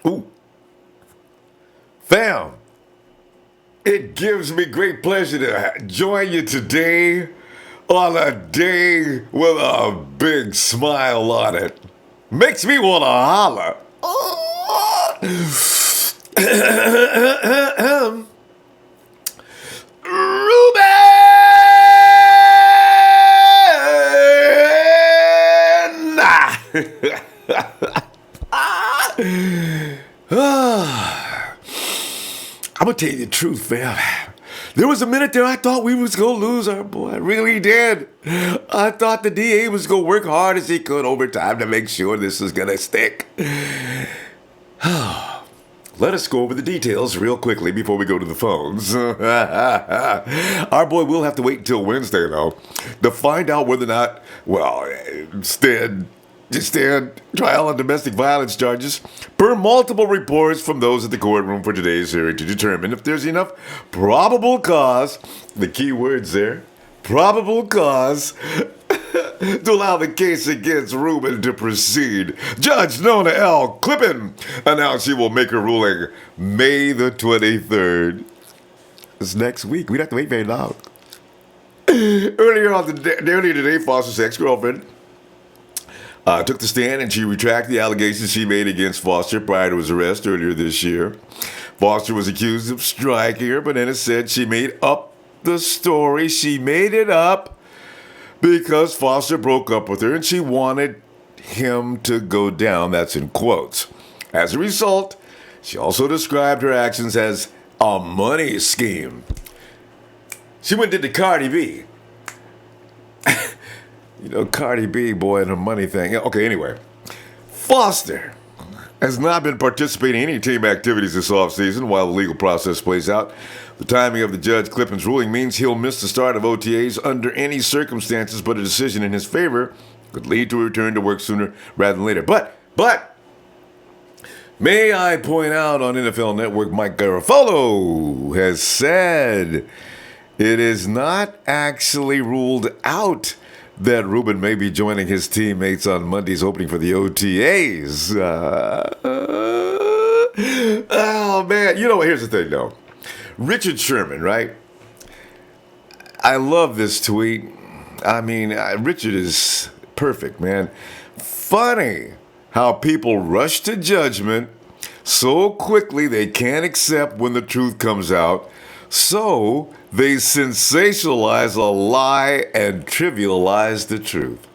Ooh, fam, it gives me great pleasure to join you today on a day with a big smile on it. Makes me want to holler. Ruben! I'm gonna tell you the truth, fam. There was a minute there I thought we was gonna lose our boy. I really did. I thought the DA was gonna work hard as he could overtime to make sure this was gonna stick. Let us go over the details real quickly before we go to the phones. Our boy will have to wait until Wednesday, though, to find out whether or not, well, stand trial on domestic violence charges, per multiple reports from those at the courtroom for today's hearing to determine if there's enough probable cause, the key words there, probable cause, to allow the case against Ruben to proceed. Judge Nona L. Clippen announced she will make her ruling May the 23rd. It's next week. We don't have to wait very long. Earlier today, Foster's ex-girlfriend took the stand and she retracted the allegations she made against Foster prior to his arrest earlier this year. Foster was accused of striking her, but then it said she made up the story. She made it up because Foster broke up with her and she wanted him to go down. That's in quotes. As a result, she also described her actions as a money scheme. She went and did the Cardi B. You know, Cardi B, boy, and her money thing. Okay, anyway. Foster has not been participating in any team activities this offseason while the legal process plays out. The timing of the Judge Clippen's ruling means he'll miss the start of OTAs under any circumstances, but a decision in his favor could lead to a return to work sooner rather than later. But, may I point out on NFL Network, Mike Garafolo has said it is not actually ruled out that Ruben may be joining his teammates on Monday's opening for the OTAs. Oh, man. You know what? Here's the thing, though. Richard Sherman, right? I love this tweet. I mean, Richard is perfect, man. Funny how people rush to judgment so quickly they can't accept when the truth comes out. So they sensationalize a lie and trivialize the truth.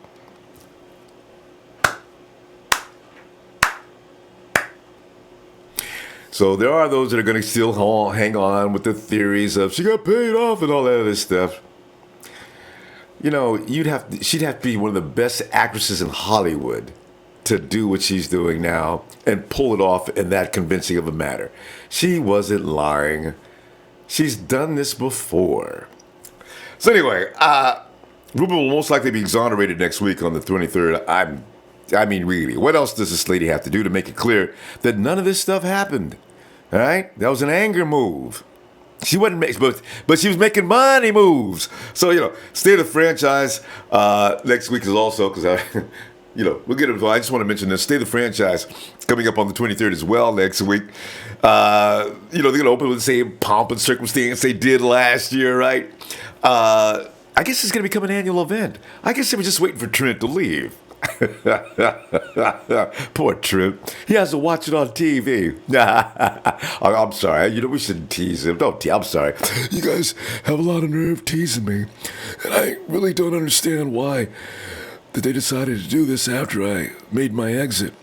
So there are those that are going to still hang on with the theories of she got paid off and all that other stuff. You know, she'd have to be one of the best actresses in Hollywood to do what she's doing now and pull it off in that convincing of a matter. She wasn't lying. She's done this before. So anyway, Ruben will most likely be exonerated next week on the 23rd. I mean, really, what else does this lady have to do to make it clear that none of this stuff happened? All right? That was an anger move. She wasn't making, but she was making money moves. So, you know, state of the franchise next week is also, because we'll get into it. I just want to mention this. State of the franchise coming up on the 23rd as well next week. They're going to open with the same pomp and circumstance they did last year, right? I guess it's going to become an annual event. I guess they were just waiting for Trent to leave. Poor Trent. He has to watch it on TV. I'm sorry. We shouldn't tease him. I'm sorry. You guys have a lot of nerve teasing me. And I really don't understand why that they decided to do this after I made my exit.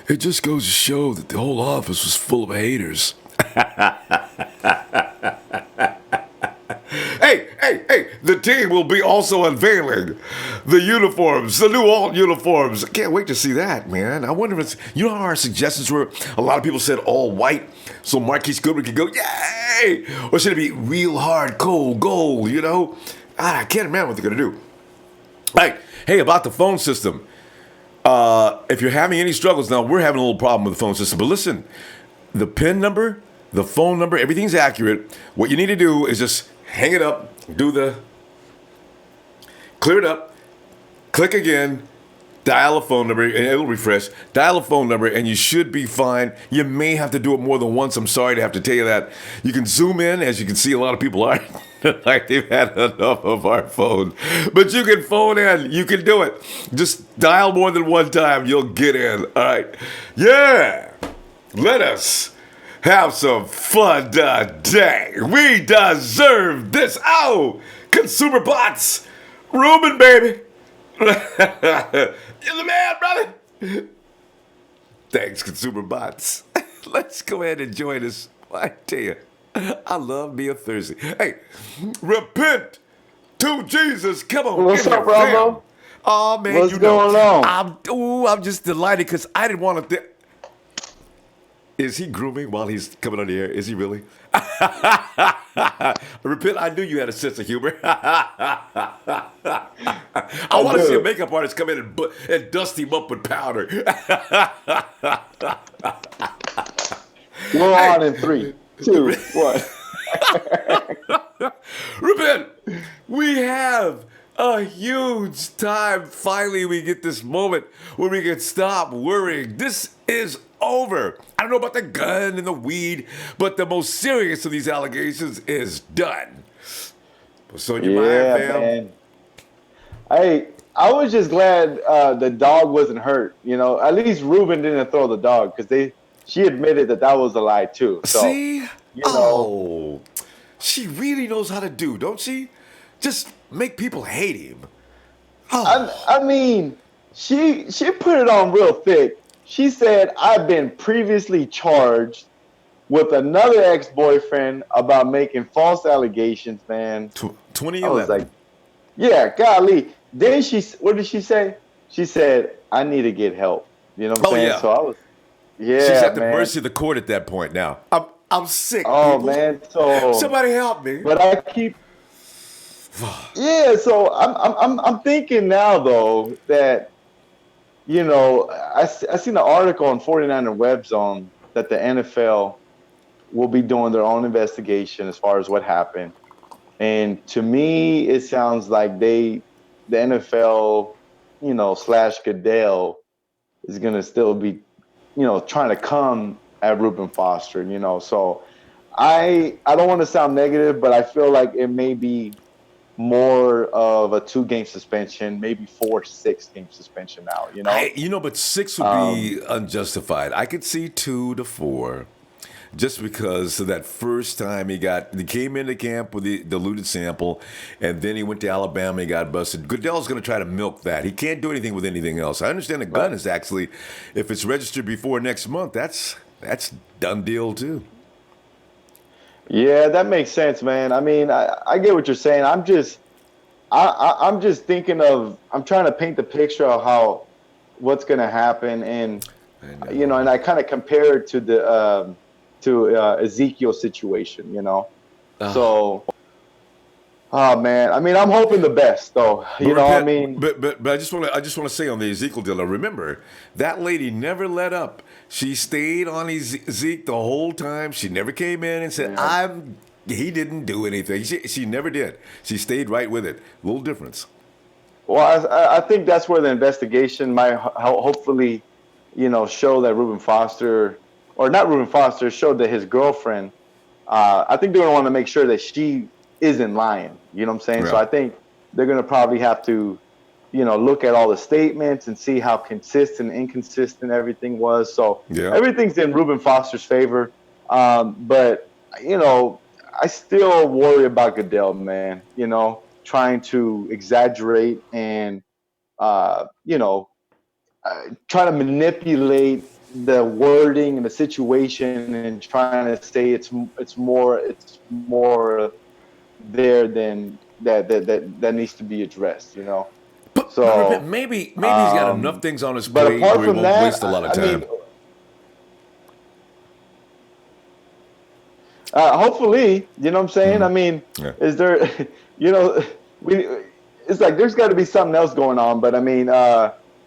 It just goes to show that the whole office was full of haters. Hey, the team will be also unveiling the uniforms, the new alt uniforms. I can't wait to see that, man. I wonder if it's, how our suggestions were, a lot of people said all white, so Marquise Goodwin could go, yay! Or should it be real hard, cold gold, I can't imagine what they're going to do. Right. Hey, about the phone system. If you're having any struggles now, we're having a little problem with the phone system. But listen, the PIN number, the phone number, everything's accurate. What you need to do is just hang it up, clear it up, click again, Dial a phone number, and it'll refresh. Dial a phone number, and you should be fine. You may have to do it more than once. I'm sorry to have to tell you that. You can zoom in, as you can see, a lot of people are like they've had enough of our phone. But you can phone in. You can do it. Just dial more than one time. You'll get in. All right. Yeah. Let us have some fun today. We deserve this. Oh, consumer bots. Ruben, baby. You're the man, brother. Thanks, consumer bots. Let's go ahead and join us. I tell you, I love me a Thursday. Hey, repent to Jesus. Come on. What's up, Ronbo? Oh, man. What's going on? I'm just delighted because I didn't want to. Is he grooming while he's coming on the air? Is he really? Repent, I knew you had a sense of humor. I want to see a makeup artist come in and dust him up with powder. We're on in 3, 2, 1. Ruben, we have a huge time. Finally, we get this moment where we can stop worrying. This is over. I don't know about the gun and the weed, but the most serious of these allegations is done. What's on your mind, fam? Man. I was just glad the dog wasn't hurt. You know, at least Ruben didn't throw the dog because she admitted that was a lie too. So, See? you know, she really knows how to do, don't she? Just make people hate him. Oh. I mean, she put it on real thick. She said, I've been previously charged with another ex-boyfriend about making false allegations, man. 2011. I was like, yeah, golly. Then what did she say? She said, I need to get help. You know what I'm saying? Yeah. So I was, she's at the mercy of the court at that point now. I'm sick. Oh, people. Man. So somebody help me. But I keep. Yeah. So I'm thinking now though that, you know, I seen an article on 49er Web Zone that the NFL will be doing their own investigation as far as what happened. And to me, it sounds like the NFL, you know, / Goodell is going to still be, you know, trying to come at Reuben Foster, you know. So I don't want to sound negative, but I feel like it may be more of a 2-game suspension, maybe 4-6-game suspension now, you know? But 6 would be unjustified. I could see 2 to 4 just because of that first time he came into camp with the diluted sample, and then he went to Alabama, he got busted. Goodell's going to try to milk that. He can't do anything with anything else. I understand the gun is actually, if it's registered before next month, that's done deal too. Yeah, that makes sense, man. I mean, I get what you're saying. I'm just thinking I'm trying to paint the picture of what's going to happen, and you know, and I kind of compare it to the Ezekiel's situation, you know. So, oh man, I mean, I'm hoping the best, though. You know, I mean, but I just want to say on the Ezekiel deal. Remember, that lady never let up. She stayed on Zeke the whole time. She never came in and said, he didn't do anything. She never did. She stayed right with it. A little difference. Well, I think that's where the investigation might hopefully, you know, show that Reuben Foster, or not Reuben Foster, showed that his girlfriend, I think they're going to want to make sure that she isn't lying. You know what I'm saying? Yeah. So I think they're going to probably have to, you know, look at all the statements and see how consistent, inconsistent everything was. So everything's in Reuben Foster's favor. But, you know, I still worry about Goodell, man, you know, trying to exaggerate and, you know, try to manipulate the wording and the situation and trying to say it's more there than that needs to be addressed, you know. So maybe he's got enough things on his plate where he won't waste a lot of time. Hopefully, you know what I'm saying? I mean, is there, you know, it's like there's got to be something else going on. But I mean,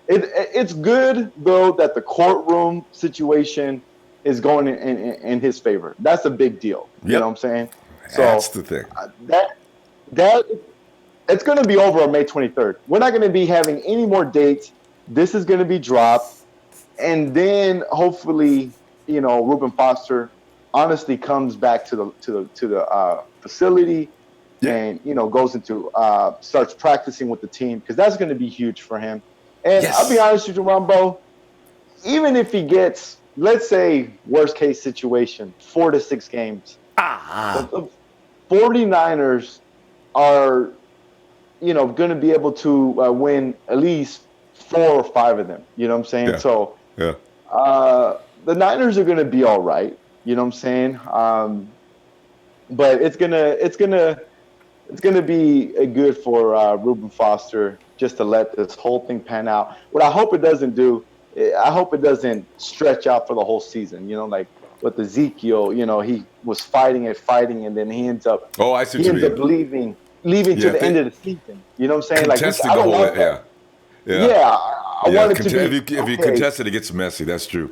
it's good though that the courtroom situation is going in his favor. That's a big deal. You know what I'm saying? So that's the thing. That it's going to be over on May 23rd. We're not going to be having any more dates. this is going to be dropped, and then hopefully, Reuben Foster honestly comes back to the facility, Yeah. and goes into starts practicing with the team, because that's going to be huge for him. And I'll be Yes. honest with you, Rumbo, even if he gets, let's say, worst case situation, 4 to 6 games, Ah. the 49ers are, going to be able to win at least 4 or 5 of them. You know what I'm saying? Yeah. So Yeah. the Niners are going to be all right. You know what I'm saying? But it's gonna be good for Reuben Foster just to let this whole thing pan out. What I hope it doesn't do, I hope it doesn't stretch out for the whole season. Like with Ezekiel, he was fighting, and then he ends up Oh, I see what you mean. leaving to Yeah. the end of the season. You know what I'm saying? Like Contesting I the don't whole. want Yeah. that. Yeah. Yeah, I Yeah. want it to be If you okay, contest it, it gets messy. That's true.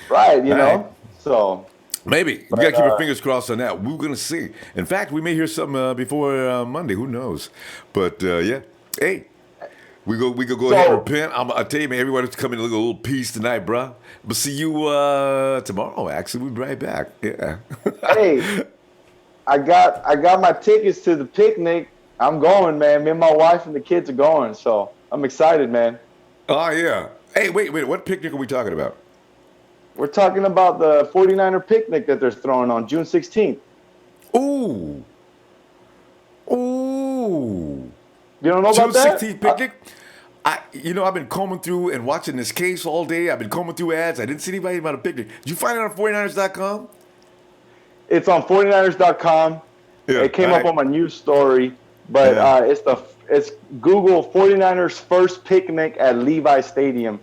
right? All right. So, Maybe we but got to keep our fingers crossed on that. We're gonna see. In fact, we may hear something before Monday. Who knows? But yeah, hey, we go ahead and so repent. I tell you, man, everybody's coming to a little peace tonight, bruh. We'll see you tomorrow. Actually, we'll be right back. Yeah. hey, I got my tickets to the picnic. I'm going, man. Me and my wife and the kids are going, so I'm excited, man. Oh yeah. Hey, wait. What picnic are we talking about? We're talking about the 49er picnic that they're throwing on June 16th. Ooh, ooh. You don't know June about that? 16th picnic. I've been combing through and watching this case all day. I've been combing through ads. I didn't see anybody about a picnic. Did you find it on 49ers.com? It's on 49ers.com. Yeah. It came All up right. on my news story, but Yeah. it's Google 49ers first picnic at Levi Stadium,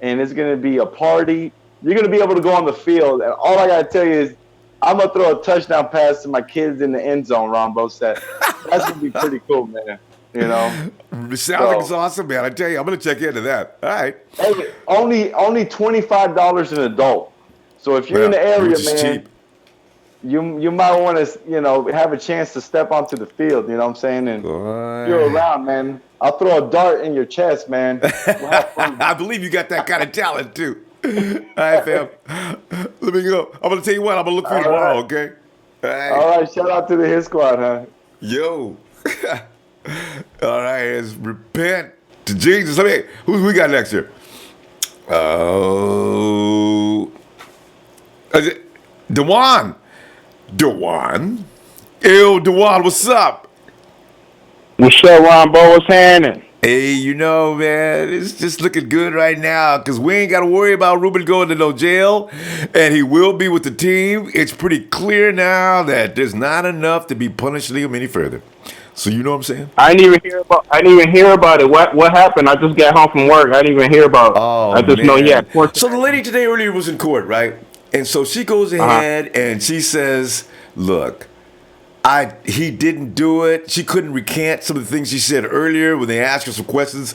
and it's gonna be a party. You're gonna be able to go on the field, and all I gotta tell you is I'm gonna throw a touchdown pass to my kids in the end zone. Rombo said that's gonna be pretty cool, man. You know, It sounds like it's so awesome, man. I tell you, I'm gonna check into that. All right. hey, only $25 an adult. So if you're in Yeah, the area, which is man, cheap. you might want to have a chance to step onto the field. You know what I'm saying? And if you're Boy. around, man, I'll throw a dart in your chest, man. We'll have fun. I believe you got that kind of talent too. All right, fam. Let me go. I'm gonna tell you what. I'm gonna look for you All tomorrow. right, Okay. All all right. right. Shout out to the hit squad, huh? Yo. All right. Let's repent to Jesus. Who we got next here? Oh. Is it Dewan? Dewan? Ew, Dewan, what's up? What's up, Ronbo? What's happening? Hey, man, it's just looking good right now because we ain't got to worry about Ruben going to no jail, and he will be with the team. It's pretty clear now that there's not enough to be punishing him any further. So you know what I'm saying? I didn't even hear about. I didn't even hear about it. What happened? I just got home from work. I didn't even hear about. Oh I just know he man! had court So the tonight. lady today earlier was in court, right? And so she goes Uh huh. ahead and she says, "Look, he didn't do it." She couldn't recant some of the things she said earlier when they asked her some questions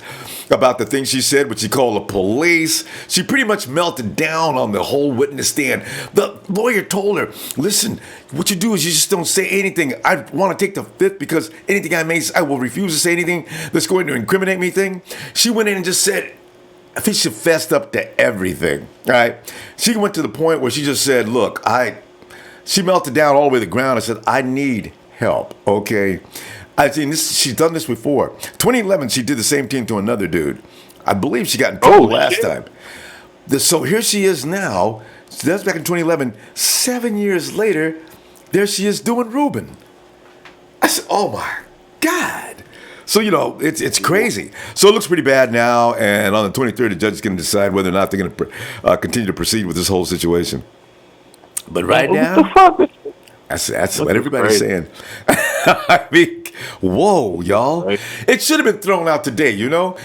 about the things she said, which she called the police. She pretty much melted down on the whole witness stand. The lawyer told her, "Listen, what you do is you just don't say anything. I want to take the fifth because anything I may say, I will refuse to say anything that's going to incriminate me." Thing. She went in and just said, I think she fessed up to everything. Right? She went to the point where she just said, "Look, She melted down all the way to the ground and said, I need help, okay?" I've seen this. She's done this before. 2011, she did the same thing to another dude. I believe she got in trouble Oh last shit! time. So here she is now. So that's back in 2011. 7 years later, there she is doing Ruben. I said, oh my God. So, it's crazy. So it looks pretty bad now. And on the 23rd, the judge is going to decide whether or not they're going to continue to proceed with this whole situation. But right What the now, fuck? that's This what is everybody's crazy. saying. I mean, whoa, y'all. Right? It should have been thrown out today,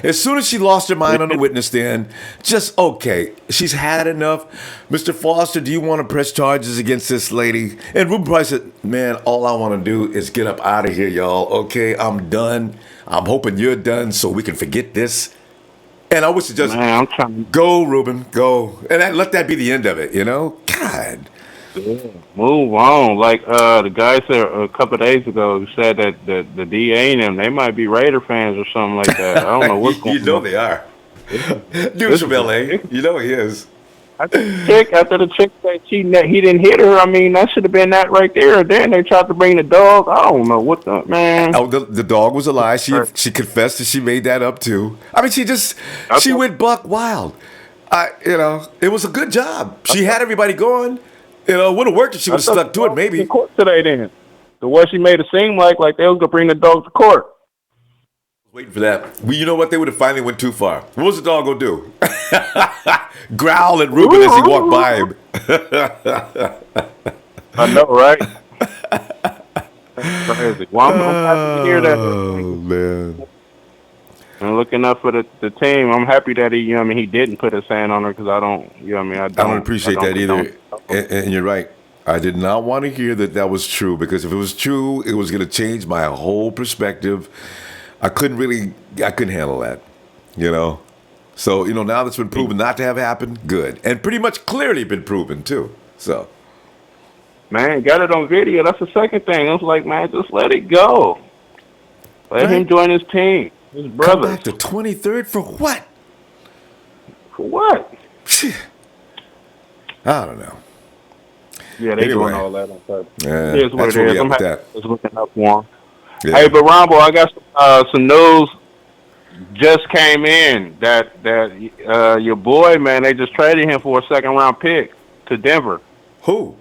As soon as she lost her mind on the witness stand, just okay. She's had enough. Mr. Foster, do you want to press charges against this lady? And Ruben probably said, man, all I want to do is get up out of here, y'all. Okay, I'm done. I'm hoping you're done so we can forget this. And I wish to just Man, I'm trying go, Ruben, go. And let that be the end of it, God. to move on. Like the guy said a couple of days ago, who said that the DA and them, they might be Raider fans or something like that. I don't know what's You going know on. they are. Dude's from LA. You know he is. After the chick said he didn't hit her, I mean, that should have been that right there. Then they tried to bring the dog. I don't know what the man. Oh, the dog was a lie. She confessed that she made that up too. I mean, she went buck wild. It was a good job. She had everybody going. It would have worked if she would have stuck to it, maybe. In court today, then the way she made it seem like they was gonna bring the dog to court. Waiting for that. Well, you know what? They would have finally went too far. What was the dog gonna do? Growl at Ruben as he walked by him. I know, right? That's crazy. Well, I'm happy to hear that. Oh man. And looking up for the team, I'm happy that he didn't put his hand on her because I don't appreciate that either. And you're right. I did not want to hear that was true, because if it was true, it was going to change my whole perspective. I couldn't handle that, So, now that's been proven not to have happened, good. And pretty much clearly been proven, too. So. Man, got it on video. That's the second thing. I was like, man, just let it go. Let him join his team. His brothers. Come back to 23rd for what? For what? I don't know. Yeah, they doing all that on purpose. Yeah, here's what it is. I'm just looking up for him. Yeah. Hey, but Ronbo, I got some news just came in that your boy, man, they just traded him for a second-round pick to Denver. Who?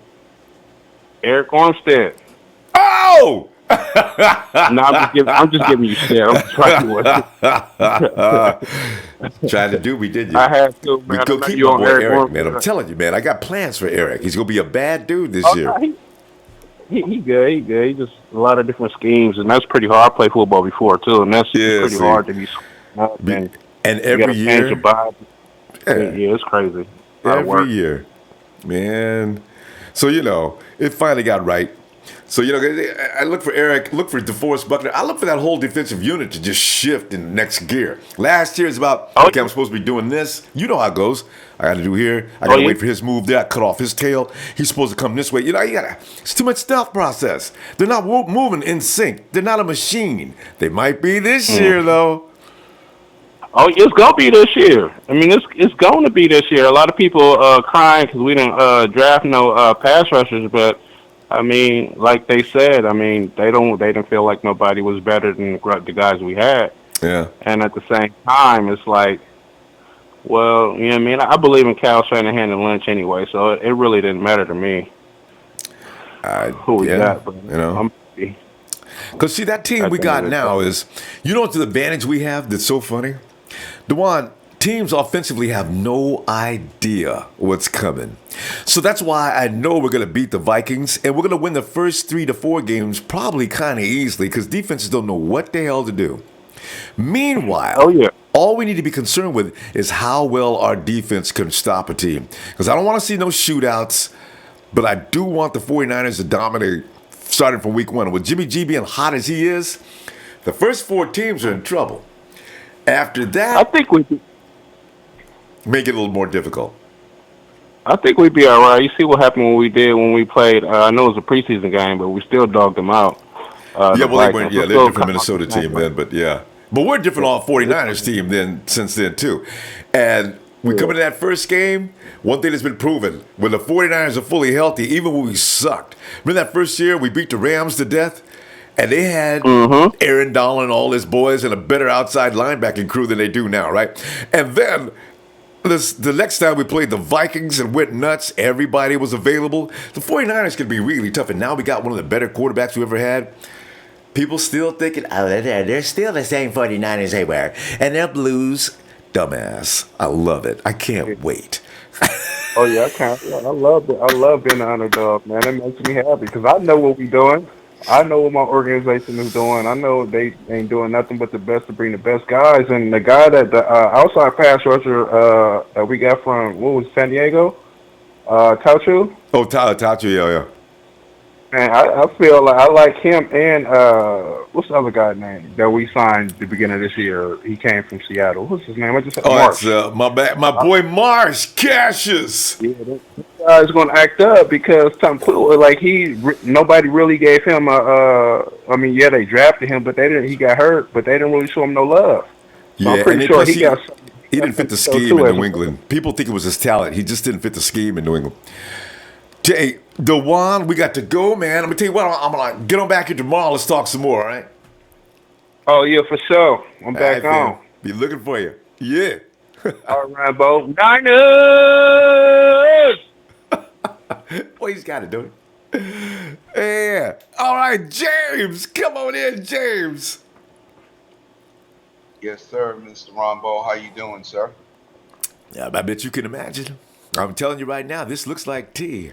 Eric Armstead. Oh! No, I'm just giving you shit. I'm trying to do me, didn't you? I had to, man. Go keep my boy Eric, man. I'm telling you, man. I got plans for Eric. He's gonna be a bad dude this year. No, he good. He just a lot of different schemes, and that's pretty hard. I played football before too, and that's pretty hard to be. And every year, it's crazy. Every year, man. So it finally got right. So, I look for Eric, look for DeForest Buckner. I look for that whole defensive unit to just shift in the next gear. Last year is about, okay, I'm supposed to be doing this. You know how it goes. I got to do here. I got to wait for his move there. I cut off his tail. He's supposed to come this way. It's too much stealth process. They're not moving in sync. They're not a machine. They might be this year, though. Oh, it's going to be this year. I mean, it's going to be this year. A lot of people crying because we didn't draft no pass rushers, but I mean, like they said, I mean, they didn't feel like nobody was better than the guys we had. Yeah. And at the same time, it's like, well, you know what I mean? I believe in Kyle Shanahan and Lynch anyway, so it really didn't matter to me who we got. But, I'm happy. Because, see, that team we got now is, what's the advantage we have that's so funny? DeJuan, teams offensively have no idea what's coming. So that's why I know we're going to beat the Vikings, and we're going to win the first 3 to 4 games probably kind of easily because defenses don't know what the hell to do. Meanwhile, all we need to be concerned with is how well our defense can stop a team. Because I don't want to see no shootouts, but I do want the 49ers to dominate starting from week 1. With Jimmy G being hot as he is, the first 4 teams are in trouble. After that, I think we make it a little more difficult. I think we'd be all right. You see what happened when we played. I know it was a preseason game, but we still dogged them out. They're a different Minnesota team then, but yeah. But we're a different 49ers team since then, too. And we come into that first game, one thing that's been proven, when the 49ers are fully healthy, even when we sucked. Remember that first year we beat the Rams to death? And they had Aaron Donald and all his boys and a better outside linebacking crew than they do now, right? And then the next time we played the Vikings and went nuts, everybody was available. The 49ers can be really tough, and now we got one of the better quarterbacks we ever had. People still thinking, they're still the same 49ers they were. And they'll lose. Dumbass. I love it. I can't wait. Oh, yeah, I love it. I love being an underdog, man. It makes me happy because I know what we're doing. I know what my organization is doing. I know they ain't doing nothing but the best to bring the best guys. And the guy the outside pass rusher that we got from, what was San Diego? Tauchu? Oh, Tauchu, yeah. Man, I feel like I like him and what's the other guy's name that we signed at the beginning of this year? He came from Seattle. What's his name? Marsh. That's my boy Marsh Cassius. Yeah, this guy's gonna act up because Tom Quill, like nobody really gave him they drafted him, but they didn't. He got hurt, but they didn't really show him no love. So I'm pretty sure he got something He didn't fit the So scheme too, in as New a England. People think it was his talent. He just didn't fit the scheme in New England. Jay, DeJuan, we got to go, man. I'm gonna tell you what. I'm gonna get on back here tomorrow. Let's talk some more. All right. oh yeah, for sure. I'm All right, back fam. on. Be looking for you. Yeah. All right, Rambo. Niners. Well, he's got it, don't he? Yeah. All right, James. Come on in, James. Yes, sir, Mr. Ronbo. How you doing, sir? Yeah, I bet you can imagine. I'm telling you right now, this looks like tea.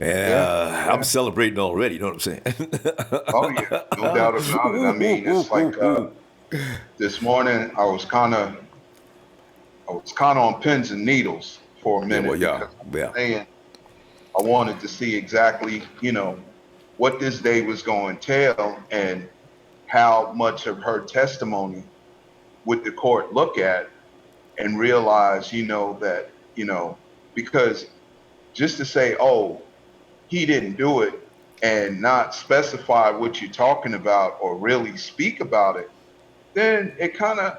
Yeah, I'm yeah. celebrating already, you know what I'm Oh, yeah. No doubt about it. I mean, it's like saying? this morning I was kind of on pins and needles for a Yeah, well, minute yeah. because I was Yeah. saying I wanted to see exactly, what this day was going to entail and how much of her testimony would the court look at and realize, that, because just to say, oh, he didn't do it and not specify what you're talking about or really speak about it, then it kind of,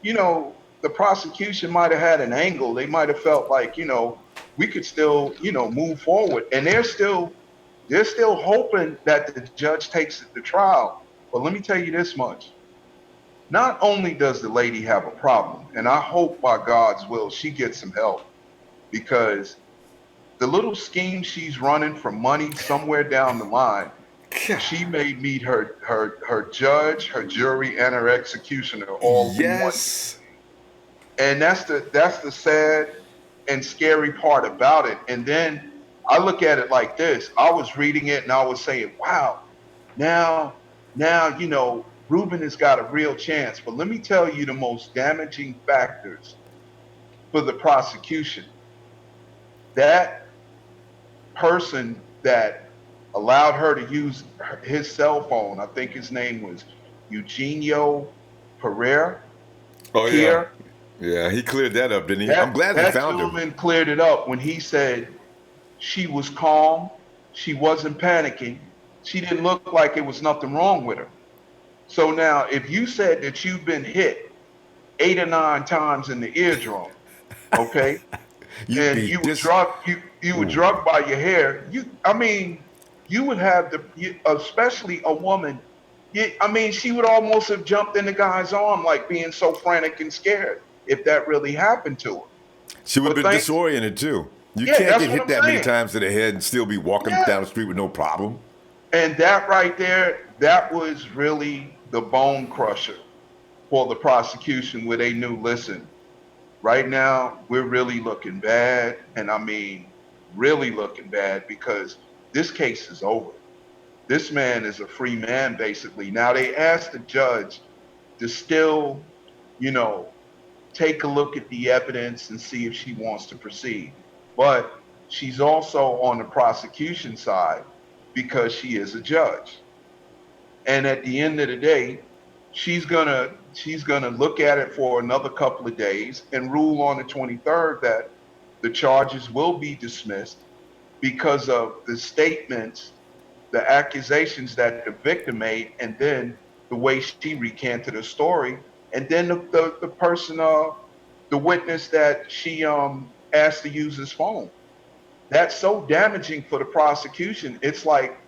the prosecution might have had an angle. They might have felt like, we could still, move forward. And they're still hoping that the judge takes it to trial. But let me tell you this much. Not only does the lady have a problem, and I hope by God's will she gets some help because the little scheme she's running for money somewhere down the line, she may meet her judge, her jury, and her executioner all in one. Yes. And that's the sad and scary part about it. And then I look at it like this. I was reading it and I was saying, wow, now now Ruben has got a real chance. But let me tell you the most damaging factors for the prosecution. That person that allowed her to use his cell phone, I think his name was Eugenio Pereira, Oh, yeah. Pierre, Yeah, he cleared that up, didn't he? I'm that glad they that found him. gentleman cleared it up when he said she was calm, she wasn't panicking, she didn't look like it was nothing wrong with her. So now, if you said that you've been hit 8 or 9 times in the eardrum, okay, You'd and be you were dis. drugged, you were Ooh. drugged by your hair, I mean, you would have especially a woman. I mean, she would almost have jumped in the guy's arm, like being so frantic and scared if that really happened to her. She would have But been thanks, disoriented, too. You yeah, can't that's get what hit I'm that many saying. times in the head and still be walking Yeah, down the street with no problem. and that right there, that was really the bone crusher for the prosecution, where they knew, listen, right now we're really looking bad, and I mean really looking bad because this case is over. This man is a free man, basically. Now they asked the judge to still, you know, take a look at the evidence and see if she wants to proceed. But she's also on the prosecution side because she is a judge. And at the end of the day, she's gonna look at it for another couple of days and rule on the 23rd that the charges will be dismissed because of the statements, the accusations that the victim made, and then the way she recanted her story, and then the person, the witness that she asked to use his phone. That's so damaging for the prosecution. It's like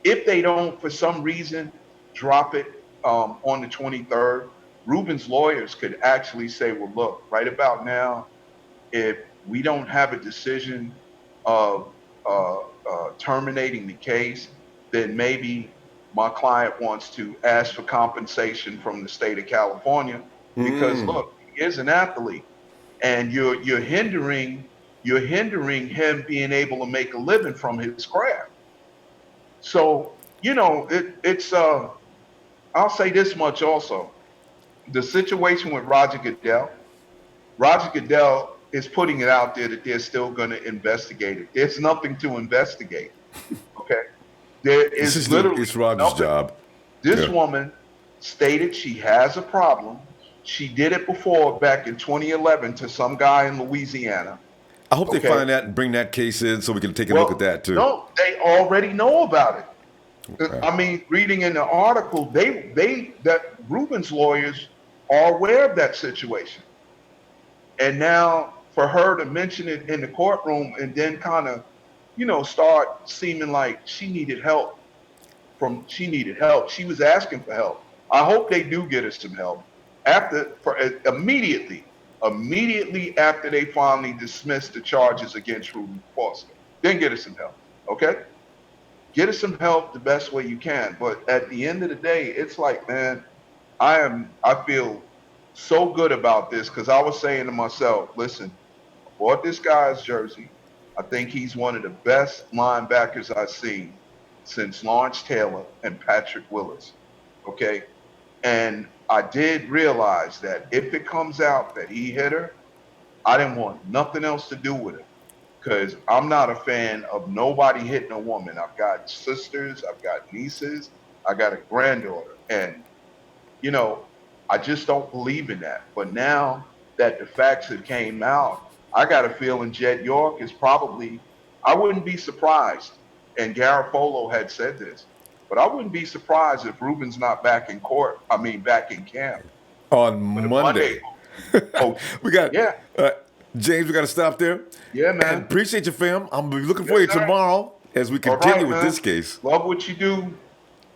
if they don't, for some reason, drop it on the 23rd, Ruben's lawyers could actually say, well, look, right about now, if we don't have a decision of terminating the case, then maybe my client wants to ask for compensation from the state of California because Mm. look, he is an athlete, and you're hindering him being able to make a living from his craft. So it's I'll say this much also: the situation with Roger Goodell. Roger Goodell is putting it out there that they're still going to investigate it. There's nothing to investigate. Okay, there This is is literally it's Roger's nothing. job. This Yeah. woman stated she has a problem. She did it before back in 2011 to some guy in Louisiana. I hope they Okay, find that and bring that case in so we can take a look at well, that too. no, they already know about it. Okay. I mean, reading in the article, that Ruben's lawyers are aware of that situation. And now for her to mention it in the courtroom and then kind of, start seeming like she needed help. She was asking for help. I hope they do get her some help immediately after they finally dismiss the charges against Reuben Foster. Then get her some help. Okay? Get her some help the best way you can. But at the end of the day, it's like, man, I feel so good about this because I was saying to myself, listen, I bought this guy's jersey. I think he's one of the best linebackers I've seen since Lawrence Taylor and Patrick Willis. Okay. And I did realize that if it comes out that he hit her, I didn't want nothing else to do with it because I'm not a fan of nobody hitting a woman. I've got sisters, I've got nieces, I got a granddaughter. And you know, I just don't believe in that. But now that the facts have came out, I got a feeling Jet York is probably, I wouldn't be surprised, and Garafolo had said this, but I wouldn't be surprised if Ruben's not back in court, back in camp On for the Monday. Oh, We got yeah, James. We got to stop there. yeah, And man. appreciate you, fam. I'm gonna be looking for Yes, you sir. tomorrow as we All continue right, with man. this case. Love what you do.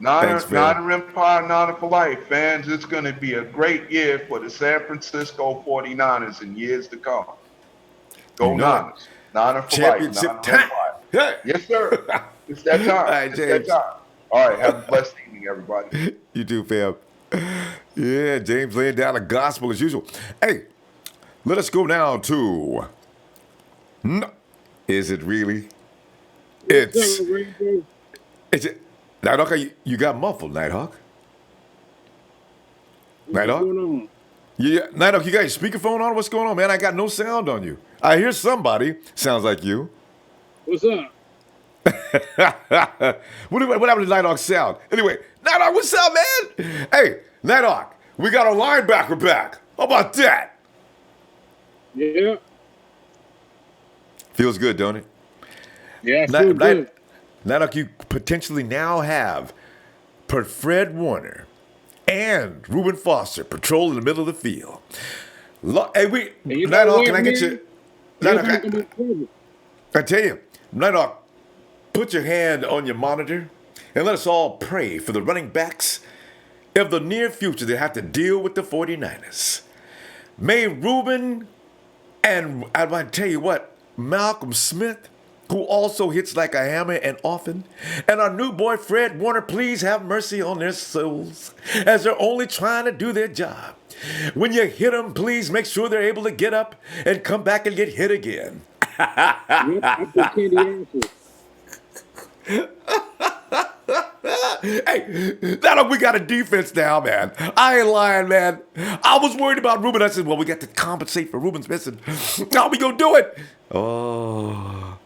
Thanks, fam. Niner Empire, Niner for life, fans. It's going to be a great year for the San Francisco 49ers in years to come. You Go know it. Niners. Niner for life. Championship Niner time. Empire. Hey. Yes, sir. It's that All time. right, It's that James. time. All right. Have a blessed evening, everybody. You too, fam. Yeah, James laying down the gospel as usual. Hey, let us go now to. No, is it really? It's. Is it? Nighthawk, you got muffled, Nighthawk. Nighthawk? What's going on? Yeah, Nighthawk, you got your speakerphone on? What's going on, man? I got no sound on you. I hear somebody. Sounds like you. What's up? What happened to Nighthawk's sound? Anyway, Nighthawk, what's up, man? Hey, Nighthawk, we got a linebacker back. How about that? Yeah. Feels good, don't it? Yeah, I feel good. Nighthawk, you potentially now have Fred Warner and Reuben Foster patrolling the middle of the field. Hey, And you know Nighthawk, what, can I get man? you? You're Nighthawk, not gonna be trouble. I tell you, Nighthawk, put your hand on your monitor and let us all pray for the running backs of the near future that have to deal with the 49ers. May Ruben and I want to tell you what, Malcolm Smith, who also hits like a hammer and often, and our new boy Fred Warner, please have mercy on their souls as they're only trying to do their job. When you hit them, please make sure they're able to get up and come back and get hit again. Yep, I put candy apples. Hey, now we got a defense now, man. I ain't lying, man. I was worried about Ruben. I said, well, we got to compensate for Ruben's missing. How we gonna do it? Oh,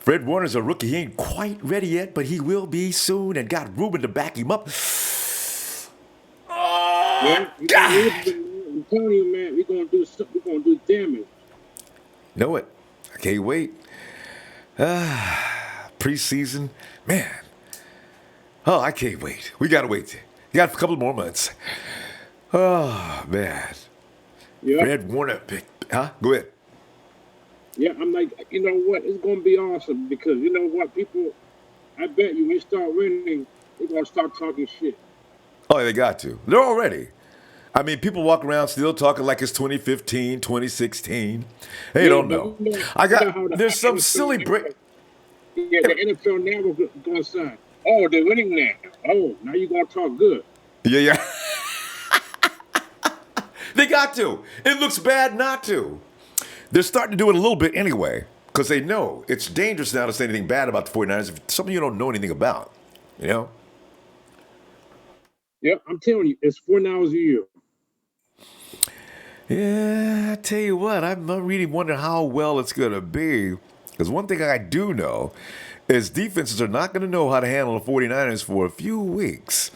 Fred Warner's a rookie. He ain't quite ready yet, but he will be soon, and got Ruben to back him up. Oh, Yeah, God. I'm telling you, man, we're gonna do something. We're gonna do damage. Know it. I can't wait. Preseason, man. Oh, I can't wait. We gotta wait. You got a couple more months. Oh, man. Yeah, Fred Warner picked. Huh? Go ahead. yeah. I'm like, you know what? It's gonna be awesome because you know what, people. I bet you, when you start winning, they're gonna start talking shit. Oh, they got to. They're already. I mean, people walk around still talking like it's 2015, 2016. They Yeah, don't but know. you know how the There's some NFL silly break. Yeah, the NFL now is gonna say, "Oh, they're winning now. Oh, now you gonna talk good." Yeah, yeah. They got to. It looks bad not to. They're starting to do it a little bit anyway because they know it's dangerous now to say anything bad about the 49ers if it's something you don't know anything about, you know? Yep, I'm telling you, it's 4 hours a year. Yeah, I tell you what, I'm really wondering how well it's going to be. Because one thing I do know is defenses are not going to know how to handle the 49ers for a few weeks.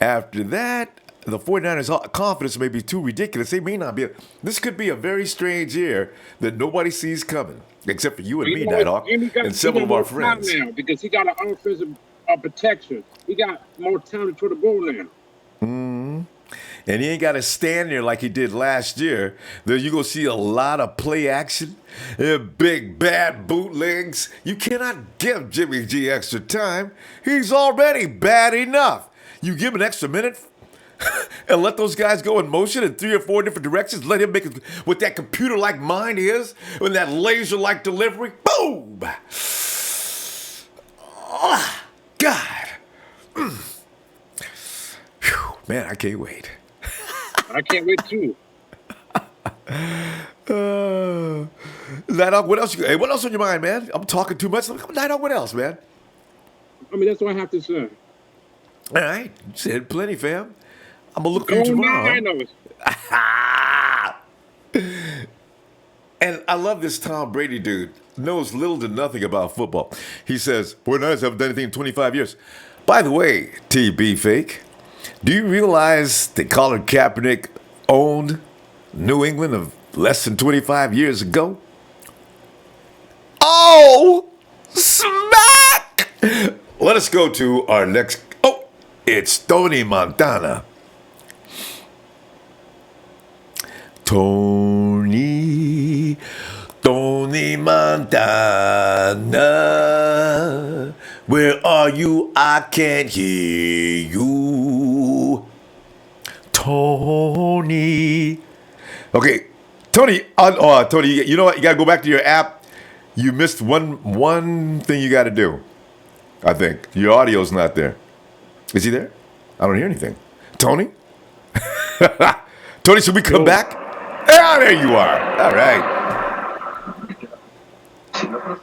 After that, the 49ers' confidence may be too ridiculous. They may not be. This could be a very strange year that nobody sees coming, except for you and me, Nighthawk, and several of our friends. Now because he got an offensive protection. He got more talent to the ball now. and he ain't got to stand there like he did last year, then you're going to see a lot of play action, big, bad bootlegs. You cannot give Jimmy G extra time. He's already bad enough. You give him an extra minute and let those guys go in motion in 3 or 4 different directions. Let him make it what that computer-like mind is, with that laser-like delivery. Boom! Oh, God. Whew, man, I can't wait. I can't wait too. Night Dog, what else? Hey, what else on your mind, man? I'm talking too much. Night Dog, what else, man? I mean, that's what I have to say. All right, you said plenty, fam. I'm gonna look for Go you tomorrow. And I love this Tom Brady dude. Knows little to nothing about football. He says, 49ers haven't done anything in 25 years. By the way, TB Fake, do you realize that Colin Kaepernick owned New England of less than 25 years ago? Oh, smack! Let us go to our next. Oh, it's Tony Montana. Tony Montana, where are you? I can't hear you. Tony. Okay, Tony. Tony, you know what? You gotta go back to your app. You missed one thing you gotta do. I think your audio's not there. Is he there? I don't hear anything. Tony. Tony, should we come back? Ah, there you are. All right. Okay.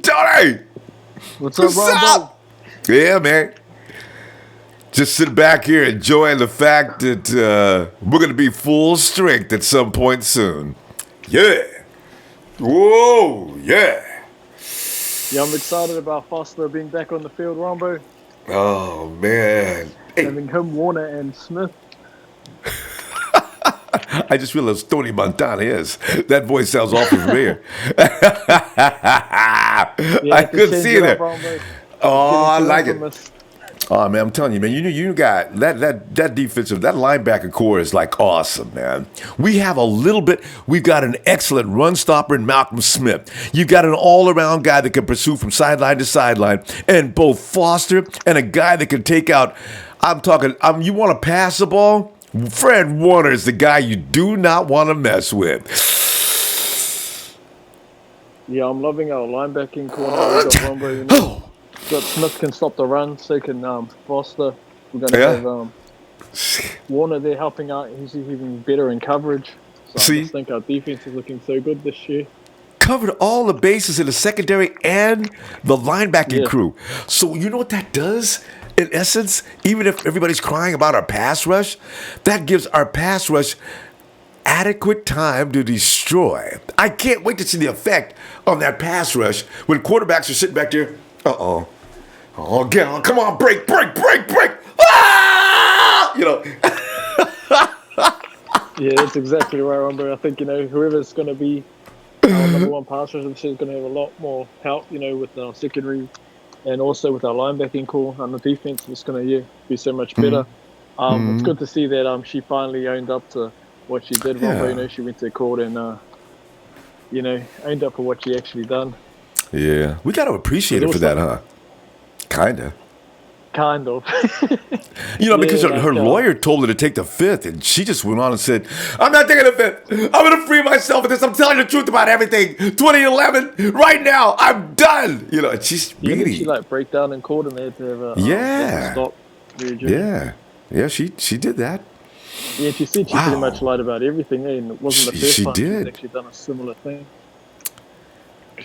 Tony! What's up, Ronbo? Yeah, man. Just sit back here enjoying the fact that we're going to be full strength at some point soon. Yeah. Whoa, yeah. Yeah, I'm excited about Foster being back on the field, Ronbo. Oh, man. Hey. Having him, Warner, and Smith. I just realized Tony Montana is. That voice sounds awful familiar. I couldn't see it there. Oh, I like it. Oh man, I'm telling you, man. You got that defensive, that linebacker core is like awesome, man. We've got an excellent run stopper in Malcolm Smith. You got an all-around guy that can pursue from sideline to sideline, and both Foster and a guy that can take out. You want to pass the ball? Fred Warner is the guy you do not want to mess with. Yeah, I'm loving our linebacking corner. We got Ronbo, Got Smith can stop the run, so can Foster. We're going to have Warner there helping out. He's even better in coverage. So I just think our defense is looking so good this year. Covered all the bases in the secondary and the linebacking crew. So you know what that does? In essence, even if everybody's crying about our pass rush, that gives our pass rush adequate time to destroy. I can't wait to see the effect on that pass rush when quarterbacks are sitting back there. Oh, come on, break. Ah! Yeah, that's exactly right, Ronbo. I think, whoever's going to be our number one pass rusher is going to have a lot more help, with our secondary and also with our linebacking core. On the defense, it's going to be so much better. It's good to see that she finally owned up to what she did, Ronbo. She went to court and, owned up for what she actually done. Yeah, we got to appreciate it for that, huh? Kind of. Because her lawyer told her to take the fifth, and she just went on and said, I'm not taking the fifth. I'm going to free myself of this. I'm telling the truth about everything. 2011, right now, I'm done. And she's really... Did she, break down in court and they had to have a stop? Yeah, she did that. Yeah, she said she pretty much lied about everything, and it wasn't the first time she's actually done a similar thing.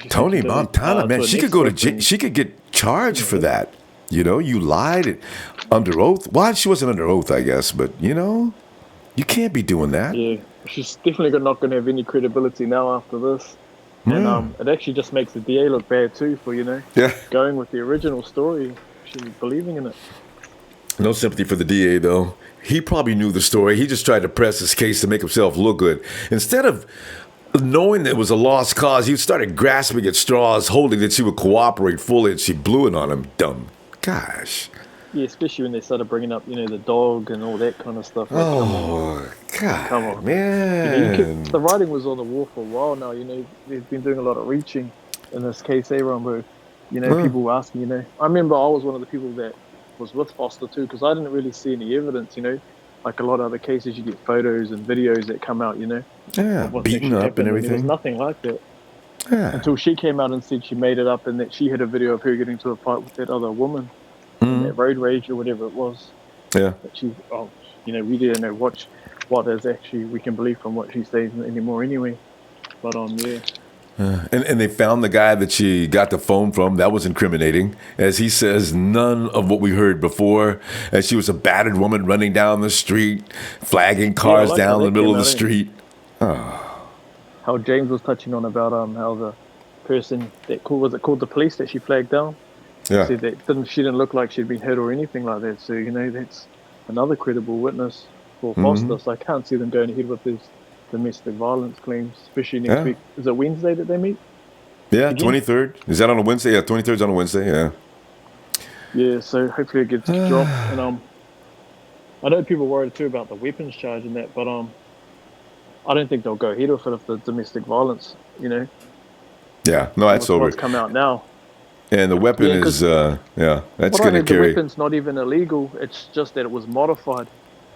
Tony Montana, man, she could go to jail. She could get charged for that. You lied under oath. Well, she wasn't under oath, I guess, but you can't be doing that. Yeah, she's definitely not going to have any credibility now after this. And it actually just makes the DA look bad too for going with the original story. actually believing in it. No sympathy for the DA, though. He probably knew the story. He just tried to press his case to make himself look good. Instead of knowing that it was a lost cause, he started grasping at straws, hoping that she would cooperate fully, and she blew it on him. Dumb. Gosh. Yeah, especially when they started bringing up, the dog and all that kind of stuff. Like, come on, man. man. The writing was on the wall for a while now. They've been doing a lot of reaching in this case, Ronbo. People were asking, I remember I was one of the people that was with Foster too, because I didn't really see any evidence, like a lot of other cases, you get photos and videos that come out, Yeah, beaten up and everything. There was nothing like that. Yeah. Until she came out and said she made it up and that she had a video of her getting into a fight with that other woman, that road rage or whatever it was. Yeah. But we didn't know what is actually we can believe from what she says anymore anyway. But yeah. And they found the guy that she got the phone from. That was incriminating. As he says, none of what we heard before. As she was a battered woman running down the street, flagging cars down the middle of the street. How James was touching on about how the person was it called the police that she flagged down? Yeah. Said that she didn't look like she'd been hurt or anything like that. So, that's another credible witness for Foster. So I can't see them going ahead with this domestic violence claims, especially next week. Is it Wednesday that they meet? Yeah, 23rd. Is that on a Wednesday? Yeah, 23rd is on a Wednesday, yeah. Yeah, so hopefully it gets dropped. And I know people worried too about the weapons charge and that, but I don't think they'll go ahead with it if the domestic violence, Yeah, no, that's over. What's come out now. And the weapon is, that's going to carry. The weapon's not even illegal. It's just that it was modified.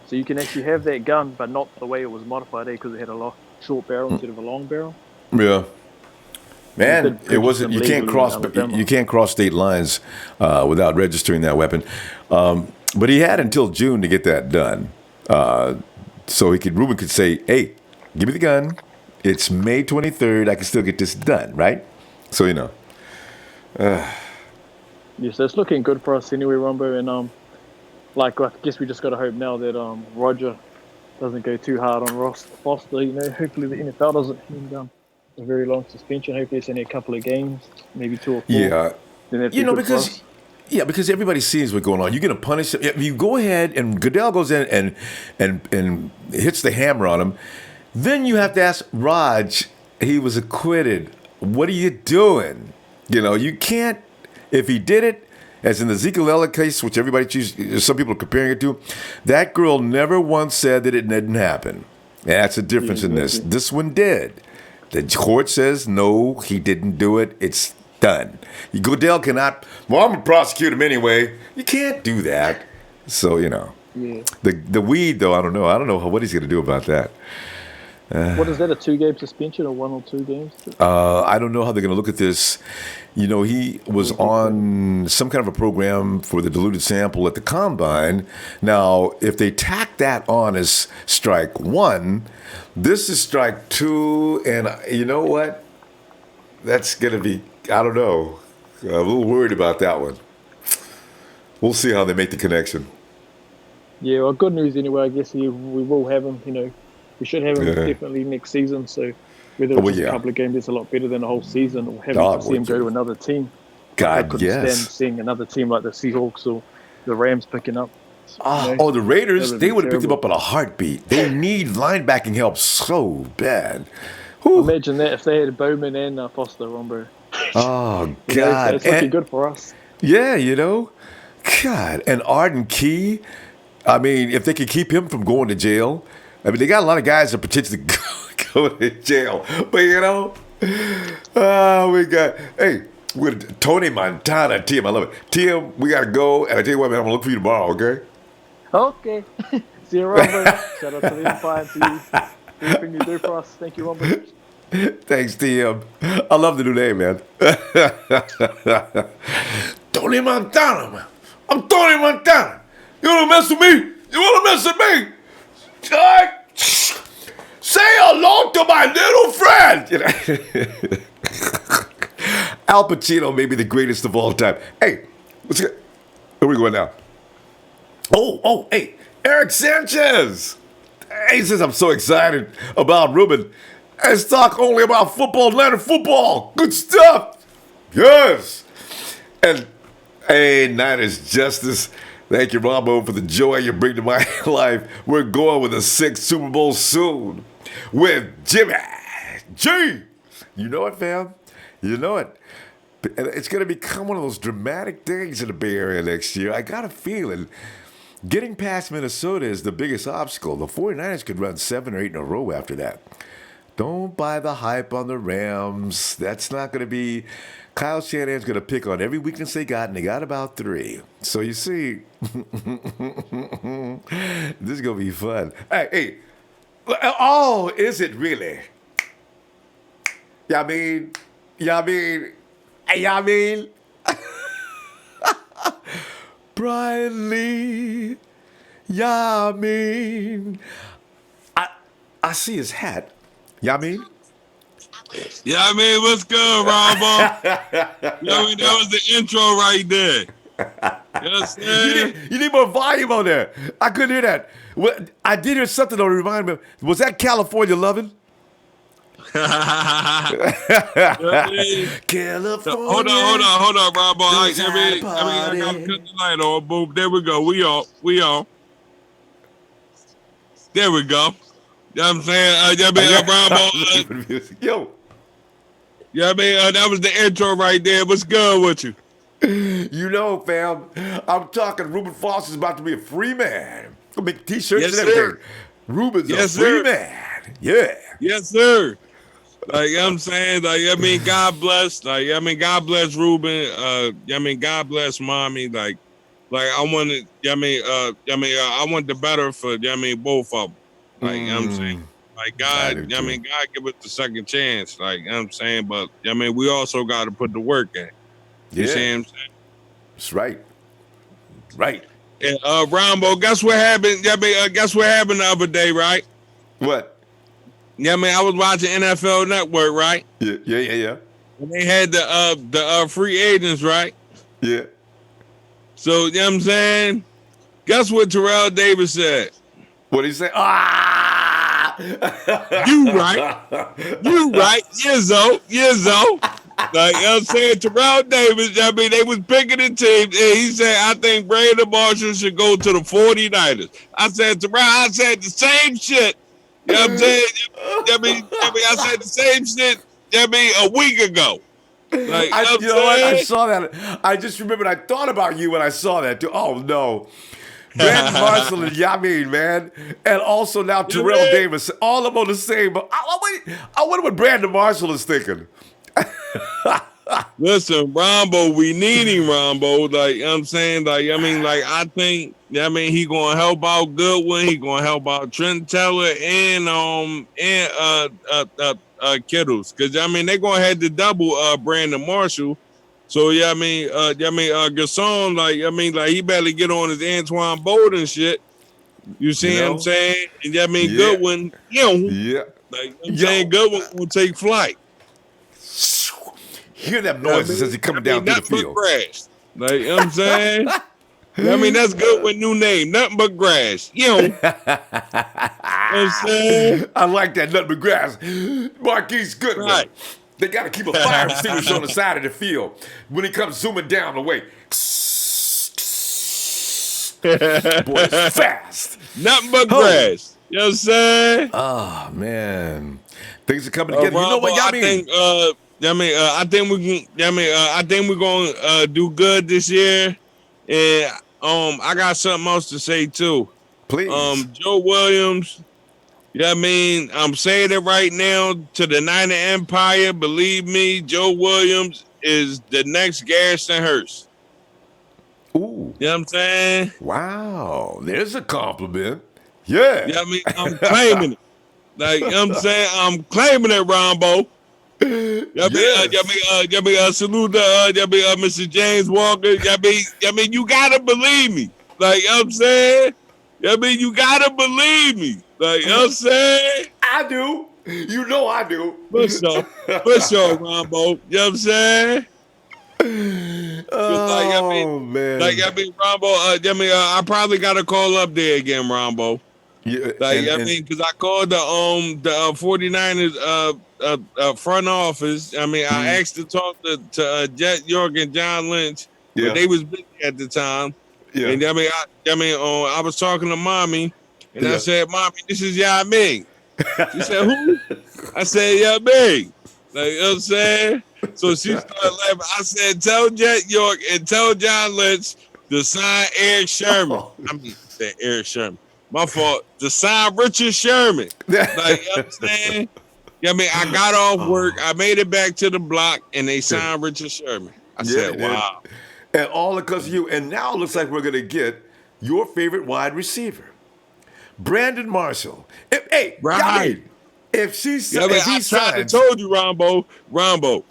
So you can actually have that gun, but not the way it was modified, because it had a short barrel instead of a long barrel. Yeah, man, it wasn't. You can't cross state lines without registering that weapon. But he had until June to get that done, so Ruben could say, "Hey, give me the gun. It's May 23rd. I can still get this done, right?" So Yes, it's looking good for us anyway, Ronbo, and I guess we just got to hope now that Roger doesn't go too hard on Ross Foster. Hopefully the NFL doesn't hand down a very long suspension. Hopefully it's only a couple of games, maybe 2 or 4. Yeah, because everybody sees what's going on. You're going to punish him. If you go ahead and Goodell goes in and hits the hammer on him, then you have to ask Raj. He was acquitted. What are you doing? You can't. If he did it, as in the Ezekiel Elliott case, which some people are comparing it to, that girl never once said that it didn't happen. And that's the difference in this. This one did. The court says, no, he didn't do it. It's done. Goodell cannot, I'm going to prosecute him anyway. You can't do that. So, the weed, though, I don't know. I don't know what he's going to do about that. What is that, a 2-game suspension or 1 or 2 games? I don't know how they're going to look at this. He was on some kind of a program for the diluted sample at the Combine. Now, if they tack that on as strike 1, this is strike 2, and you know what? That's going to be, I don't know. I'm a little worried about that one. We'll see how they make the connection. Yeah, well, good news anyway. I guess we will have him, We should have him definitely next season. So whether it's just a couple of games, it's a lot better than a whole season, or having to see him go to another team. I couldn't stand seeing another team like the Seahawks or the Rams picking up. The Raiders, they would have picked him up in a heartbeat. They need linebacking help so bad. Whew. Imagine that if they had Bowman and Foster, Ronbo. Oh, God. It's looking good for us. Yeah, God. And Arden Key, if they could keep him from going to jail. They got a lot of guys that potentially go to jail. But, we got, with Tony Montana, Tim, I love it. Tim, we got to go. And I tell you what, man, I'm going to look for you tomorrow, okay? Okay. See you, Robert. Shout out to the Empire and to you. Everything you do for us. Thank you, Robert. Thanks, Tim. I love the new name, man. Tony Montana, man. I'm Tony Montana. You want to mess with me? You want to mess with me? Say hello to my little friend. Al Pacino may be the greatest of all time. Hey, where we going now? Hey, Eric Sanchez. He says, I'm so excited about Ruben. Let's talk only about football, Atlanta football. Good stuff. Yes. And Hey, Niners Justice. Thank you, Ronbo, for the joy you bring to my life. We're going with the 6th Super Bowl soon with Jimmy G. You know it, fam. You know it. It's going to become one of those dramatic things in the Bay Area next year. I got a feeling getting past Minnesota is the biggest obstacle. The 49ers could run 7 or 8 in a row after that. Don't buy the hype on the Rams. That's not going to be... Kyle Shanahan's going to pick on every weakness they got, and they got about 3. So you see, this is going to be fun. Hey, oh, is it really? Yeah, I mean, Brian Lee, yeah, I see his hat. Yeah, I mean. Yeah, I mean, what's good, Ronbo? Yeah, I mean, that was the intro right there. You know what I'm saying? You need more volume on there. I couldn't hear that. I did hear something that reminded me. Was that California Lovin'? California. Hold on, Ronbo. I gotta cut the light on. Boom, there we go. We on. There we go. You know what I'm saying? Ronbo. Yo. Yeah, I mean, that was the intro right there. What's good with you? You know, fam, I'm talking Reuben Foster's about to be a free man. He'll make t-shirts and everything. Sir. Reuben's a free man. Yeah. Yes, sir. Like, I'm saying, like, I mean, God bless. Like, I mean, God bless Ruben. I mean, God bless mommy. Like I wanted, I want the better for, both of them. Like, I'm saying. Like God, God give us the second chance. Like I'm saying, but we also got to put the work in. You see what I'm saying? That's right. Right. And Ronbo, guess what happened? Guess what happened the other day, right? What? Yeah, I was watching NFL Network, right? Yeah. And they had the free agents, right? Yeah. So you know what I'm saying? Guess what Terrell Davis said? What did he say? You right. Yizzo. Like, I'm saying, Terrell Davis, they was picking the team, and he said, I think Brandon Marshall should go to the 49ers. I said, Terrell, I said the same shit. You know what I'm saying? I said the same shit, a week ago. Like, you know what? I saw that. I just remembered I thought about you when I saw that, too. Oh, no. Brandon Marshall and Yamin, man. And also now Terrell Davis. All of them on the same. But I wonder what Brandon Marshall is thinking. Listen, Rombo, we need him, Rombo. Like, I'm saying, like, I think, he gonna help out Goodwin. He gonna help out Trent Taylor and Kittles. Cause they gonna have to double Brandon Marshall. So Gasson, like he better get on his Antoine Bolden shit. You see what I'm saying? And Goodwin, like I'm saying, Goodwin will take flight. Hear that noise as he coming down through the field. Grass. Like you know what I'm saying? That's Goodwin new name, nothing but grass. You know what I'm saying? I like that, nothing but grass. Marquise Goodwin. Right. They got to keep a fire extinguisher on the side of the field when he comes zooming down the way. Boy, it's fast. Nothing but grass. You know what I'm saying? Oh, man. Things are coming together. You know what y'all mean? I think we can. I think we're gonna do good this year, and I got something else to say too. Please, Joe Williams. I'm saying it right now to the Niner Empire. Believe me, Joe Williams is the next Garrison Hurst. Ooh, you know what I'm saying? Wow, there's a compliment. Yeah, I'm claiming it. Like I'm saying, I'm claiming it, Rombo. Salute Mr. James Walker. You gotta believe me. Like I'm saying, you gotta believe me. Like I'm saying, I do. You know I do. For sure, Rombo. You know what I'm saying? Oh man. Rombo. I probably gotta call up there again, Rombo. Yeah, because I called the 49ers front office. I asked to talk to Jet York and John Lynch. Yeah. but they was busy at the time. Yeah. And I was talking to mommy, and I Yeah. said, "Mommy, this is Yao Ming." She said, "Who?" I said, "Yao Ming." Like, you know what I'm saying? So she started laughing. I said, "Tell Jet York and tell John Lynch to sign Eric Sherman." Said Eric Sherman. My fault. To sign Richard Sherman. Like, you know what I'm saying? Yeah, I got off work. I made it back to the block, and they signed Richard Sherman. I said, "Wow." And all because of you. And now it looks like we're going to get your favorite wide receiver, Brandon Marshall. Hey, right. If she's, I tried to told you, Rombo,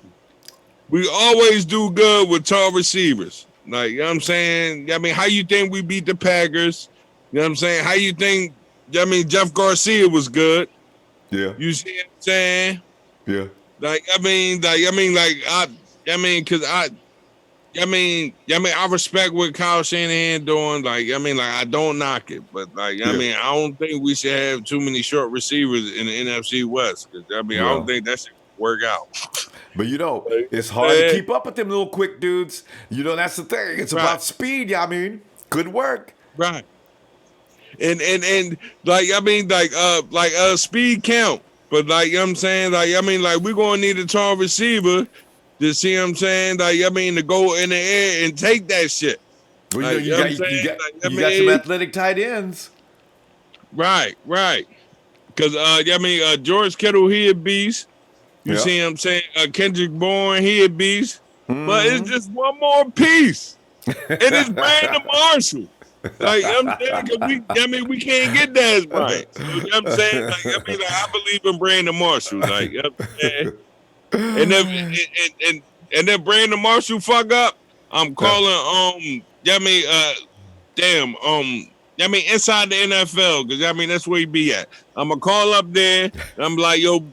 we always do good with tall receivers. Like, you know what I'm saying? How you think we beat the Packers? You know what I'm saying? How you think, Jeff Garcia was good? Yeah. You see what I'm saying? Yeah. I respect what Kyle Shanahan doing. I don't knock it, but I don't think we should have too many short receivers in the NFC West. Because I don't think that should work out. But it's hard to keep up with them little quick dudes. That's the thing. It's about speed. Good work. Right. And speed count. But you know what I'm saying? We're gonna need a tall receiver to see what I'm saying, to go in the air and take that shit. Well, you got some athletic tight ends. Right. Because George Kittle, he a beast. You see what I'm saying? Kendrick Bourne, he a beast. But it's just one more piece. And it's Brandon Marshall. Like, you know what I'm saying? Because we can't get Dez Bryant. So, you know what I'm saying? I believe in Brandon Marshall. Like, you know what I'm saying? And then Brandon Marshall fuck up. I'm calling inside the NFL, because that's where he be at. I'm gonna call up there, and I'm like, yo,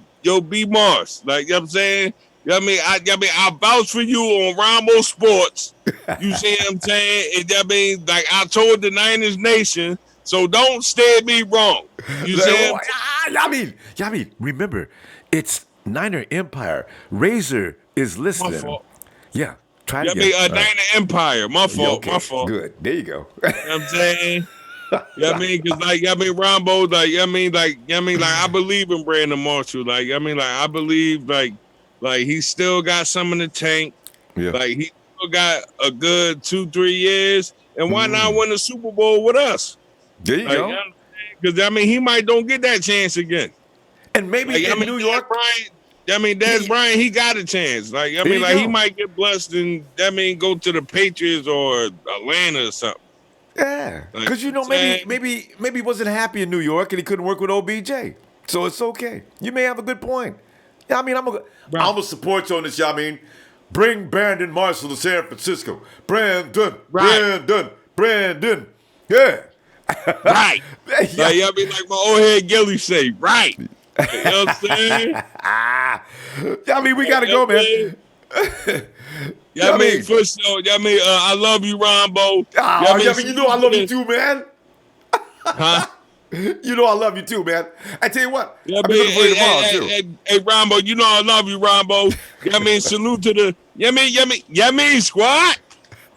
B Mars. Like, you know what I'm saying? I vouch for you on Ronbo Sports. You see what I'm saying? And I told the Niners Nation, so don't steer me wrong. You see what I'm saying? Remember, it's Niner Empire. Razor is listening. My fault. Yeah. Try to get Niner Empire. My fault. Okay. My fault. Good. There you go. You know what I'm saying? Because Rombo, I believe in Brandon Marshall. I believe he still got some in the tank. Yeah. He still got a good 2-3 years. And why not win the Super Bowl with us? There you go. Because he might don't get that chance again. And maybe in New York, Dez Bryant, he got a chance. He might get blessed and go to the Patriots or Atlanta or something. Yeah, because maybe he wasn't happy in New York and he couldn't work with OBJ, so it's okay. You may have a good point. Yeah, I'm gonna support you on this. Bring Brandon Marshall to San Francisco. Brandon. Yeah. Right. Like my old head Gilly say, right. You know what I'm saying? We gotta go, man. For sure. I love you, Rombo. I love you too, man. Huh? I love you too, man. I tell you what, I'll be looking for you tomorrow too. Hey, Rombo, I love you, Rombo. Salute to the squad.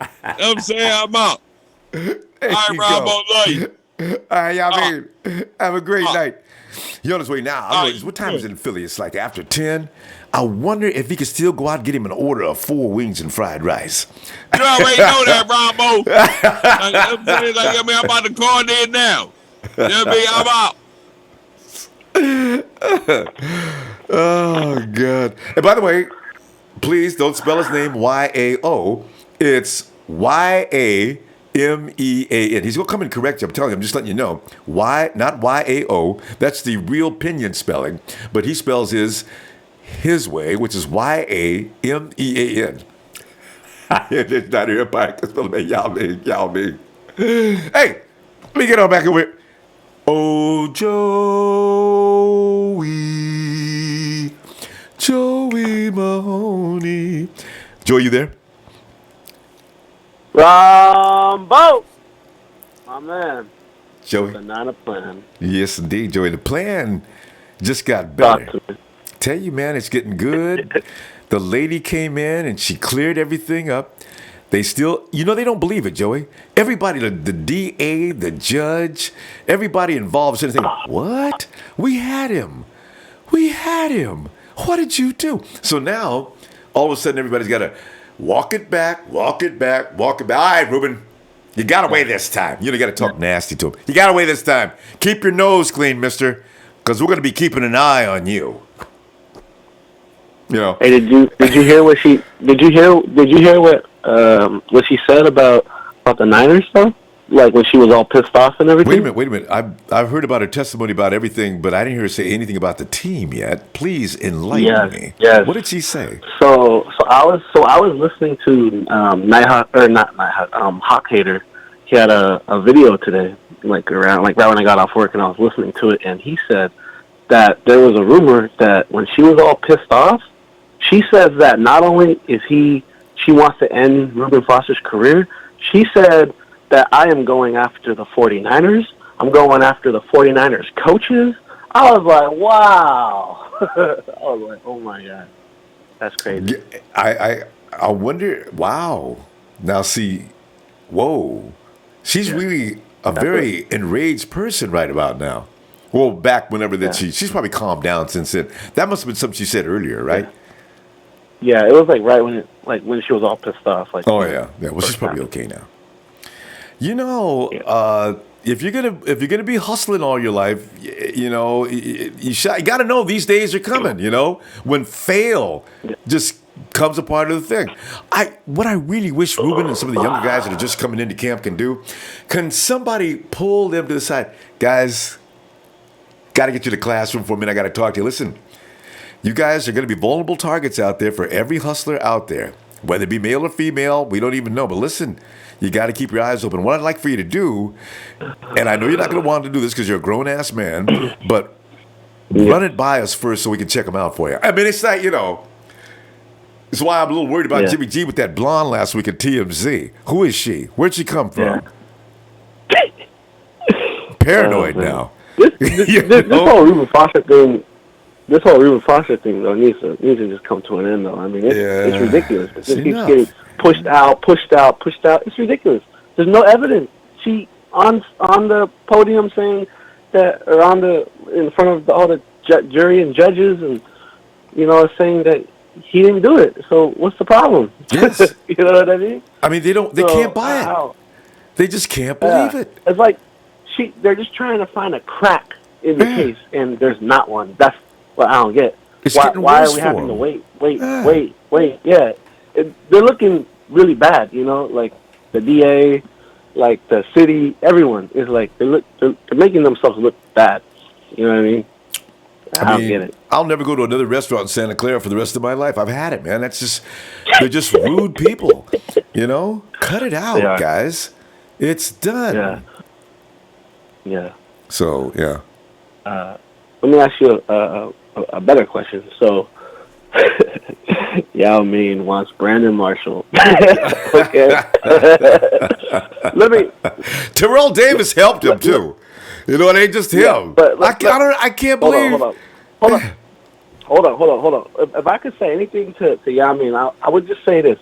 You know what I'm saying? I'm out. All right, Rombo, love you. All right, have a great night. You're on his way now. What time is it in Philly? It's like after 10. I wonder if he could still go out and get him an order of 4 wings and fried rice. You already know that, Rombo. I'm about to call there now. You know what I'm out. Oh, God. And by the way, please don't spell his name Y-A-O. It's Y-A-M-E-A-N. He's going to come and correct you. I'm telling you, I'm just letting you know. Not Y-A-O. That's the real Pinion spelling. But he spells his way, which is Y-A-M-E-A-N. It's not here, but I spell it Yao Ming. Hey, let me get on back over here. Oh, Joey Mahoney. Joey, you there? Ronbo, my man. Joey. Banana plan. Yes, indeed, Joey. The plan just got better. Tell you, man, it's getting good. The lady came in and she cleared everything up. They still, they don't believe it, Joey. Everybody, the DA, the judge, everybody involved is saying, what? We had him. We had him. What did you do? So now, all of a sudden, everybody's got to walk it back, walk it back, walk it back. All right, Ruben, you got away this time. You got to talk nasty to him. You got away this time. Keep your nose clean, mister, because we're going to be keeping an eye on you. Hey, did you hear what she what she said about the Niners though? Like when she was all pissed off and everything. Wait a minute. I've heard about her testimony about everything, but I didn't hear her say anything about the team yet. Please enlighten me. Yes. What did she say? So I was listening to Hawk Hater. He had a video today, right when I got off work, and I was listening to it, and he said that there was a rumor that when she was all pissed off, she says that not only she wants to end Reuben Foster's career, she said that I am going after the 49ers. I'm going after the 49ers coaches. I was like, wow. I was like, oh my God. That's crazy. I wonder, wow. Now see, whoa. She's really a very enraged person right about now. Well, back whenever that she's probably calmed down since then. That must have been something she said earlier, right? Yeah, it was right when she was all pissed off. Oh yeah. Well, she's probably okay now. If you're gonna be hustling all your life, you got to know these days are coming. When fail just comes a part of the thing. What I really wish Ruben and some of the younger guys that are just coming into camp can somebody pull them to the side, guys. Got to get you to the classroom for a minute. I got to talk to you. Listen, you guys are going to be vulnerable targets out there for every hustler out there, whether it be male or female. We don't even know. But listen, you got to keep your eyes open. What I'd like for you to do, and I know you're not going to want to do this because you're a grown-ass man, but run it by us first so we can check them out for you. I mean, it's like, it's why I'm a little worried about Jimmy G with that blonde last week at TMZ. Who is she? Where'd she come from? Paranoid now. This whole Reuben Foster thing, though, needs to just come to an end, though. I mean, it's ridiculous. It just keeps getting pushed out. It's ridiculous. There's no evidence. She on the podium saying that, or in front of all the jury and judges, and saying that he didn't do it. So what's the problem? Yes. You know what I mean? I mean, they can't buy it. They just can't believe it. It's like they're just trying to find a crack in the case, and there's not one. That's what I don't get. Why are we having to wait? Yeah, they're looking really bad. Like the DA, like the city, everyone is like they're making themselves look bad. You know what I mean? I don't get it. I'll never go to another restaurant in Santa Clara for the rest of my life. I've had it, man. They're just rude people. Cut it out, guys. It's done. Yeah. So, yeah. Let me ask you a better question. So, Yao Ming wants Brandon Marshall. Okay. Terrell Davis helped him too. It ain't just him. But I can't believe. Hold on. If I could say anything to Yao Ming, I would just say this.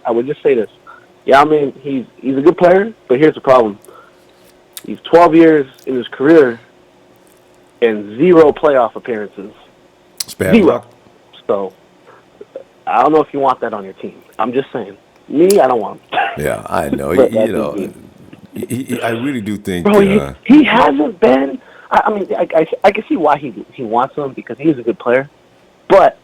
Yao Ming, he's a good player, but here's the problem. He's 12 years in his career and 0 playoff appearances. It's bad 0. luck. So, I don't know if you want that on your team. I'm just saying. Me, I don't want him. Yeah, I know. I really do think... Bro, he hasn't been... I mean, I can see why he wants him, because he's a good player. But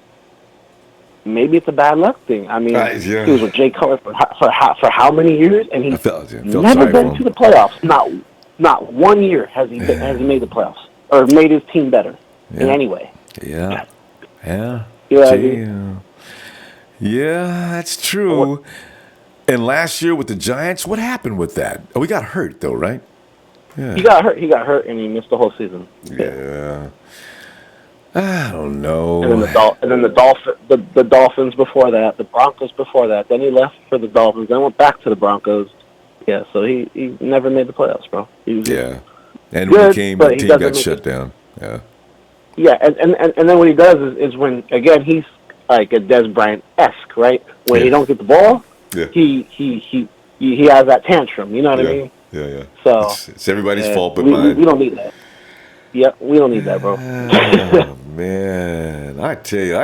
maybe it's a bad luck thing. I mean, he was with Jay Cutler for how many years? And he's never been to the playoffs. Not 1 year has he made the playoffs or made his team better in any way. Yeah. You know what I mean? Yeah, that's true. And last year with the Giants, what happened with that? Oh, he got hurt though, right? Yeah. He got hurt, and he missed the whole season. Yeah. I don't know. And then the Dolphins before that, the Broncos before that. Then he left for the Dolphins, then went back to the Broncos. Yeah, so he never made the playoffs, bro. And when he came, the team got shut down. Yeah. Yeah, and then what he does is when, again, he's like a Des Bryant-esque, right? When he don't get the ball, he he has that tantrum. You know what I mean? Yeah. So It's everybody's fault but we mine. don't need that. Yep, we don't need that, bro. Oh, man. I tell you,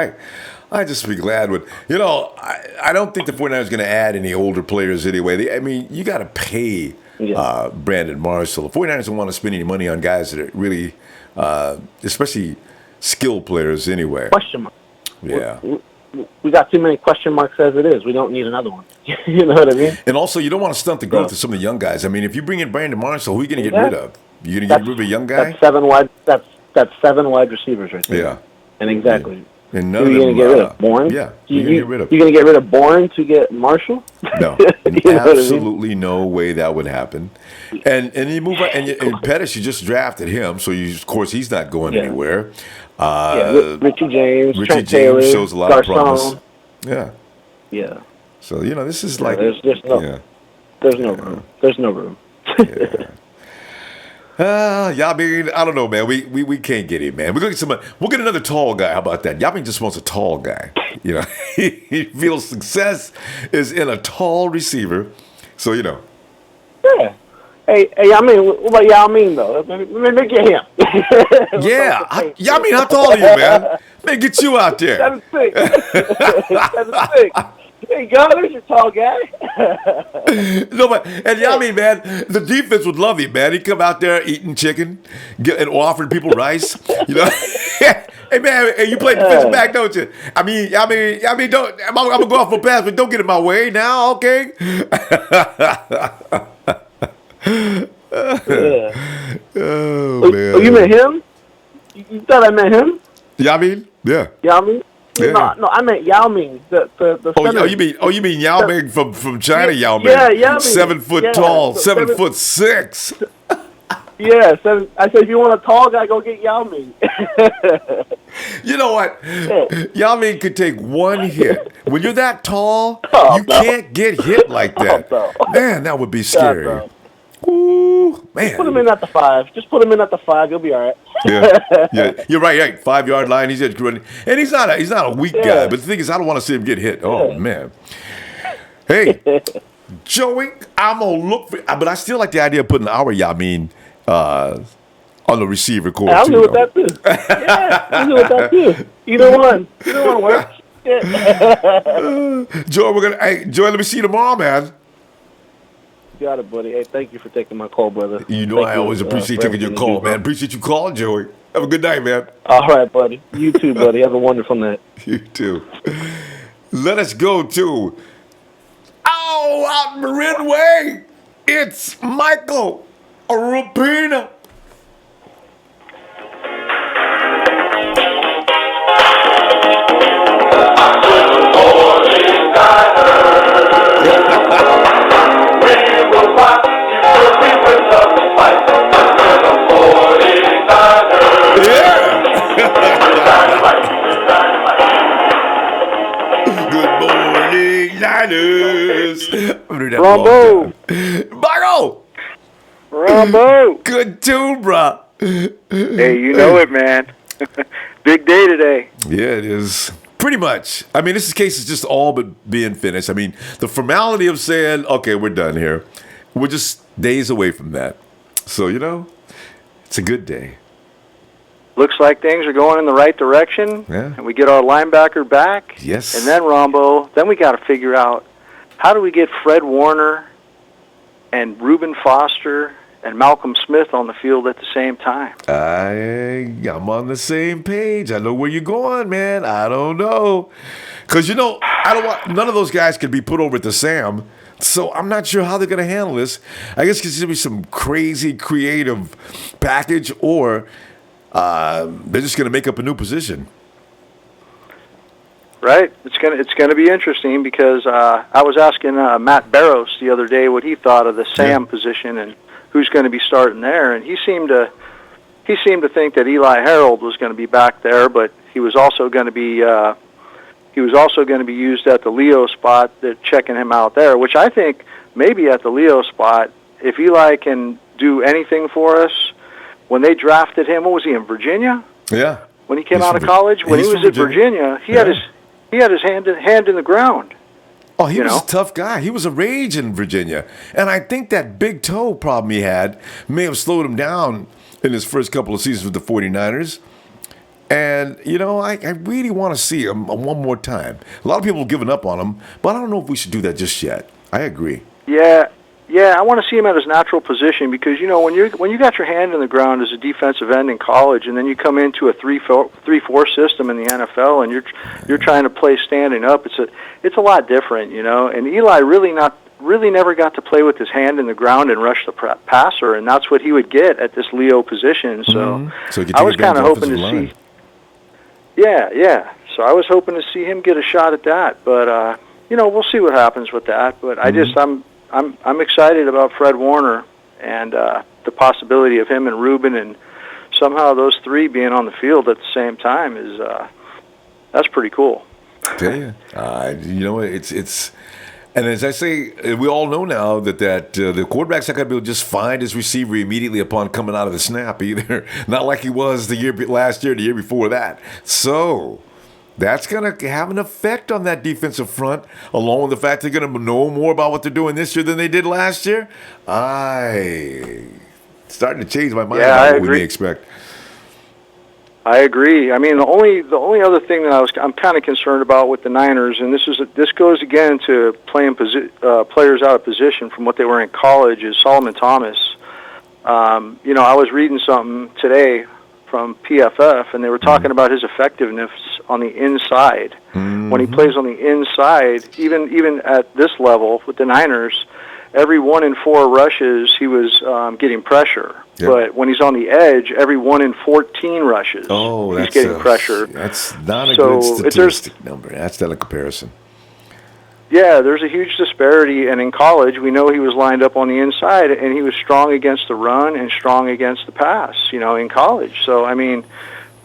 I just be glad with, I don't think the 49ers are going to add any older players anyway. I mean, you got to pay Brandon Marshall. The 49ers don't want to spend any money on guys that are really, especially skilled players anyway. Question mark. Yeah. We got too many question marks as it is. We don't need another one. You know what I mean? And also, you don't want to stunt the growth of some of the young guys. I mean, if you bring in Brandon Marshall, who are you going to get rid of? You going to get rid of a young guy? That's 7 wide receivers right there. Yeah. And exactly. And who are you going to get rid of? Bourne? Yeah. You're going to get rid of. You going to get rid of Bourne to get Marshall? No. Absolutely no way that would happen. And you move on. And Pettis, you just drafted him, so of course he's not going anywhere. Richie James, Richie Trent James Taylor, shows a lot of promise. Yeah. Yeah. So this is like there's no room. There's no room. Yamin, I don't know, man. We can't get him, man. We'll get another tall guy. How about that? Yamin just wants a tall guy. He feels success is in a tall receiver. So Yeah. Hey, Yamin, what about Yamin though? Let me get him. Yamin, how tall are you, man? Let me get you out there. 7'6". 7'6". There you go. There's your tall guy. And Yamin, man, the defense would love him, man. He'd come out there eating chicken and offering people rice. Hey, man, you play defensive back, don't you? I mean, don't. I'm gonna go off for a pass, but don't get in my way now, okay? Oh man. Oh, you met him? You thought I met him? Yamin? Yeah. Yamin? Yeah. No, I meant Yao Ming, the center. You mean Yao Ming from China? Yao Ming, yeah, Yao Ming. 7 foot tall, 7'6". Yeah, I said if you want a tall guy, go get Yao Ming. You know what? Yao Ming could take one hit. When you're that tall, you can't get hit like that. Man, that would be scary. Ooh, man. Just put him in at the 5. You'll be all right. Yeah. You're right. 5-yard line. He's just running, and he's not a weak guy. But the thing is, I don't want to see him get hit. Oh man. Hey, Joey, I'm gonna look for. But I still like the idea of putting our Yamin on the receiver core. I'll do with that too. I'll do with that too. Either one works. Joey, let me see you tomorrow, man. Got it, buddy. Hey, thank you for taking my call, brother. I always appreciate taking your call, man. Appreciate you calling, Joey. Have a good night, man. All right, buddy. You too, buddy. Have a wonderful night. You too. Let us go to out in Marin Way. It's Michael Rapina. Good morning, Niners. Ronbo. Ronbo. Good tune, bro. Hey, you know it, man. Big day today. Yeah, it is. Pretty much. I mean, this case is just all but being finished. I mean, the formality of saying, okay, we're done here. We're just days away from that. So, it's a good day. Looks like things are going in the right direction. Yeah. And we get our linebacker back. Yes. And then, Rombo, then we got to figure out how do we get Fred Warner and Reuben Foster and Malcolm Smith on the field at the same time. I'm on the same page. I know where you're going, man. I don't know. Because, I don't want none of those guys could be put over to Sam. So I'm not sure how they're going to handle this. I guess it's going to be some crazy creative package, or they're just going to make up a new position. Right. It's gonna be interesting because I was asking Matt Barrows the other day what he thought of the Sam position and who's going to be starting there, and he seemed to think that Eli Harold was going to be back there, but he was also going to be used at the Leo spot. They're checking him out there, which I think maybe at the Leo spot, if Eli can do anything for us. When they drafted him, what was he in Virginia? Yeah. When he came out of college, when he was at Virginia, he had his hand in the ground. Oh, he was a tough guy. He was a rage in Virginia. And I think that big toe problem he had may have slowed him down in his first couple of seasons with the 49ers. And, I really want to see him one more time. A lot of people have given up on him, but I don't know if we should do that just yet. I agree. Yeah, I want to see him at his natural position because, when you got your hand in the ground as a defensive end in college and then you come into a 3-4 system in the NFL and you're trying to play standing up, it's a lot different, And Eli really never got to play with his hand in the ground and rush the passer, and that's what he would get at this Leo position. So, I was kind of hoping to see. Yeah. So I was hoping to see him get a shot at that, but we'll see what happens with that. But I'm excited about Fred Warner and the possibility of him and Ruben and somehow those three being on the field at the same time is that's pretty cool. I tell you, it's. And as I say, we all know now that the quarterback's not going to be able to just find his receiver immediately upon coming out of the snap either. Not like he was last year, the year before that. So that's going to have an effect on that defensive front, along with the fact they're going to know more about what they're doing this year than they did last year. Starting to change my mind about what we may expect. I agree. I mean, the only other thing that I'm kind of concerned about with the Niners, and this goes again to playing players out of position from what they were in college, is Solomon Thomas. I was reading something today from PFF, and they were talking about his effectiveness on the inside. Mm-hmm. When he plays on the inside, even at this level with the Niners, every 1 in 4 rushes he was getting pressure. Yep. But when he's on the edge, every 1 in 14 rushes, he's getting pressure. That's not a good statistic number. That's not a comparison. Yeah, there's a huge disparity. And in college, we know he was lined up on the inside, and he was strong against the run and strong against the pass, in college. So, I mean,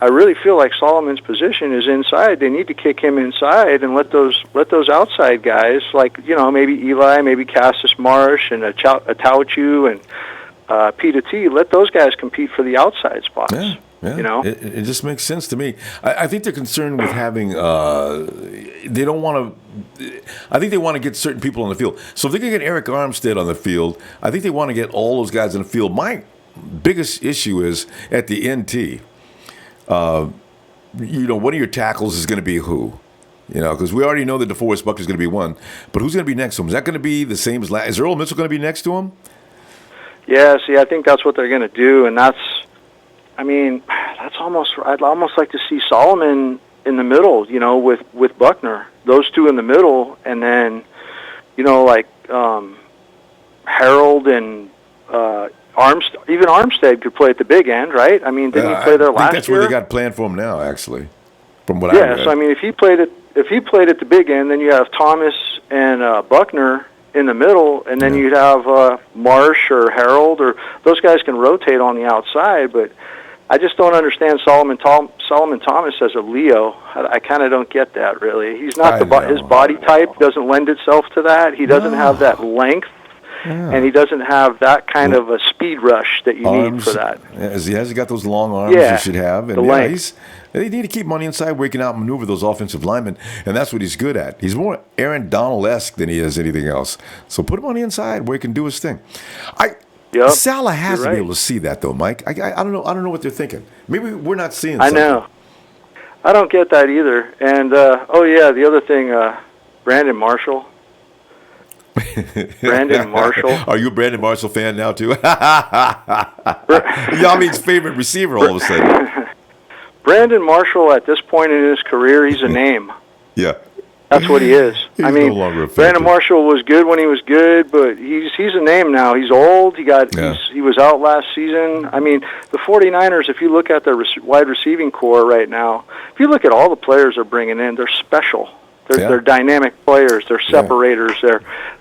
I really feel like Solomon's position is inside. They need to kick him inside and let those outside guys, like, maybe Eli, maybe Cassius Marsh and a Tauchu and Peter T, let those guys compete for the outside spots. Yeah. It just makes sense to me. I think they're concerned with having. They don't want to. I think they want to get certain people on the field. So if they can get Eric Armstead on the field, I think they want to get all those guys on the field. My biggest issue is at the NT. One of your tackles is going to be who? Because we already know that DeForest Buckner's going to be one. But who's going to be next to him? Is that going to be the same as last? Is Earl Mitchell going to be next to him? Yeah, see, I think that's what they're going to do, and I'd almost like to see Solomon in the middle, with Buckner. Those two in the middle, and then, Harold and Armstead. Even Armstead could play at the big end, right? I mean, didn't he play there last year? I think that's what they got planned for him now, actually, from what I read. Yeah, so I mean, if he played at the big end, then you have Thomas and Buckner in the middle, and then you'd have Marsh or Harold, or those guys can rotate on the outside. But I just don't understand Solomon Thomas as a Leo. I kind of don't get that, really. He's not his body type doesn't lend itself to that. He doesn't have that length, and he doesn't have that kind of a speed rush that you need for that. He hasn't got those long arms he should have, and they need to keep him on the inside where he can outmaneuver those offensive linemen, and that's what he's good at. He's more Aaron Donald-esque than he is anything else. So put him on the inside where he can do his thing. Salah has to be able to see that, though, Mike. I don't know. I don't know what they're thinking. Maybe we're not seeing something. I know. I don't get that either. And the other thing, Brandon Marshall. Brandon Marshall. Are you a Brandon Marshall fan now too? Yami's favorite receiver all of a sudden. Brandon Marshall, at this point in his career, he's a name. Yeah. That's what he is. He's no longer effective. Brandon Marshall was good when he was good, but he's a name now. He's old. He was out last season. I mean, the 49ers, if you look at their wide receiving core right now, if you look at all the players they're bringing in, they're special. They're dynamic players. They're separators.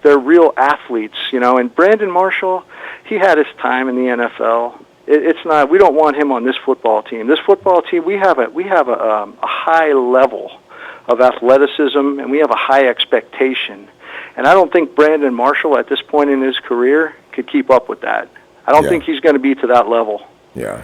They're real athletes, And Brandon Marshall, he had his time in the NFL. It's not. We don't want him on this football team. This football team, we have a high level of athleticism, and we have a high expectation. And I don't think Brandon Marshall, at this point in his career, could keep up with that. I don't think he's going to be to that level. Yeah,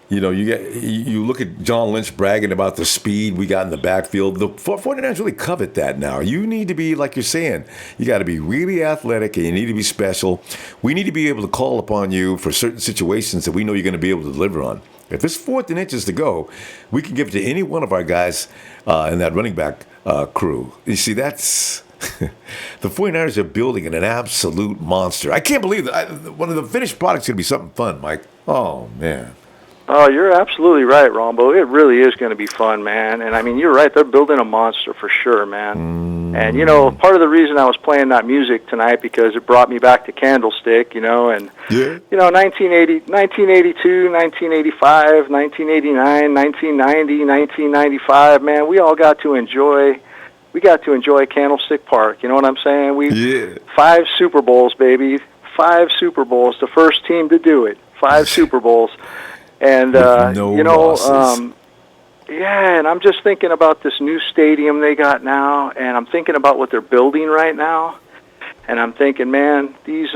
You know, you look at John Lynch bragging about the speed we got in the backfield. The 49ers really covet that now. You need to be, like you're saying, you got to be really athletic and you need to be special. We need to be able to call upon you for certain situations that we know you're going to be able to deliver on. If it's 4th and inches to go, we can give it to any one of our guys in that running back crew. You see, that's... the 49ers are building an absolute monster. I can't believe that. One of the finished products is going to be something fun, Mike. Oh, man. Oh, you're absolutely right, Rombo. It really is going to be fun, man. And I mean, you're right. They're building a monster for sure, man. And, you know, part of the reason I was playing that music tonight because it brought me back to Candlestick, you know, and, you know, 1982, 1985, 1989, 1990, 1995, man, we all got to enjoy Candlestick Park. You know what I'm saying? 5 Super Bowls, baby. 5 Super Bowls. The first team to do it. 5 Super Bowls. And, you know, and I'm just thinking about this new stadium they got now, and I'm thinking about what they're building right now. And I'm thinking, man, these,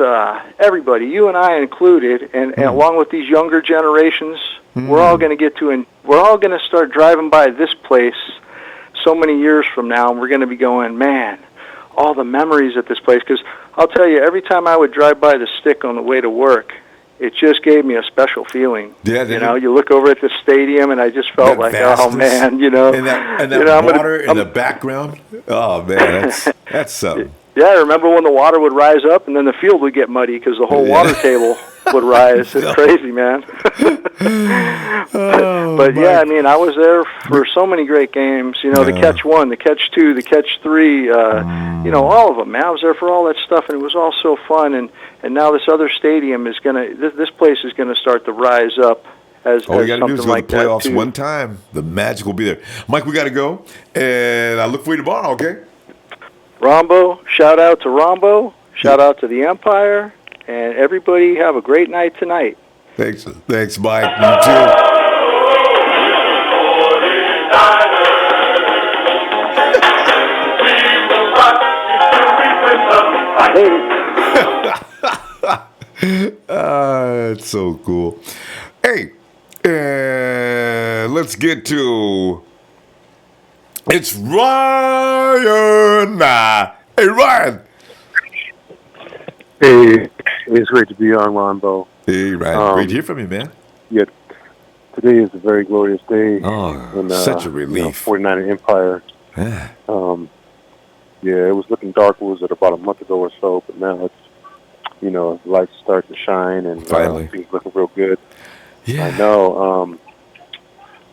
everybody, you and I included, and along with these younger generations, we're all going to start driving by this place so many years from now, and we're going to be going, man, all the memories at this place. Because I'll tell you, every time I would drive by the Stick on the way to work, it just gave me a special feeling. Yeah, you know, you look over at the stadium, and I just felt like, oh man, you know, and that water in the background. Oh man, that's something. Yeah, I remember when the water would rise up, and then the field would get muddy because the whole water table would rise. It's crazy, man. but yeah, I mean, I was there for so many great games. You know, the catch 1, the catch 2, the catch 3. You know, all of them, man. I was there for all that stuff, and it was all so fun. And now this other stadium is this place is gonna start to rise up as all you got to do is go like to the playoffs one time. The magic will be there. Mike, we got to go, and I look for you tomorrow. Okay. Rombo, shout out to Rombo, shout out to the Empire, and everybody have a great night tonight. Thanks, Mike. You too. It's so cool. Hey, let's get to... It's Ryan. Hey, Ryan. Hey, it's great to be on, Ronbo. Hey, Ryan. Great to hear from you, man. Yeah, today is a very glorious day. Oh, such a relief. 49er Empire. Yeah. Yeah, it was looking dark. It was about a month ago or so, but now it's, you know, lights start to shine and things looking real good. Yeah. I know.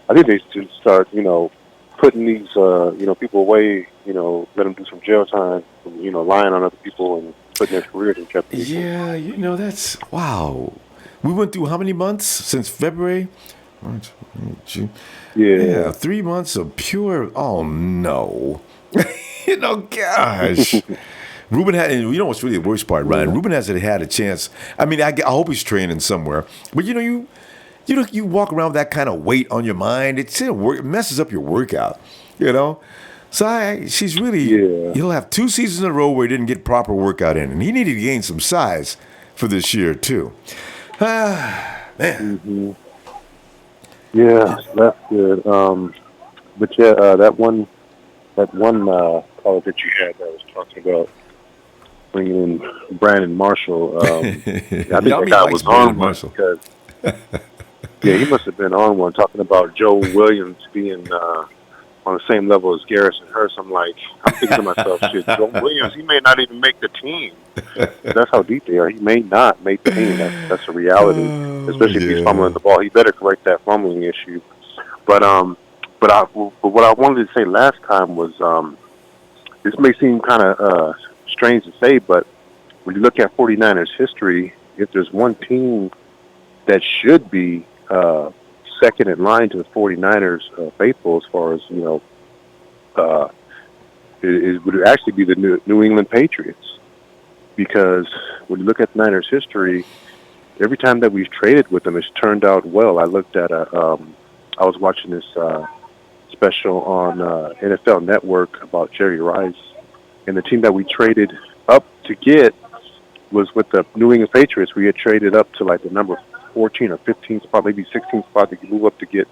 I think they should start, you know, putting these, you know, people away, you know, let them do some jail time, from, you know, lying on other people and putting their careers in jeopardy. Yeah, you know, that's, wow. We went through how many months since February? March, June. Yeah, 3 months of pure, oh no. You know, gosh. Ruben had, and you know what's really the worst part, Ryan? Ruben hasn't had a chance. I mean, I hope he's training somewhere. But, you know, you walk around with that kind of weight on your mind. It messes up your workout, you know? So she's really, he'll have 2 seasons in a row where he didn't get proper workout in. And he needed to gain some size for this year, too. Man. Mm-hmm. Yeah, that's good. But yeah, that one caller that you had that was talking about bringing in Brandon Marshall. I think that guy was on one because he must have been on one talking about Joe Williams being on the same level as Garrison Hurst. I'm thinking to myself, shit, Joe Williams, he may not even make the team. That's how deep they are. He may not make the team. That's a reality, especially if he's fumbling the ball. He better correct that fumbling issue. But what I wanted to say last time was, this may seem kind of strange to say, but when you look at 49ers history, if there's one team that should be second in line to the 49ers faithful as far as, you know, it would actually be the New England Patriots. Because when you look at the Niners history, every time that we've traded with them, it's turned out well. I looked at I was watching this special on NFL Network about Jerry Rice, and the team that we traded up to get was with the New England Patriots. We had traded up to like the number 14 or 15 spot, maybe 16 spot that you move up to get.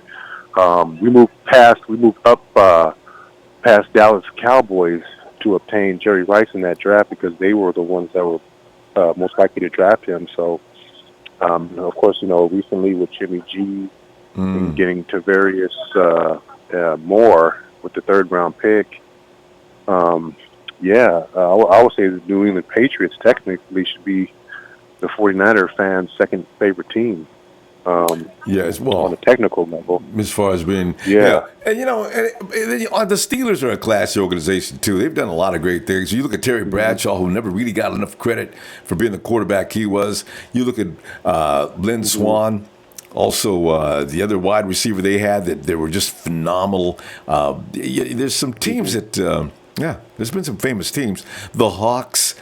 We moved up past Dallas Cowboys to obtain Jerry Rice in that draft because they were the ones that were most likely to draft him. So, of course, recently with Jimmy G and getting to various more with the third-round pick, I would say the New England Patriots technically should be the 49er fans' second favorite team. Yes, well, on a technical level, as far as being, and the Steelers are a classy organization too. They've done a lot of great things. You look at Terry Bradshaw, who never really got enough credit for being the quarterback he was. You look at Lynn Swann, also the other wide receiver they had that they were just phenomenal. There's some teams that, there's been some famous teams. The Hawks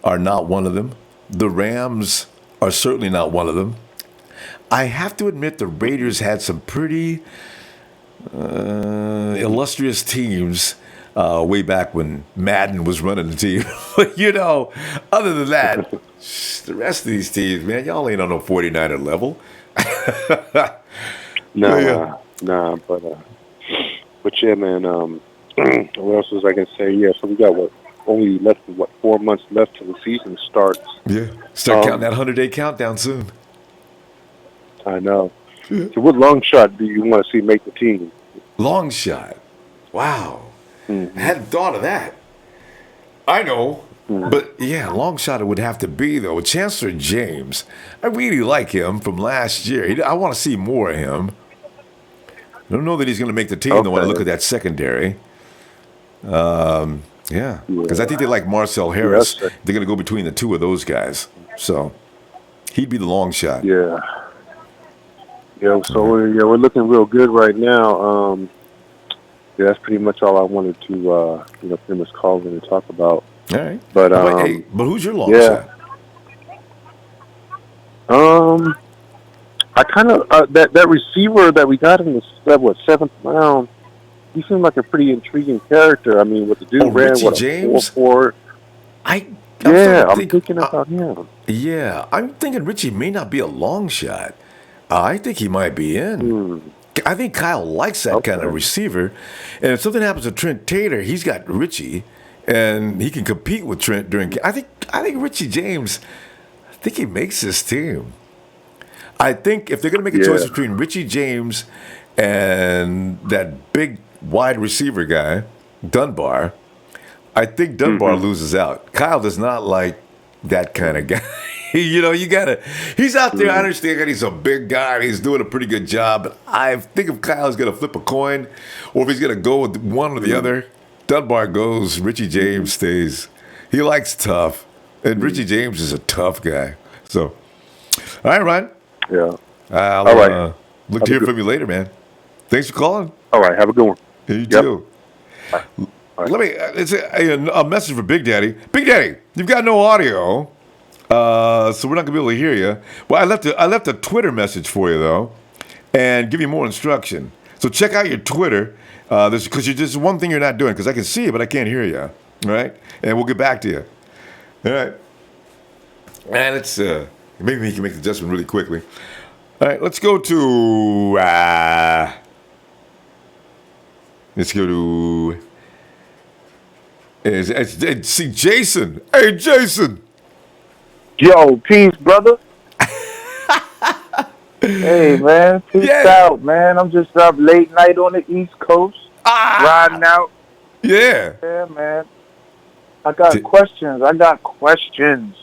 are not one of them. The Rams are certainly not one of them. I have to admit the Raiders had some pretty illustrious teams way back when Madden was running the team. But, other than that, the rest of these teams, man, y'all ain't on no 49er level. But yeah, man, what else was I going to say? Yeah, so we got only 4 months left till the season starts. Yeah, start counting that 100-day countdown soon. I know. So what long shot do you want to see make the team? Long shot? Wow. I hadn't thought of that. I know. But, yeah, long shot it would have to be, though. Chancellor James, I really like him from last year. I want to see more of him. I don't know that he's going to make the team, though, when I look at that secondary. Because I think they like Marcel Harris. They're going to go between the two of those guys. So, he'd be the long shot. Yeah. Yeah, so we're looking real good right now. That's pretty much all I wanted to pretty much call in and talk about. All right. But but who's your long shot? I kind of that receiver that we got in the 7th round, he seemed like a pretty intriguing character. I mean, what the dude ran, Richie James? 4.4. I'm thinking about him. Yeah, I'm thinking Richie may not be a long shot. I think he might be in. I think Kyle likes that kind of receiver. And if something happens to Trent Taylor, he's got Richie, and he can compete with Trent during. I think Richie James, I think he makes this team. I think if they're going to make a choice between Richie James and that big wide receiver guy, Dunbar, I think Dunbar loses out. Kyle does not like that kind of guy. He's out there. I understand that he's a big guy. He's doing a pretty good job. But I think if Kyle's going to flip a coin or if he's going to go with one or the other, Dunbar goes, Richie James stays. He likes tough. And Richie James is a tough guy. So, all right, Ryan. Yeah. I'll look to hear from you later, man. Thanks for calling. All right. Have a good one. You too. Right. Let me, it's a message for Big Daddy. Big Daddy, you've got no audio. So we're not gonna be able to hear you. Well, I left a Twitter message for you though, and give you more instruction. So check out your Twitter, because there's one thing you're not doing. Because I can see you, but I can't hear you. All right, and we'll get back to you. All right, and it's maybe you can make the adjustment really quickly. All right, let's go to see Jason. Hey, Jason. Yo, peace, brother. Hey, man. Peace out, man. I'm just up late night on the East Coast. Riding out. Yeah. Yeah, man. I got questions.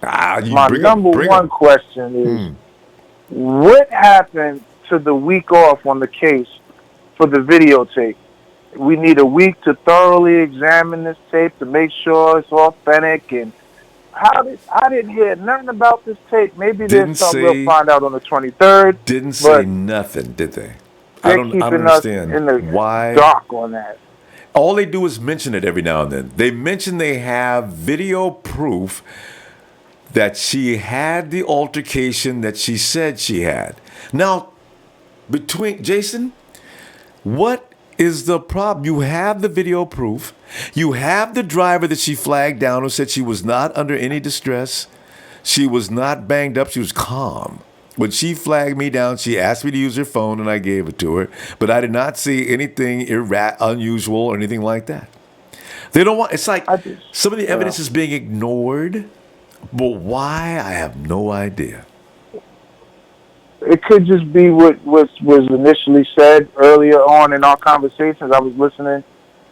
My number one question is, what happened to the week off on the case for the videotape? We need a week to thoroughly examine this tape to make sure it's authentic. And I didn't hear nothing about this tape. Maybe there's something we'll find out on the 23rd. Didn't say nothing, did they? I don't understand in the why. Dark on that. All they do is mention it every now and then. They mention they have video proof that she had the altercation that she said she had. Now, between Jason, what is the problem? You have the video proof. You have the driver that she flagged down who said she was not under any distress. She was not banged up. She was calm. When she flagged me down, she asked me to use her phone, and I gave it to her. But I did not see anything unusual or anything like that. They don't want. It's like some of the evidence is being ignored, but why? I have no idea. It could just be what was initially said earlier on in our conversations. I was listening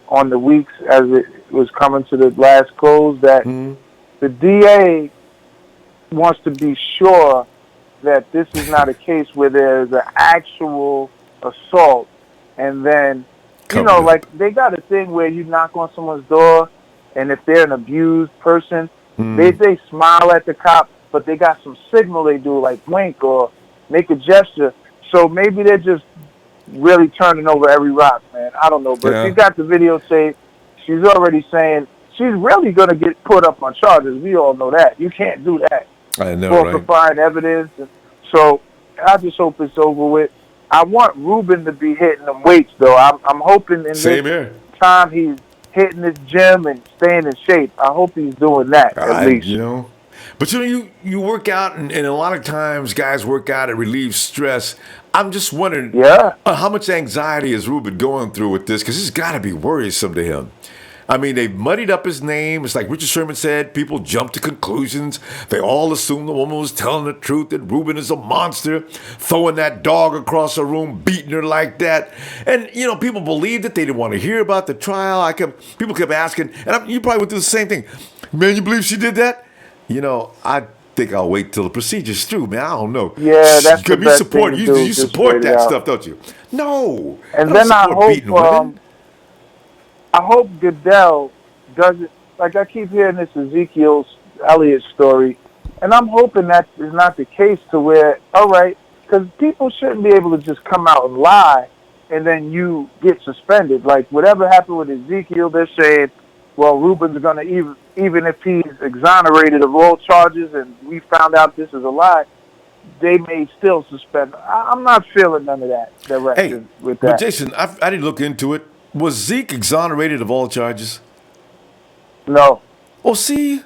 on the weeks as it was coming to the last close that the DA wants to be sure that this is not a case where there's an actual assault and then, like they got a thing where you knock on someone's door and if they're an abused person, they smile at the cop, but they got some signal they do like wink or make a gesture. So maybe they're just really turning over every rock, man. I don't know. But she got the videotape. She's already saying she's really going to get put up on charges. We all know that. You can't do that. I know, falsifying evidence. So I just hope it's over with. I want Ruben to be hitting them weights, though. I'm hoping in this time he's hitting his gym and staying in shape. I hope he's doing that at least. But you work out, and a lot of times guys work out, it relieves stress. I'm just wondering, how much anxiety is Ruben going through with this? Because this has got to be worrisome to him. I mean, they've muddied up his name. It's like Richard Sherman said, people jump to conclusions. They all assume the woman was telling the truth, that Ruben is a monster, throwing that dog across the room, beating her like that. And, people believed it. They didn't want to hear about the trial. People kept asking, and you probably would do the same thing. Man, you believe she did that? I think I'll wait till the procedure's through, man. I don't know. Yeah, that's the best thing to do. You support that stuff, don't you? No. And then I hope Goodell doesn't, like I keep hearing this Ezekiel Elliott story, and I'm hoping that is not the case to where, all right, because people shouldn't be able to just come out and lie and then you get suspended. Like whatever happened with Ezekiel, they're saying, well, Ruben's going to, even if he's exonerated of all charges and we found out this is a lie, they may still suspend. I'm not feeling none of that direction with that. But Jason, I didn't look into it. Was Zeke exonerated of all charges? No. Well, see,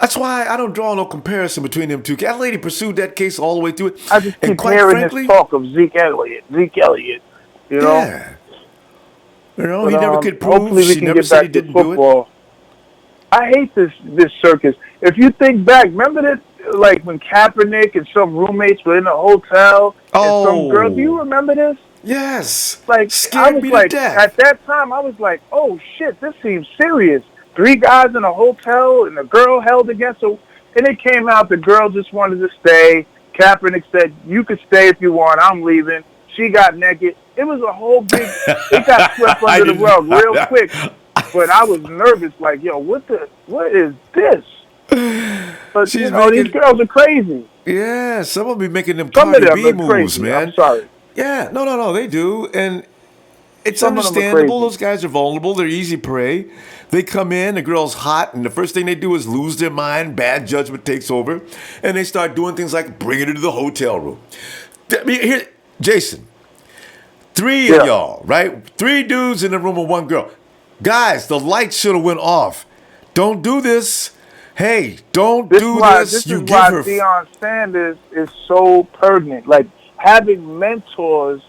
that's why I don't draw no comparison between them two. That lady pursued that case all the way through it. I just keep hearing this talk of Zeke Elliott, Yeah. He never could prove. Hopefully we she can never get said back he didn't to football. do it. I hate this circus. If you think back, remember that, like when Kaepernick and some roommates were in a hotel and some girl. Do you remember this? Yes. Like Scared me to death. At that time, I was like, oh shit, this seems serious. 3 guys in a hotel and a girl held against her. And it came out the girl just wanted to stay. Kaepernick said, you could stay if you want. I'm leaving. She got naked. It was a whole big, it got swept under the rug real quick. But I was nervous, like, yo, what is this? But, these girls are crazy. Yeah, some will be making them Cardi B moves, crazy. man. I'm sorry. Yeah, no, they do. And it's understandable. Those guys are vulnerable. They're easy prey. They come in, the girl's hot, and the first thing they do is lose their mind. Bad judgment takes over. And they start doing things like bringing her to the hotel room. Here, Jason, 3 of y'all, right? 3 dudes in the room with 1 girl. Guys, the lights should have went off. Don't do this. Hey, don't do this. This is why Deion Sanders is so pertinent. Like, having mentors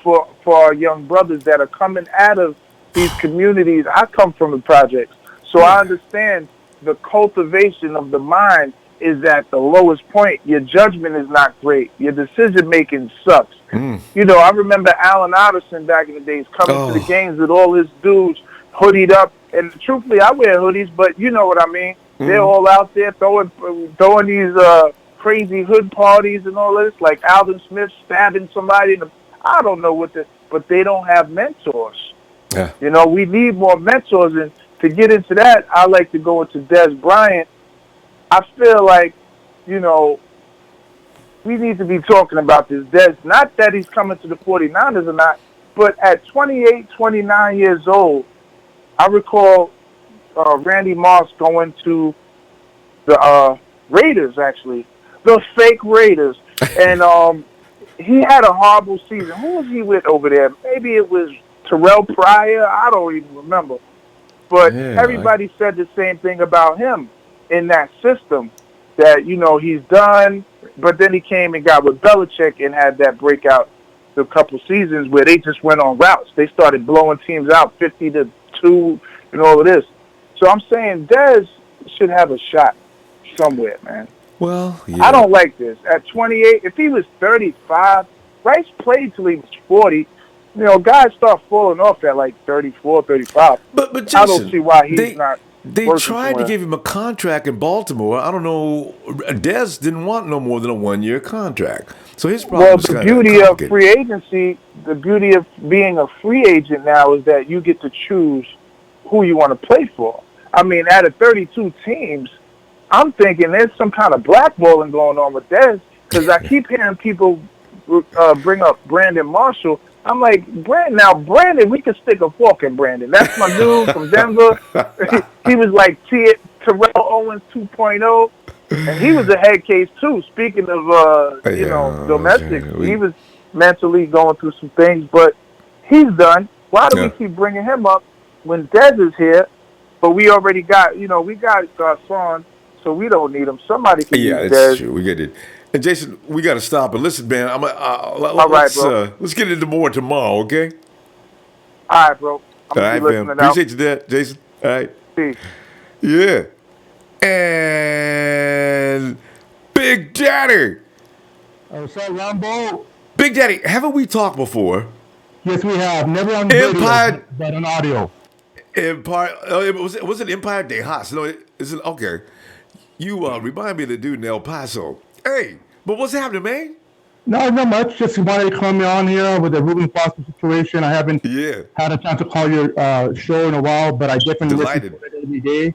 for our young brothers that are coming out of these communities. I come from the projects, so I understand the cultivation of the mind is at the lowest point. Your judgment is not great. Your decision-making sucks. I remember Allen Iverson back in the days coming to the games with all his dudes hoodied up. And truthfully, I wear hoodies, but you know what I mean. They're all out there throwing these crazy hood parties and all this, like Alvin Smith stabbing somebody. I don't know but they don't have mentors. Yeah. We need more mentors. And to get into that, I like to go into Des Bryant. I feel like, we need to be talking about this. Des, not that he's coming to the 49ers or not, but at 28, 29 years old, I recall Randy Moss going to the Raiders, actually, the fake Raiders, and he had a horrible season. Who was he with over there? Maybe it was Terrell Pryor. I don't even remember. But everybody said the same thing about him in that system, that, he's done. different. But then he came and got with Belichick and had that breakout a couple seasons where they just went on routes. They started blowing teams out 50-2 and all of this. So I'm saying Dez should have a shot somewhere, man. Well, yeah. I don't like this. At 28, if he was 35, Rice played till he was 40. You know, guys start falling off at like 34, 35. But Jason, I don't see why he's not. They tried to give him a contract in Baltimore. I don't know. Dez didn't want no more than a 1-year contract. So his problem Well, was the beauty of free agency, the beauty of being a free agent now is that you get to choose who you want to play for. I mean, out of 32 teams, I'm thinking there's some kind of blackballing going on with Dez because I keep hearing people bring up Brandon Marshall. I'm like, Brandon, we can stick a fork in Brandon. That's my dude from Denver. He was like Terrell Owens 2.0, and he was a head case too. Speaking of, domestic, he was mentally going through some things, but he's done. Why do we keep bringing him up when Dez is here? But we already got, we got Garcon, so we don't need him. Somebody can use Dez. That's true. We get it. And Jason, we got to stop. But listen, man, let's get into more tomorrow, okay? All right, bro. All right, man. Appreciate you, Dad, Jason. All right. Peace. Yeah. And Big Daddy. What's up, Ronbo? Big Daddy, haven't we talked before? Yes, we have. Never on video, but on audio. Was it Empire de Haas? No, is it okay? You remind me of the dude in El Paso. Hey, but what's happening, man? No, not much. Just wanted to come on here with the Reuben Foster situation. I haven't had a chance to call your show in a while, but I definitely listen to it every day.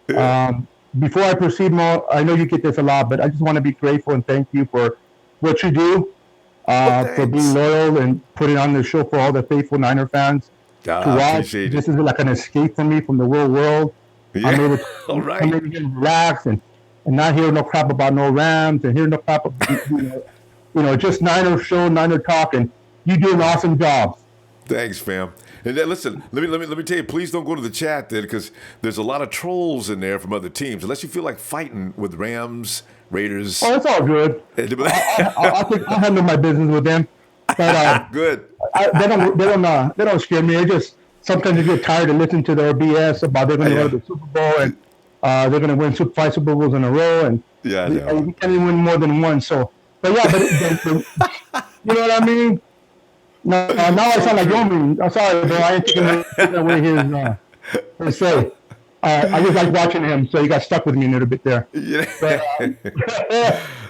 Yeah. Before I proceed more, I know you get this a lot, but I just want to be grateful and thank you for what you do, for being loyal and putting on the show for all the faithful Niner fans. I appreciate it. This is like an escape for me from the real world. Yeah. I'm able to relax and not hear no crap about no Rams and hear no crap about, just Niner show, Niner talk, and you do an awesome job. Thanks, fam. And then, listen, let me tell you, please don't go to the chat then, because there's a lot of trolls in there from other teams. Unless you feel like fighting with Rams, Raiders. Oh, it's all good. I'll handle my business with them. But good. They don't scare me. They just sometimes you get tired of listening to their BS about they're going to go to the Super Bowl and they're going to win 5 Super Bowls in a row, and we can't even win more than one. So, but you know what I mean? Now I sound like Roman. I'm sorry, bro. I ain't taking away his say. I just like watching him, so he got stuck with me a little bit there. Yeah.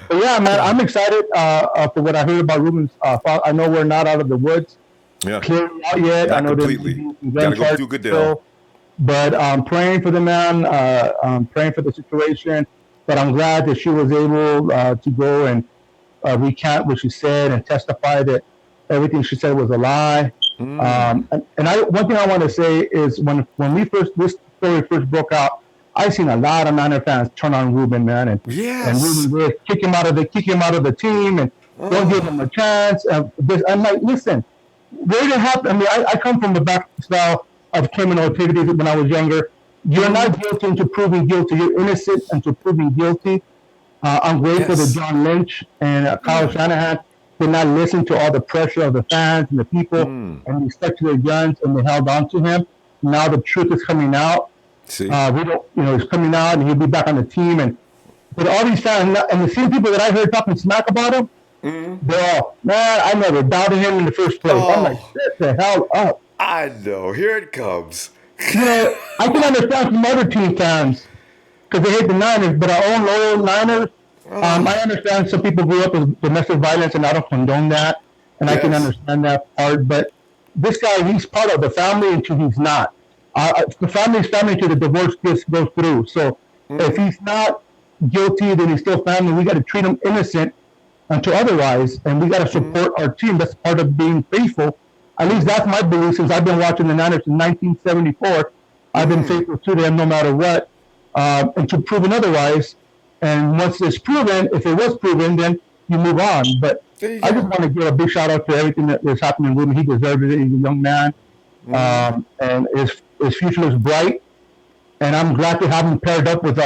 But yeah, man, I'm excited for what I heard about Ruben's. I know we're not out of the woods. Yeah. Clearly out yet. Not I know completely. Gotta go through Goodell. But I'm praying for the man. I'm praying for the situation. But I'm glad that she was able to go and recount what she said and testify that everything she said was a lie. And one thing I want to say is when this story first broke out, I seen a lot of Niner fans turn on Ruben, man, and Ruben would kick him out of the team and don't give him a chance. I'm like, listen, where did it happen? I mean, I come from the back style of criminal activities when I was younger. You're not guilty until proven guilty. You're innocent until proven guilty. I'm grateful that John Lynch and Kyle Shanahan did not listen to all the pressure of the fans and the people and they stuck to their guns and they held on to him. Now the truth is coming out. It's coming out and he'll be back on the team. But all these fans and the same people that I heard talking smack about him, they're all, man, I never doubted him in the first place. I'm like, shut the hell up. I know. Here it comes. I can understand some other team fans because they hate the Niners, but our own loyal Niners, I understand some people grew up with domestic violence, and I don't condone that, and I can understand that part. But this guy, he's part of the family until he's not. The family's family until the divorce goes through. So if he's not guilty, then he's still family. We got to treat him innocent until otherwise, and we got to support our team. That's part of being faithful. At least that's my belief since I've been watching the Niners since 1974. I've been faithful to them no matter what, until proven otherwise. And once it's proven, if it was proven, then you move on. But I just want to give a big shout out to everything that is happening with him. He deserves it. He's a young man, and his future looks bright. And I'm glad to have him paired up with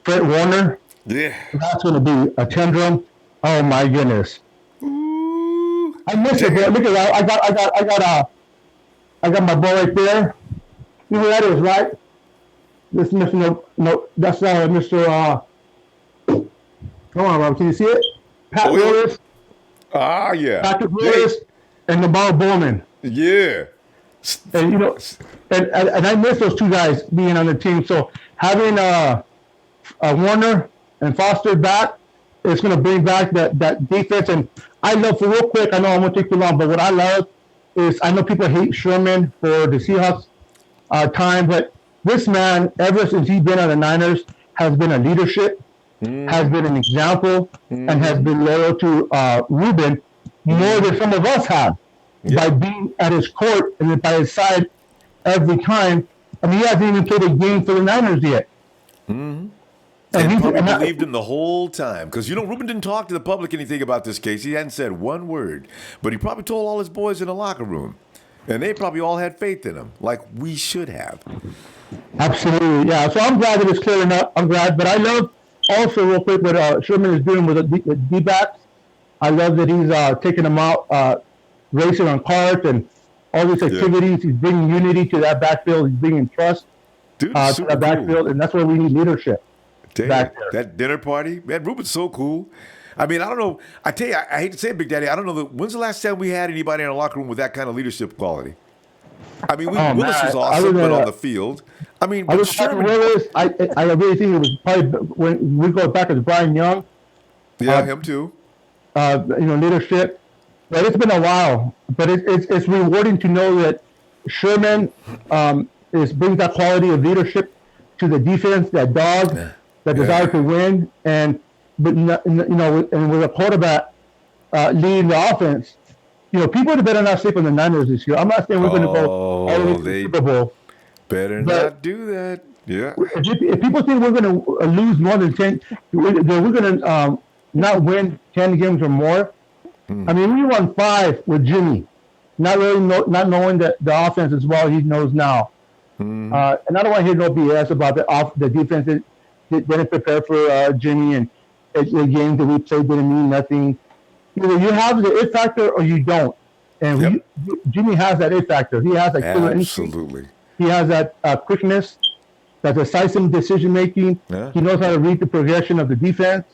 Fred Warner. Yeah, that's going to be a tantrum. Oh my goodness. I missed it, bro. Look at that. I got my ball right there. You know who that is, right? This Mr. No, that's Mr. Come on, Rob. Can you see it? Pat Willis. Yeah. Patrick Willis and Nabar Bowman. Yeah. And you know, and I miss those two guys being on the team. So having Warner and Foster back, it's going to bring back that defense. And I love, for real quick, I know I won't take too long, but what I love is, I know people hate Sherman for the Seahawks time, but this man, ever since he's been on the Niners, has been a leadership, has been an example, and has been loyal to Ruben more than some of us have, by being at his court and by his side every time. I mean, he hasn't even played a game for the Niners yet. And he probably believed him the whole time. Because, you know, Ruben didn't talk to the public anything about this case. He hadn't said one word. But he probably told all his boys in the locker room. And they probably all had faith in him, like we should have. Absolutely, yeah. So I'm glad that it's clearing up. I'm glad. But I love also, real quick, what Sherman is doing with the D-backs. I love that he's taking them out, racing on carts and all these activities. He's bringing unity to that backfield. He's bringing trust to that backfield. And that's where we need leadership. That dinner party, man, Ruben's so cool. I mean, I don't know. I tell you, I hate to say it, Big Daddy. I don't know. When's the last time we had anybody in a locker room with that kind of leadership quality? I mean, Willis was awesome, but on the field. I mean, I really think it was probably when we go back as Brian Young. Yeah, him too. Leadership. But it's been a while. But it's rewarding to know that Sherman brings that quality of leadership to the defense, that dog, that desire to win, and with a quarterback leading the offense. You know, people better not sleep on the Niners this year. I'm not saying we're going to go all the way to the Super Bowl. Better not do that. Yeah. If people think we're going to lose more than 10, we're going to not win 10 games or more. I mean, we won 5 with Jimmy, not knowing the offense as well as he knows now. And I don't want to hear no BS about the defense that didn't prepare for Jimmy, and the games that we played didn't mean nothing. Either you have the it factor or you don't. And Jimmy has that it factor. He has that killer instinct. Absolutely. He has that quickness, that decisive decision making. Yeah. He knows how to read the progression of the defense,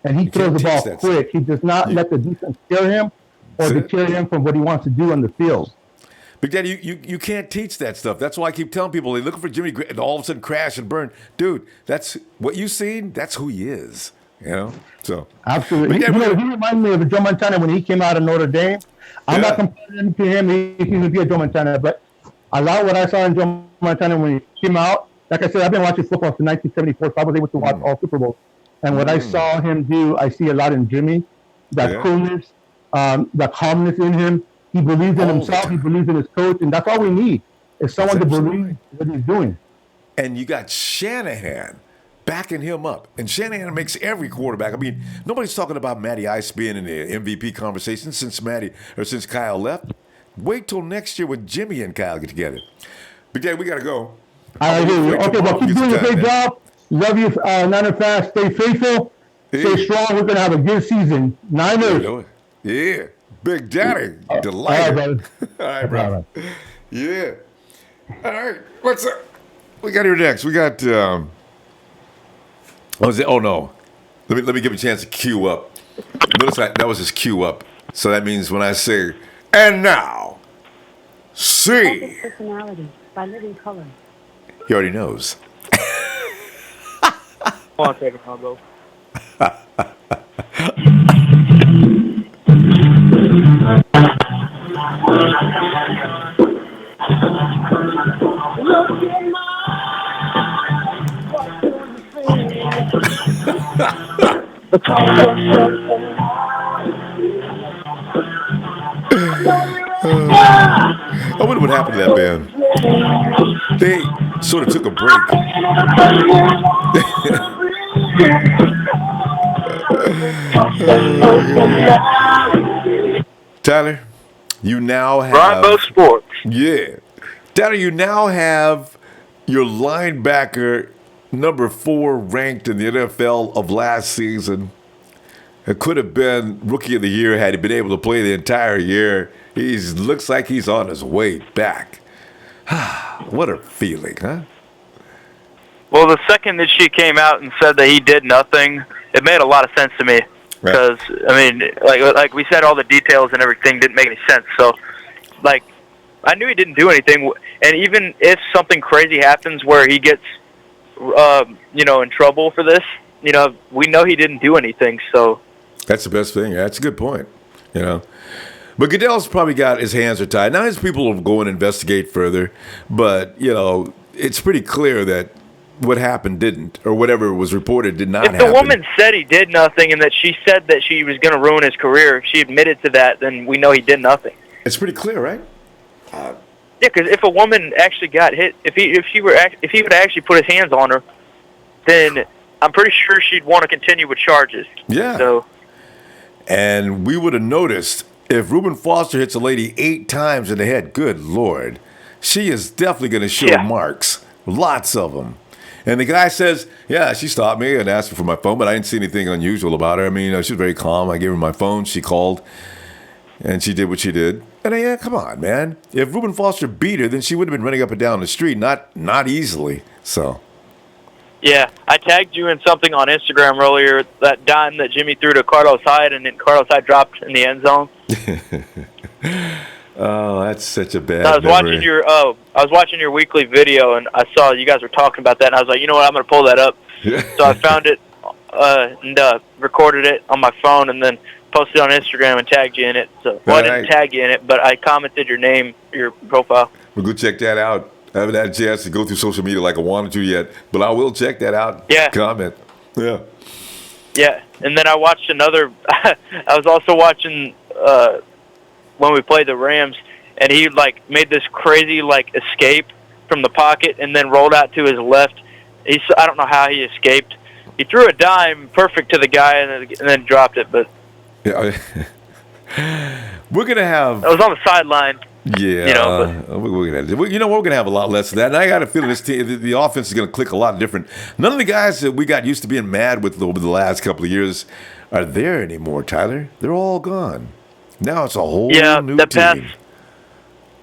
and he throws the ball quick. He does not let the defense scare him or deter him from what he wants to do on the field. Big Daddy, you can't teach that stuff. That's why I keep telling people, they're looking for Jimmy and all of a sudden crash and burn. Dude, that's what you've seen. That's who he is. You know? So absolutely. He reminded me of Joe Montana when he came out of Notre Dame. I'm not comparing to him. He's going to be a Joe Montana, but I love what I saw in Joe Montana when he came out. Like I said, I've been watching football since 1974, so I was able to watch all Super Bowls. And what I saw him do, I see a lot in Jimmy. That coolness, that calmness in him. He believes in himself. He believes in his coach, and that's all we need is someone to believe what he's doing. And you got Shanahan backing him up, and Shanahan makes every quarterback. I mean, nobody's talking about Matty Ice being in the MVP conversation since Kyle left. Wait till next year when Jimmy and Kyle get together. Big Daddy, we got to go. I agree. Okay, well, keep doing a great job. Love you, Niner fans. Stay faithful. Stay strong. We're going to have a good season. Niners. Yeah. Big Daddy. Delighted. All right, brother. Yeah. All right. What's up? We got here next. We got, oh no. Let me give him a chance to cue up. Notice that was his cue up. So that means when I say, and now, see. Personality by Living Color. He already knows. Come on, take it, Ronbo. I wonder what happened to that band. They sort of took a break. Tyler, you now have Ronbo Sports. Yeah. Tyler, you now have your linebacker number 4 ranked in the NFL of last season. It could have been Rookie of the Year had he been able to play the entire year. He looks like he's on his way back. What a feeling, huh? Well, the second that she came out and said that he did nothing, it made a lot of sense to me. Because, I mean, like we said, all the details and everything didn't make any sense. So, like, I knew he didn't do anything. And even if something crazy happens where he gets, in trouble for this, we know he didn't do anything. So that's the best thing. That's a good point, But Goodell's probably got his hands are tied. Now his people will go and investigate further. But, it's pretty clear that what happened didn't, or whatever was reported did not happen. If the woman said he did nothing and that she said that she was going to ruin his career, if she admitted to that, then we know he did nothing. It's pretty clear, right? Yeah, because if a woman actually got hit, if he would actually put his hands on her, then I'm pretty sure she'd want to continue with charges. Yeah. So, and we would have noticed if Reuben Foster hits a lady 8 times in the head, good Lord, she is definitely going to show marks. Lots of them. And the guy says, yeah, she stopped me and asked me for my phone, but I didn't see anything unusual about her. I mean, she was very calm. I gave her my phone. She called, and she did what she did. And come on, man. If Reuben Foster beat her, then she would have been running up and down the street, not easily. So. Yeah, I tagged you in something on Instagram earlier, that dime that Jimmy threw to Carlos Hyde, and then Carlos Hyde dropped in the end zone. Oh, that's such a bad I was watching your weekly video, and I saw you guys were talking about that, and I was like, you know what, I'm going to pull that up. So I found it and recorded it on my phone, and then posted it on Instagram and tagged you in it. So, I didn't tag you in it, but I commented your name, your profile. We'll go check that out. I haven't had a chance to go through social media like I wanted to yet, but I will check that out. Yeah. Comment. Yeah. Yeah, and then I watched another. I was also watching when we played the Rams, and he made this crazy escape from the pocket and then rolled out to his left. I don't know how he escaped. He threw a dime perfect to the guy and then dropped it, but yeah, we're gonna have. I was on the sideline. Yeah, we're gonna have a lot less of that. And I got a feeling this team, the offense is gonna click a lot different. None of the guys that we got used to being mad with over the last couple of years are there anymore, Tyler. They're all gone. Now it's a whole new team.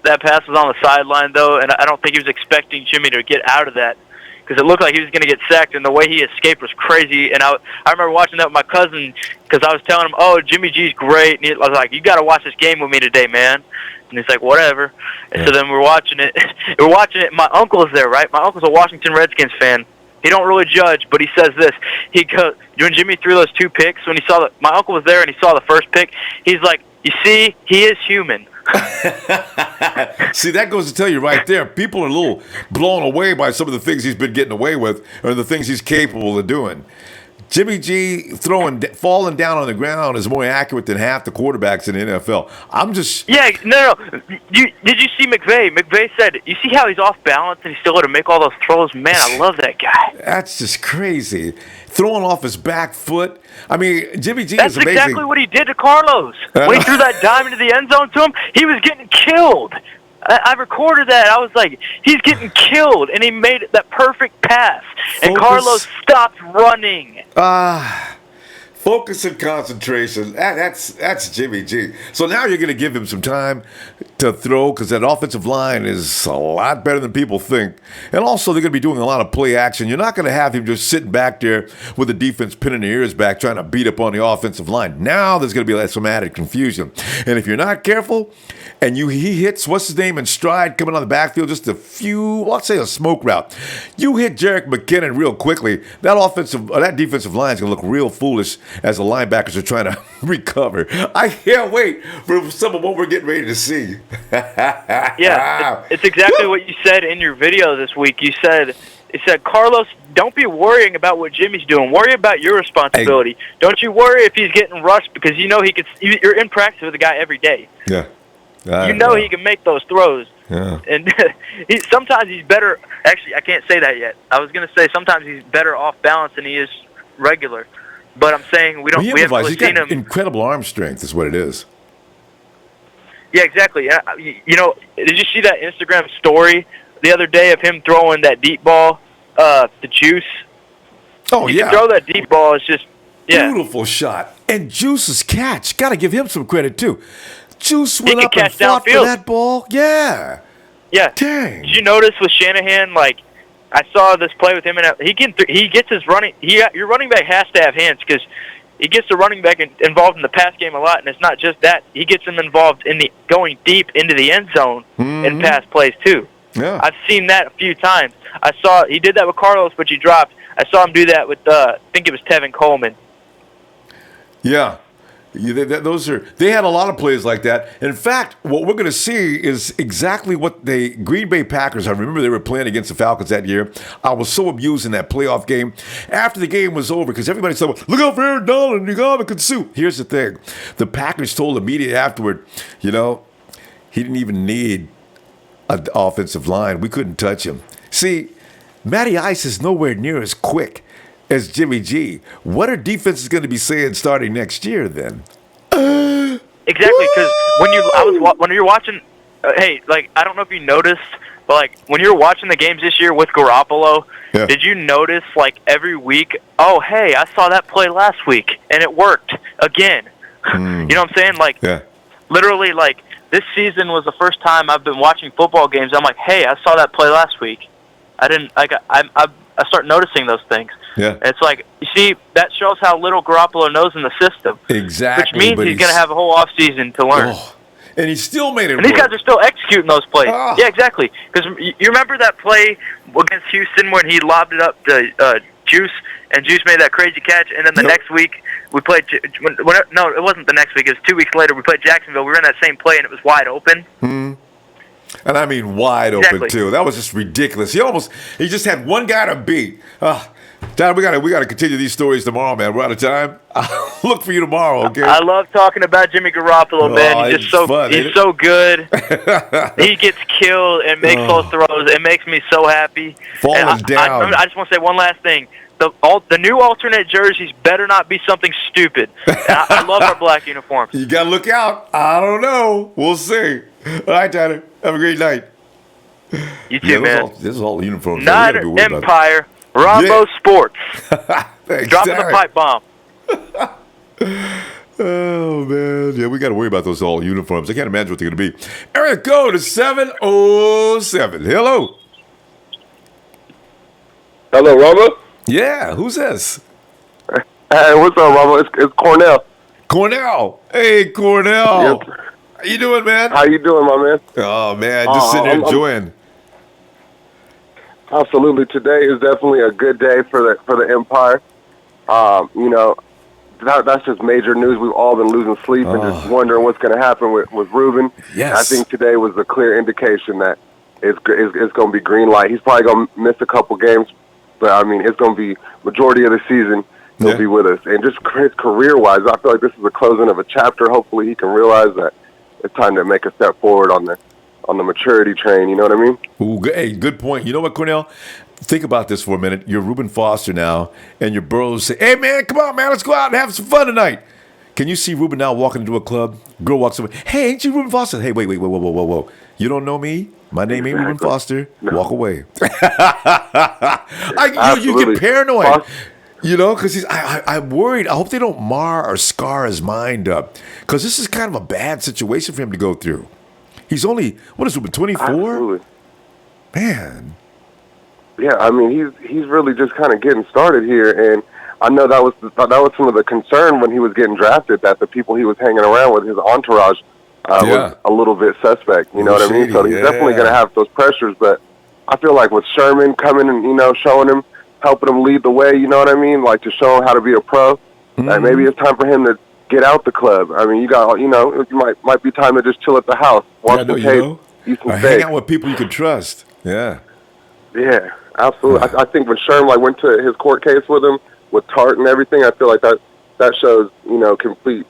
That pass was on the sideline though, and I don't think he was expecting Jimmy to get out of that because it looked like he was going to get sacked, and the way he escaped was crazy. And I remember watching that with my cousin because I was telling him, "Oh, Jimmy G's great," and I was like, "You got to watch this game with me today, man." And he's like, whatever. And so then we're watching it. My uncle is there, right? My uncle's a Washington Redskins fan. He don't really judge, but he says this. He goes, when Jimmy threw those 2 picks, when he saw my uncle was there and he saw the first pick, he's like, you see, he is human. See, that goes to tell you right there. People are a little blown away by some of the things he's been getting away with or the things he's capable of doing. Jimmy G falling down on the ground is more accurate than half the quarterbacks in the NFL. No. Did you see McVay? McVay said, you see how he's off balance and he's still able to make all those throws? Man, I love that guy. That's just crazy. Throwing off his back foot. I mean, Jimmy G That's is amazing. That's exactly what he did to Carlos. When he threw that dime into the end zone to him, he was getting killed. I recorded that. I was like, he's getting killed, and he made that perfect pass. And Carlos stopped running. Focus and concentration. That's Jimmy G. So now you're going to give him some time to throw because that offensive line is a lot better than people think. And also they're going to be doing a lot of play action. You're not going to have him just sitting back there with the defense pinning their ears back trying to beat up on the offensive line. Now there's going to be some added confusion. And if you're not careful and he hits, what's his name, in stride coming on the backfield, just a few, let's say a smoke route. You hit Jerick McKinnon real quickly, that defensive line is going to look real foolish as the linebackers are trying to recover. I can't wait for some of what we're getting ready to see. Yeah, it's exactly what you said in your video this week. You said, Carlos, don't be worrying about what Jimmy's doing. Worry about your responsibility. Don't you worry if he's getting rushed because you know you're in practice with the guy every day. Yeah. You know he can make those throws. Yeah. And sometimes he's better. Actually, I can't say that yet. I was going to say sometimes he's better off balance than he is regular. But I'm saying we haven't really seen him. Incredible arm strength is what it is. Yeah, exactly. You know, did you see that Instagram story the other day of him throwing that deep ball, the juice? Oh, you can throw that deep ball. It's just Yeah. Beautiful shot. And Juice's catch. Got to give him some credit, too. Juice went can up and catch fought downfield. for that ball. Yeah. Yeah. Dang. Did you notice with Shanahan, like, I saw this play with him, and he gets his running. Your running back has to have hands because he gets the running back involved in the pass game a lot, and it's not just that. He gets him involved in the going deep into the end zone in pass plays, too. Yeah. I've seen that a few times. I saw he did that with Carlos, which he dropped. I saw him do that with, I think it was Tevin Coleman. Yeah. They had a lot of plays like that. In fact, what we're going to see is exactly what the Green Bay Packers, I remember they were playing against the Falcons that year. I was so amused in that playoff game. After the game was over, because everybody said, look out for Aaron Donald, you got to sue. Here's the thing. The Packers told the media afterward, he didn't even need an offensive line. We couldn't touch him. See, Matty Ice is nowhere near as quick as Jimmy G. What are defenses going to be saying starting next year then? Exactly, because when you're watching, hey, like, I don't know if you noticed, but like when you're watching the games this year with Garafolo, did you notice like every week? Oh, hey, I saw that play last week and it worked again. You know what I'm saying? Like, literally, like this season was the first time I've been watching football games. I'm like, hey, I saw that play last week. I start noticing those things. Yeah. It's like, you see, that shows how little Garoppolo knows in the system. Exactly. Which means he's going to have a whole offseason to learn. Oh, and he still made it And these work. guys are still executing those plays. Yeah, exactly. Because you remember that play against Houston when he lobbed it up to Juice, and Juice made that crazy catch, and then the next week we played no, it wasn't the next week. It was 2 weeks later. We played Jacksonville. We ran that same play, and it was wide open. And I mean wide open, too. That was just ridiculous. He just had one guy to beat. John, we gotta continue these stories tomorrow, man. We're out of time. I'll look for you tomorrow, okay? I love talking about Jimmy Garoppolo, man. He's just so good. He gets killed and makes those throws. It makes me so happy. Falling down. I just want to say one last thing. The new alternate jerseys better not be something stupid. I love our black uniforms. You gotta look out. I don't know. We'll see. All right, Tyler. Have a great night. You too, man. This is all the uniforms. Not Empire. Ronbo Sports. Thanks, Dropping the pipe bomb. Oh, man. Yeah, we got to worry about those all uniforms. I can't imagine what they're going to be. Eric, go to 707. Hello. Hello, Rama? Yeah, who's this? Hey, what's up, Rama? It's Cornell. Cornell. Hey, Cornell. Yep. How you doing, man? How you doing, my man? Oh, man, just sitting there enjoying. Absolutely. Today is definitely a good day for the Empire. That's just major news. We've all been losing sleep and just wondering what's going to happen with Ruben. Yes. I think today was a clear indication that it's going to be green light. He's probably going to miss a couple games, but, I mean, it's going to be majority of the season he'll be with us. And just his career-wise, I feel like this is the closing of a chapter. Hopefully he can realize that it's time to make a step forward on the maturity train, you know what I mean? Ooh, hey, good point. You know what, Cornell? Think about this for a minute. You're Reuben Foster now, and your bros say, hey, man, come on, man, let's go out and have some fun tonight. Can you see Ruben now walking into a club? Girl walks over, hey, ain't you Reuben Foster? Hey, wait, whoa. You don't know me? My name ain't Reuben Foster. No. Walk away. You get paranoid. You know, because I'm worried. I hope they don't mar or scar his mind up, because this is kind of a bad situation for him to go through. He's only, what is Ruben, 24? Absolutely. Man. Yeah, I mean, he's really just kind of getting started here, and I know that was some of the concern when he was getting drafted, that the people he was hanging around with, his entourage, was a little bit suspect. You know what I mean? So he's definitely going to have those pressures, but I feel like with Sherman coming and, showing him, helping him lead the way, you know what I mean? Like to show him how to be a pro, like maybe it's time for him to get out the club. I mean, it might be time to just chill at the house, watch some tape, eat some steak. Hang out with people you can trust. Yeah. Yeah, absolutely. I think when Sherm went to his court case with him, with Tart and everything, I feel like that shows, complete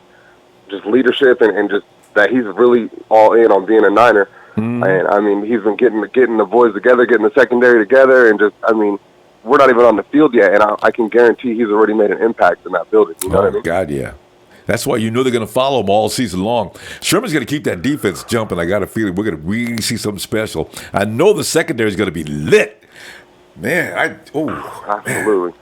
just leadership and just that he's really all in on being a Niner. And, I mean, he's been getting the boys together, getting the secondary together, and just, I mean, we're not even on the field yet, and I can guarantee he's already made an impact in that building. You know what I mean? God, yeah. That's why they're going to follow him all season long. Sherman's going to keep that defense jumping. I got a feeling we're going to really see something special. I know the secondary is going to be lit. Man, absolutely.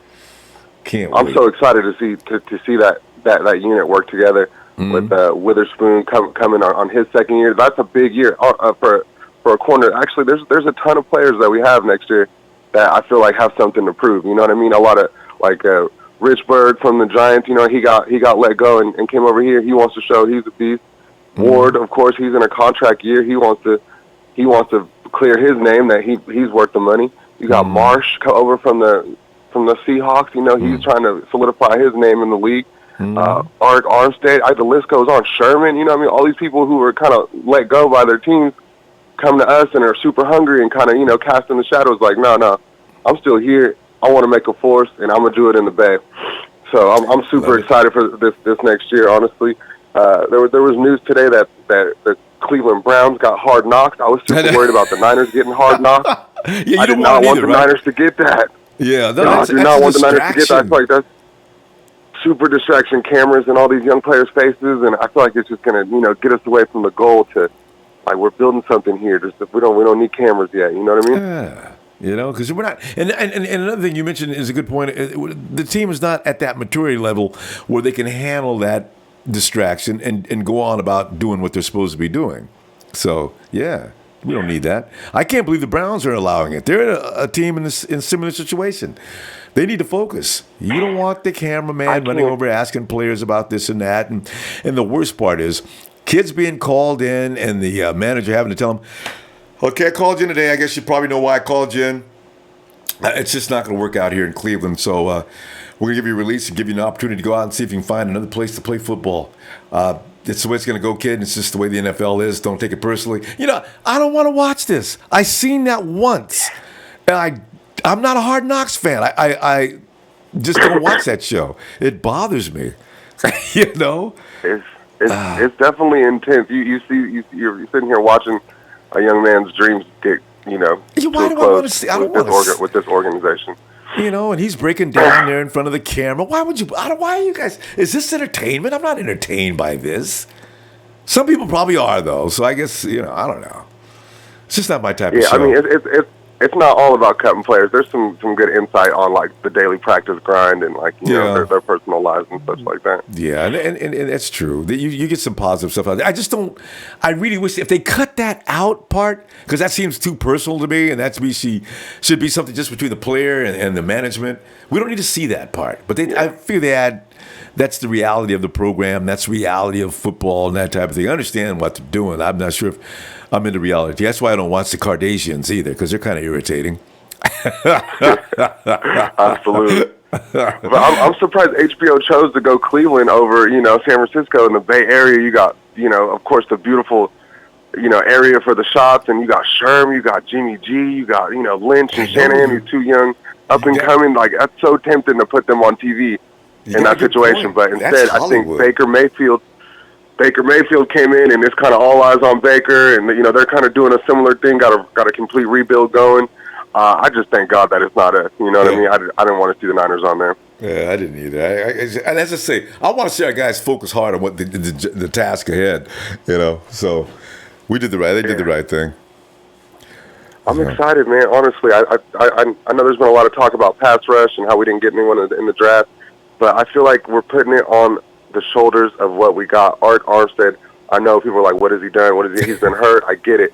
Can't I'm wait. so excited to see that unit work together with Witherspoon coming on his second year. That's a big year for a corner. Actually, there's a ton of players that we have next year that I feel like have something to prove. You know what I mean? A lot of like Rich Bird from the Giants. You know, he got let go and came over here. He wants to show he's a beast. Ward, of course, he's in a contract year. He wants to clear his name that he's worth the money. You got Marsh over from the Seahawks. You know, he's trying to solidify his name in the league. Art Armstead, the list goes on. Sherman, you know what I mean? All these people who were kind of let go by their teams come to us and are super hungry and kind of, you know, cast in the shadows like, no, I'm still here. I want to make a force, and I'm going to do it in the Bay. So I'm super excited for this next year, honestly. There was news today that the Cleveland Browns got hard knocks. I was super worried about the Niners getting hard knocks. I did not want the Niners to get that. Yeah, no, I do not want the Niners to get that. I feel like that's super distraction, cameras and all these young players' faces, and I feel like it's just gonna, you know, get us away from the goal to, like, we're building something here. Just we don't need cameras yet. You know what I mean? Yeah. You know, because we're not. And another thing you mentioned is a good point. The team is not at that maturity level where they can handle that distraction and go on about doing what they're supposed to be doing. So yeah, we don't need that. I can't believe the Browns are allowing it. They're a team in similar situation. They need to focus. You don't want the cameraman running over asking players about this and that. And the worst part is kids being called in and the manager having to tell them, okay, I called you in today. I guess you probably know why I called you in. It's just not going to work out here in Cleveland. So we're going to give you a release and give you an opportunity to go out and see if you can find another place to play football. It's the way it's going to go, kid. It's just the way the NFL is. Don't take it personally. You know, I don't want to watch this. I seen that once. And I'm not a Hard Knocks fan. I just don't watch that show. It bothers me. You know? It's definitely intense. You're sitting here watching a young man's dreams get, you know, why do I want to see? I don't want to with this organization. You know, and he's breaking down there in front of the camera. Why are you guys? Is this entertainment? I'm not entertained by this. Some people probably are though. So I guess, you know, I don't know. It's just not my type of show. Yeah, I mean, it's not all about cutting players. There's some good insight on like the daily practice grind and like you know their personal lives and such like that. Yeah, and that's true. You get some positive stuff out there. I just don't. I really wish if they cut that out part because that seems too personal to me, and that to me should be something just between the player and the management. We don't need to see that part, but I feel they add. That's the reality of the program. That's the reality of football and that type of thing. I understand what they're doing. I'm not sure if I'm into reality. That's why I don't watch the Kardashians either, because they're kind of irritating. Absolutely. But I'm surprised HBO chose to go Cleveland over, you know, San Francisco in the Bay Area. You got, you know, of course, the beautiful, you know, area for the shots, and you got Sherm, you got Jimmy G, you got, you know, Lynch and Shanahan, these two young up and coming. Like, that's so tempting to put them on TV in that situation. But instead, I think Baker Mayfield came in, and it's kind of all eyes on Baker, and you know they're kind of doing a similar thing. Got a complete rebuild going. I just thank God that it's not you know what I mean. I didn't want to see the Niners on there. Yeah, I didn't either. And as I say, I want to see our guys focus hard on what the task ahead. You know, so they did the right thing. I'm excited, man. Honestly, I know there's been a lot of talk about pass rush and how we didn't get anyone in the draft, but I feel like we're putting it on the shoulders of what we got. Art Armstead, I know people are like, what has he done? He's been hurt. I get it.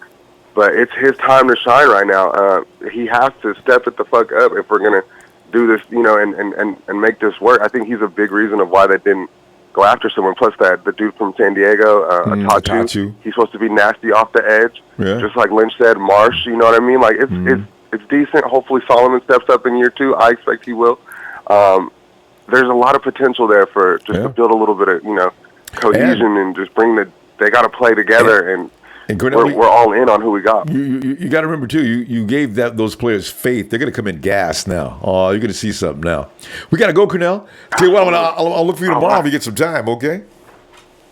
But it's his time to shine right now. He has to step it the fuck up if we're going to do this, you know, and make this work. I think he's a big reason of why they didn't go after someone. Plus the dude from San Diego, Atachu, he's supposed to be nasty off the edge. Yeah. Just like Lynch said, Marsh, you know what I mean? Like, it's decent. Hopefully Solomon steps up in year 2. I expect he will. There's a lot of potential there for just to build a little bit of, you know, cohesion and just they got to play together and we're all in on who we got. You got to remember too. You gave those players faith. They're going to come in gassed now. Oh, you're going to see something now. We got to go, Cornell. Tell you what, I'll look for you tomorrow if you get some time. Okay.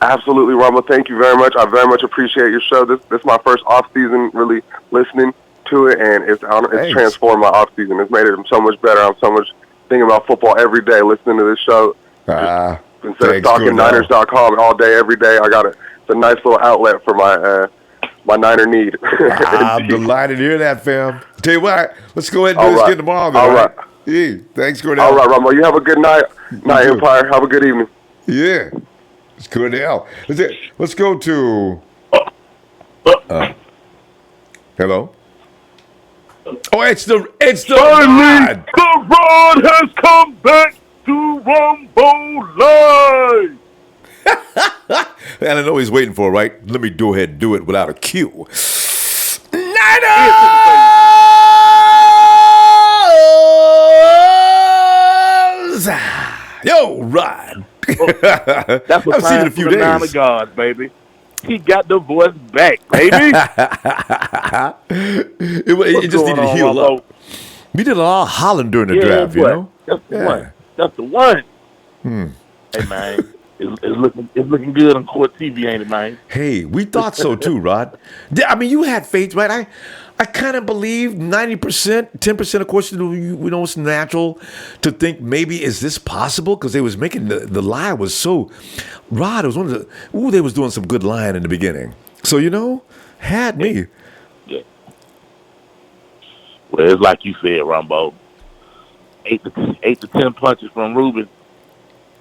Absolutely, Ronbo. Thank you very much. I very much appreciate your show. This is my first off season really listening to it, and it's transformed my off season. It's made it so much better. I'm so much thinking about football every day, listening to this show. Instead of stalking Niners.com all day, every day, it's a nice little outlet for my Niner need. I'm delighted to hear that, fam. Tell you what, let's go ahead and do this again tomorrow. Then, Hey, thanks, Cordell. All right, Ramo. You have a good night. Night, Empire. Have a good evening. Yeah. It's Cordell. Let's go to. Hello? Oh, it's the Rod. The Rod has come back to Ronbo Live. And I know he's waiting for it, right? Let me go ahead and do it without a cue. Niners! Yo, Rod. That's I've seen it a few days. Nine of God, baby. He got the voice back, baby. it just needed to heal up. We did a lot of hollering during the draft, you know? That's the one. That's the one. Hey, man. It's looking good on court TV, ain't it, man? Hey, we thought so too, Rod. I mean, you had faith, right? I kind of believe 90%, 10%, of course, we know it's natural to think maybe is this possible? Because they was making the lie was so, Rod, it was one of the, they was doing some good lying in the beginning. So, had me. Yeah. Well, it's like you said, Rumbo. 8 to 10 punches from Ruben.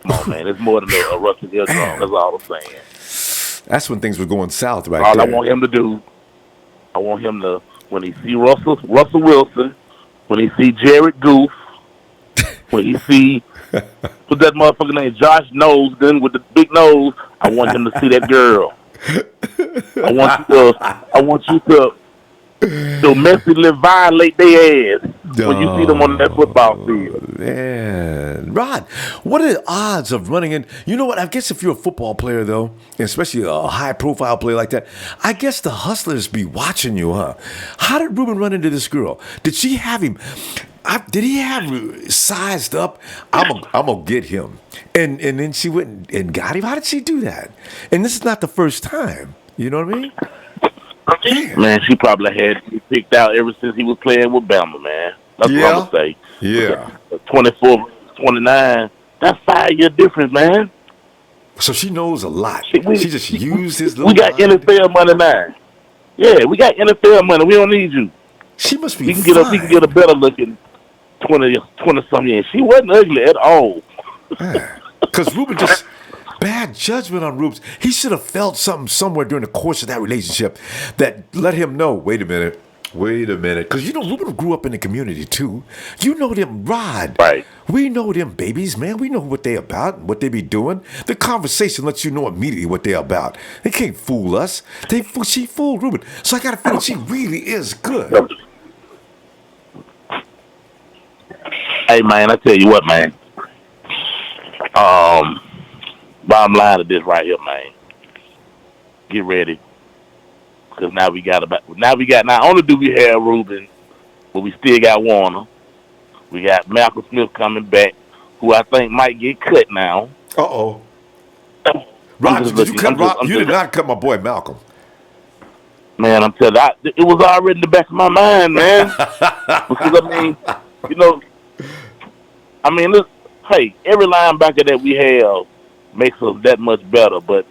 Come on, man. It's more than a rusty eardrum. That's all I'm saying. That's when things were going south right all there. I want him to do, I want him to, when he see Russell Wilson, when he see Jared Goff, when he see, what's that motherfucker name, Josh Nosden with the big nose, I want him to see that girl. I want you to domestically violate their ass when you see them on that football field. Man, Rod, what are the odds of running in? You know what? I guess if you're a football player, though, especially a high-profile player like that, I guess the hustlers be watching you, huh? How did Ruben run into this girl? Did she have him? Did he have sized up? I'm gonna get him, and then she went and got him. How did she do that? And this is not the first time. You know what I mean? Man, she probably had me picked out ever since he was playing with Bama, man. That's what I'm going to say. Yeah. 24, 29, that's 5-year difference, man. So she knows a lot. She just used his little We got mind. NFL money now. Yeah, we got NFL money. We don't need you. She must be we can get a better looking 20-something years. She wasn't ugly at all. Because Ruben just... Bad judgment on Rubes. He should have felt something somewhere during the course of that relationship that let him know, wait a minute. Because, Ruben grew up in the community, too. You know them, Rod. Right. We know them babies, man. We know what they about, what they be doing. The conversation lets you know immediately what they about. They can't fool us. She fooled Ruben. So I got a feeling she really is good. Hey, man, I tell you what, man. Bottom line of this right here, man. Get ready. Because now we got not only do we have Ruben, but we still got Warner. We got Malcolm Smith coming back, who I think might get cut now. Uh-oh. Rod, you did not cut my boy Malcolm. Man, I'm telling you, it was already in the back of my mind, man. Because, look, hey, every linebacker that we have makes us that much better, but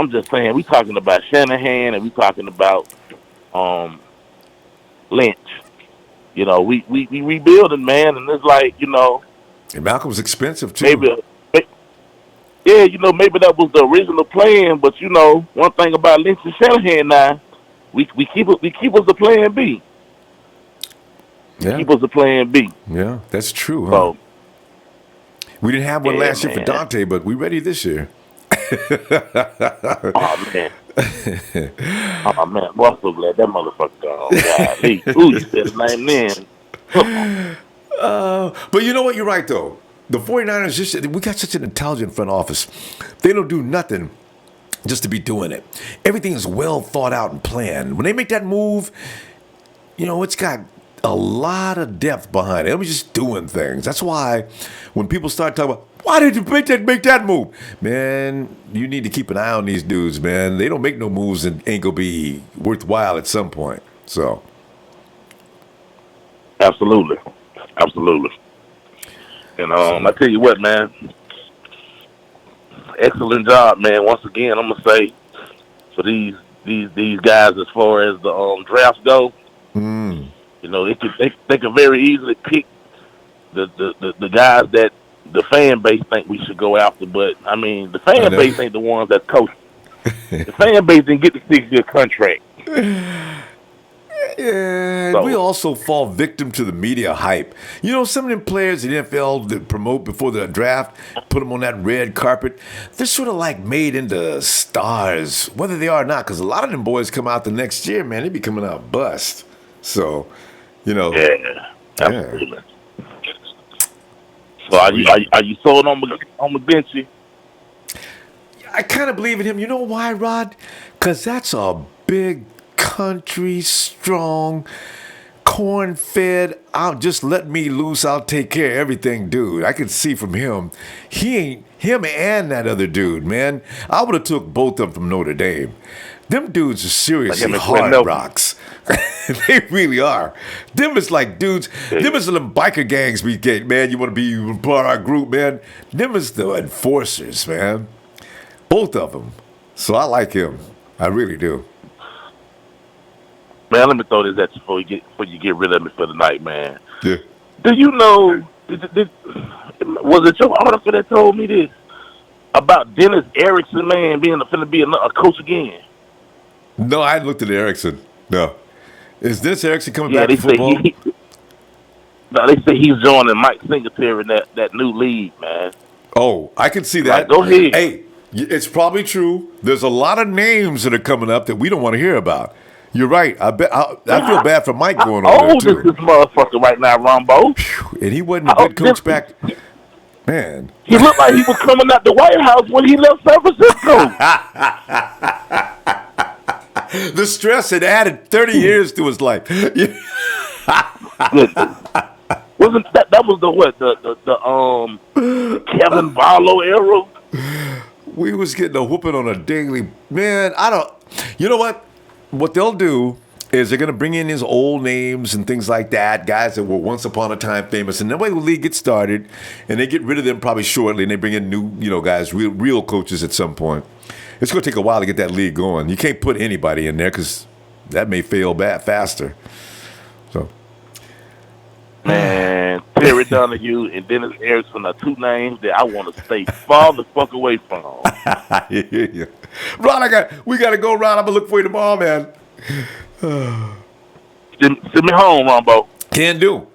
I'm just saying, we talking about Shanahan and we talking about Lynch. We rebuilding, man, and it's like, And Malcolm's expensive too. Maybe that was the original plan, but one thing about Lynch and Shanahan now, we keep us the plan B. Yeah. Keep us the plan B. Yeah, that's true. Huh? So, we didn't have one last year for Dante, but we ready this year. Oh man! Well, I'm so glad that motherfucker gone. Ooh, you said his name then. But you know what? You're right though. The 49ers, we got such an intelligent front office. They don't do nothing just to be doing it. Everything is well thought out and planned. When they make that move, it's got a lot of depth behind it. It was just doing things. That's why when people start talking about, why did you make that move? Man, you need to keep an eye on these dudes, man. They don't make no moves that ain't going to be worthwhile at some point. So. Absolutely. And I tell you what, man. Excellent job, man. Once again, I'm going to say for these guys as far as the drafts go, they could very easily pick the guys that the fan base think we should go after, but I mean the fan base ain't the ones that's coaching. The fan base didn't get the 6-year contract. Yeah, So- we also fall victim to the media hype. You know, some of them players in the NFL that promote before the draft, put them on that red carpet, they're sort of like made into stars, whether they are or not, because a lot of them boys come out the next year, man, they be coming out bust. So, you know. Yeah, absolutely. So are you sold on McGlinchey? I kind of believe in him. You know why, Rod? Because that's a big country, strong, corn-fed, I'll just let me loose, I'll take care of everything, dude. I can see from him. He ain't him and that other dude, man. I would have took both of them from Notre Dame. Them dudes are seriously hard rocks. They really are. Them is like dudes. Them is them biker gangs we get, man. You want to be part of our group, man. Them is the enforcers, man. Both of them. So I like him. I really do. Man, let me throw this at you before you get rid of me for the night, man. Yeah. Do you know? Was it your article that told me this about Dennis Erickson, man, being finna be a coach again? No, I hadn't looked at Erickson. No. Is Dennis Erickson coming back to football? They say he's joining Mike Singletary in that new league, man. Oh, I can see that. Right, go ahead. Hey, it's probably true. There's a lot of names that are coming up that we don't want to hear about. You're right. I feel bad for Mike going on there, too. How old is this motherfucker right now, Ronbo? And he wasn't a good coach back. Man. He looked like he was coming out the White House when he left San Francisco. The stress had added 30 years to his life. Wasn't that was the Kevin Barlow era? We was getting a whooping on a daily. Man, you know what? What they'll do is they're going to bring in his old names and things like that, guys that were once upon a time famous, and that way the league gets started, and they get rid of them probably shortly, and they bring in new, guys, real coaches at some point. It's going to take a while to get that league going. You can't put anybody in there because that may fail faster. So, man, Terry Donahue and Dennis Erickson are two names that I want to stay far the fuck away from. Yeah. Ron, we got to go, Ron. I'm going to look for you tomorrow, man. Send me home, Ronbo. Can do.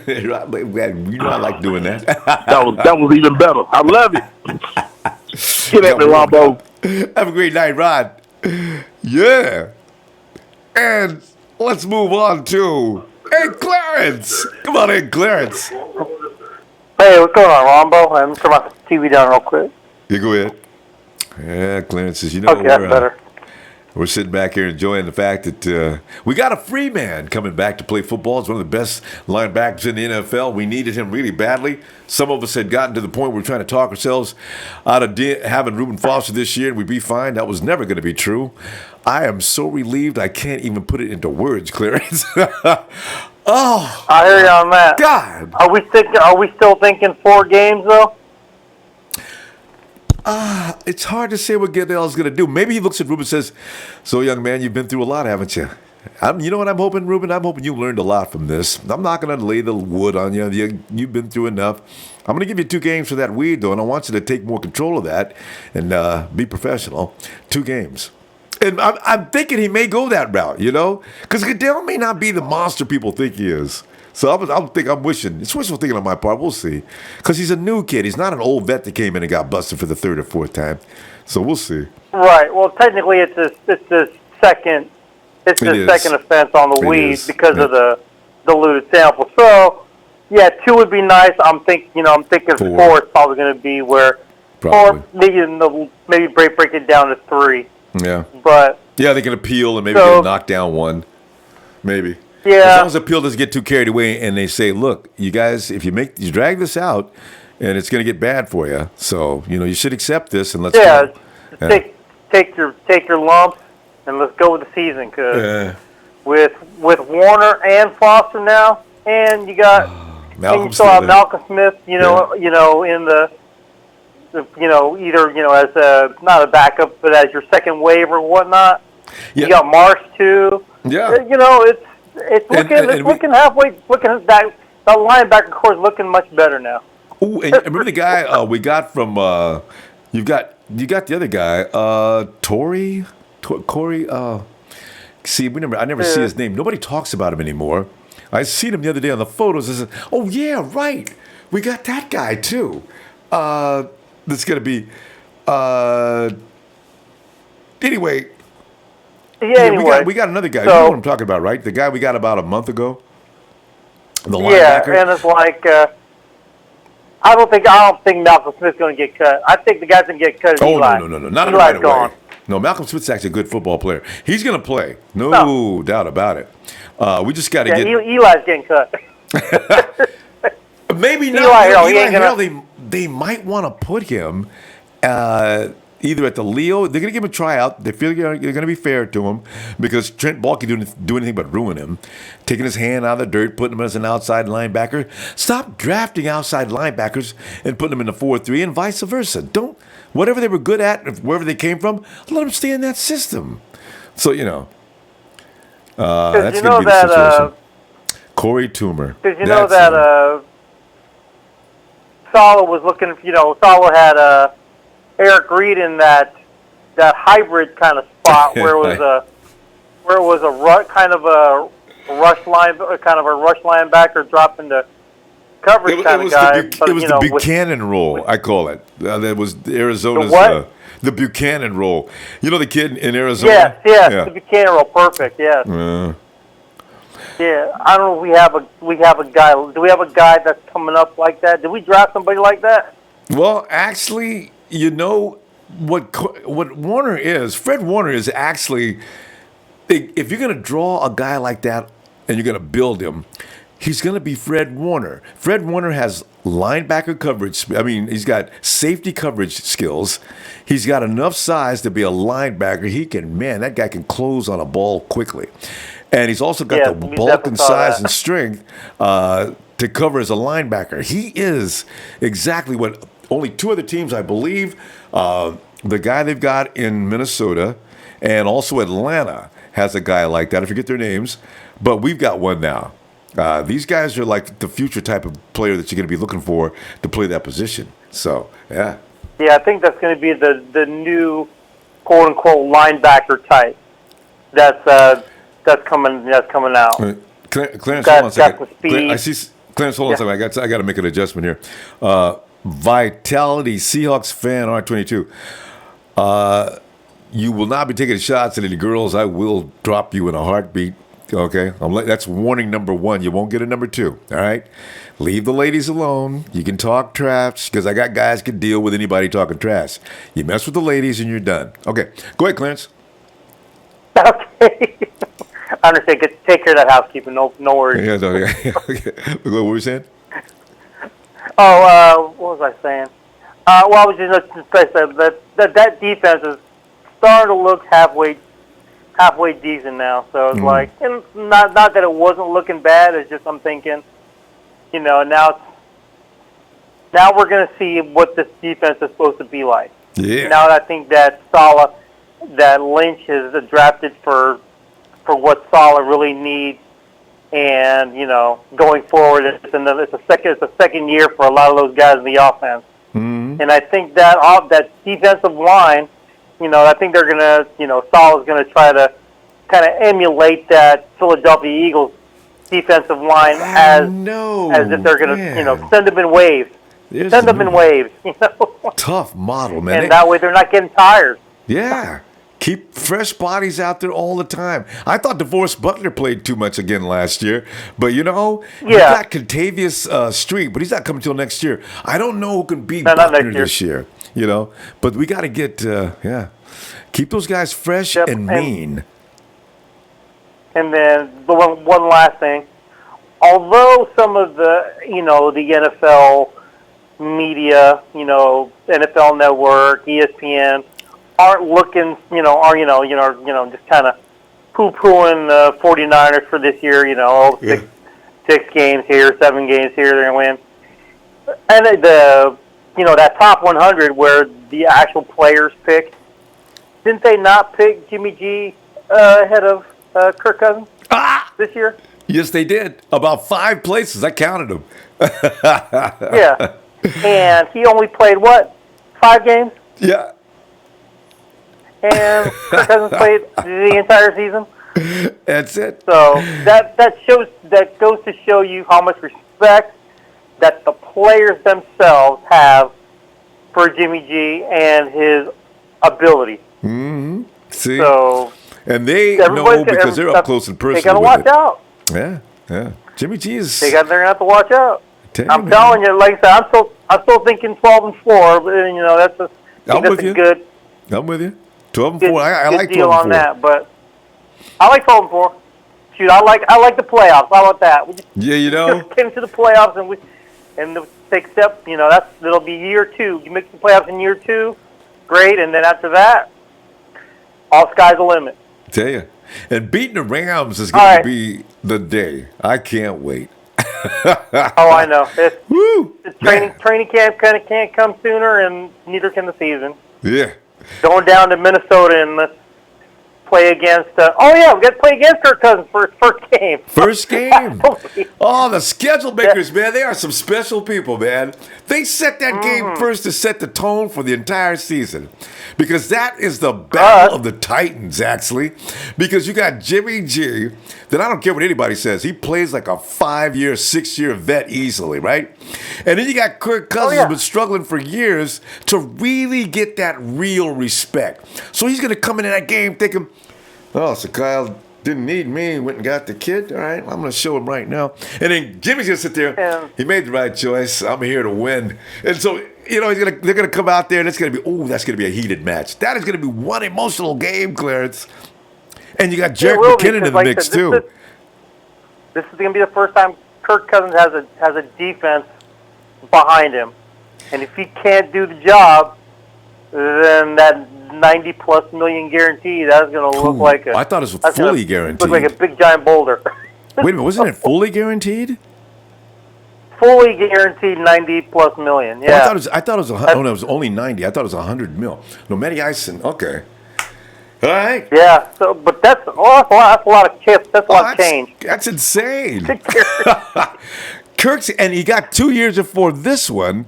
You know I like doing that. that was even better. I love it. Get at me, Ronbo. Have a great night, Rod. Yeah. And let's move on to Clarence. Come on in, Clarence. Hey, what's going on, Rombo? I'm turn my TV down real quick. Yeah, go ahead. Yeah, Clarence says, Okay, that's better. We're sitting back here enjoying the fact that we got a free man coming back to play football. He's one of the best linebackers in the NFL. We needed him really badly. Some of us had gotten to the point where we're trying to talk ourselves out of having Reuben Foster this year and we'd be fine. That was never going to be true. I am so relieved I can't even put it into words, Clarence. Oh, I hear you on that. God. Are we still thinking 4 games though? It's hard to say what Goodell's going to do. Maybe he looks at Ruben and says, "So, young man, you've been through a lot, haven't you?" You know what I'm hoping, Ruben? I'm hoping you learned a lot from this. I'm not going to lay the wood on you. You've been through enough. I'm going to give you 2 games for that weed, though, and I want you to take more control of that and be professional. 2 games. And I'm thinking he may go that route, because Goodell may not be the monster people think he is. So I'm wishing. It's wishful thinking on my part. We'll see. Because he's a new kid. He's not an old vet that came in and got busted for the 3rd or 4th time. So we'll see. Right. Well, technically, it's the second offense on the weed because of the diluted sample. So, yeah, 2 would be nice. I'm thinking 4 is probably going to be where, or maybe break it down to 3. Yeah. But yeah, they can appeal and maybe get knocked down 1. Maybe. Yeah. As long as the appeal doesn't get too carried away and they say, look, you guys, if you drag this out and it's going to get bad for you, so, you should accept this and let's go. Take your lumps and let's go with the season because with Warner and Foster now and you got Malcolm Smith, in the either as not a backup, but as your second wave or whatnot. Yeah. You got Marsh too. Yeah. It's looking halfway. Looking that linebacker core is looking much better now. Ooh, and remember the guy we got from you got the other guy, Corey. See, I never see his name. Nobody talks about him anymore. I seen him the other day on the photos. I said, "Oh yeah, right. We got that guy too." That's gonna be. Anyway. Yeah. Anyway, we got another guy. So, you know what I'm talking about, right? The guy we got about a month ago. The linebacker. And it's like I don't think Malcolm Smith's going to get cut. I think the guy's going to get cut. Eli. No, not in the right away. No, Malcolm Smith's actually a good football player. He's going to play, no doubt about it. We just got to get. Eli's getting cut. Maybe not. Eli, they might want to put him either at the Leo. They're going to give him a tryout. They feel they're going to be fair to him because Trent Baalke didn't do anything but ruin him, taking his hand out of the dirt, putting him as an outside linebacker. Stop drafting outside linebackers and putting them in the 4-3 and vice versa. Don't whatever they were good at, wherever they came from, let them stay in that system. So that's going to be the situation. Corey Toomer. Because that Saleh was looking. Saleh had Eric Reed in that hybrid kind of spot where it was a kind of a rush linebacker dropping the coverage kind of guy. It was the Buchanan role, I call it. That was Arizona's the Buchanan role. You know the kid in Arizona? Yes, the Buchanan role, perfect. Yes. Yeah, I don't know. We have a guy. Do we have a guy that's coming up like that? Did we draft somebody like that? Well, actually. You know what Warner is? Fred Warner is actually, if you're going to draw a guy like that and you're going to build him, he's going to be Fred Warner. Fred Warner has linebacker coverage. I mean, he's got safety coverage skills. He's got enough size to be a linebacker. That guy can close on a ball quickly. And he's also got the bulk and size and strength to cover as a linebacker. He is exactly what only two other teams, I believe, the guy they've got in Minnesota and also Atlanta has a guy like that. I forget their names, but we've got one now. These guys are like the future type of player that you're going to be looking for to play that position. So, yeah. Yeah, I think that's going to be the new quote-unquote linebacker type that's coming out. Clarence, hold on a second. I see Clarence, hold on a second. I got to make an adjustment here. Vitality Seahawks fan R22. You will not be taking shots at any girls. I will drop you in a heartbeat. Okay, that's warning number 1. You won't get a number 2. All right, leave the ladies alone. You can talk trash because I got guys can deal with anybody talking trash. You mess with the ladies and you're done. Okay, go ahead, Clarence. Okay, I understand. Take care of that housekeeping. No worries. Okay. What were you saying? What was I saying? Well, I was just saying that defense is starting to look halfway decent now. So it's like, and not that it wasn't looking bad. It's just I'm thinking, now we're going to see what this defense is supposed to be like. Yeah. Now I think that Lynch is drafted for what Saleh really needs. And going forward, it's a second year for a lot of those guys in the offense. Mm-hmm. And I think that defensive line, I think they're gonna, Saleh's gonna try to kind of emulate that Philadelphia Eagles defensive line as if they're gonna, send them in waves. Send them in waves. Tough model, man. And that way they're not getting tired. Yeah. Keep fresh bodies out there all the time. I thought DeForest Buckner played too much again last year, but you got Contavious Street, but he's not coming till next year. I don't know who can beat Buckner this year, but we got to get, keep those guys fresh and mean. And then one last thing. Although some of the, the NFL media, NFL Network, ESPN, aren't looking, just kind of poo-pooing the 49ers for this year, six games here, 7 games here, they're going to win. And that top 100 where the actual players pick. Didn't they not pick Jimmy G ahead of Kirk Cousins this year? Yes, they did. About 5 places. I counted them. Yeah. And he only played, 5 games? Yeah. And Kirk Cousins played the entire season? That's it. So that goes to show you how much respect that the players themselves have for Jimmy G and his ability. Mm-hmm. See? So, and they know because they're up close and personal. They got to watch out. Yeah. Jimmy G is. They're going to have to watch out. I'm man. telling you, like I said, I'm still thinking 12-4, but that's good. I'm with you. 12-4. I like 12-4. Deal on that, but I like 12-4. Shoot, I like the playoffs. How about that? We just get into the playoffs and take steps. It'll be year 2. You make the playoffs in year 2, great, and then after that, all sky's the limit. Tell you, and beating the Rams is going to be the day. I can't wait. Oh, I know. Training camp kind of can't come sooner, and neither can the season. Yeah. Going down to Minnesota and let's play against. We got to play against Kirk Cousins for his first game. First game. Oh, the schedule makers, man. They are some special people, man. They set that game first to set the tone for the entire season. Because that is the battle of the Titans, actually. Because you got Jimmy G, that I don't care what anybody says. He plays like a 5-year, 6-year vet easily, right? And then you got Kirk Cousins, who's been struggling for years to really get that real respect. So he's going to come into that game thinking, oh, so Kyle didn't need me, went and got the kid. All right, I'm going to show him right now. And then Jimmy's going to sit there. He made the right choice. I'm here to win. And so, they're going to come out there, and it's going to be, that's going to be a heated match. That is going to be one emotional game, Clarence. And you got Jerick McKinnon in the mix, too. This is going to be the first time Kirk Cousins has a defense behind him. And if he can't do the job, then that $90+ million guarantee, that's going to look like I thought it was fully guaranteed. Look like a big giant boulder. Wait a minute, wasn't it fully guaranteed? Fully guaranteed $90+ million. Yeah. Oh, I thought it was. It was only 90. I thought it was $100 million. No, Matty Ison. Okay. All right. Yeah. So, but that's a lot of chips. That's a lot of change. That's insane. Kirk's, and he got 2 years before this one.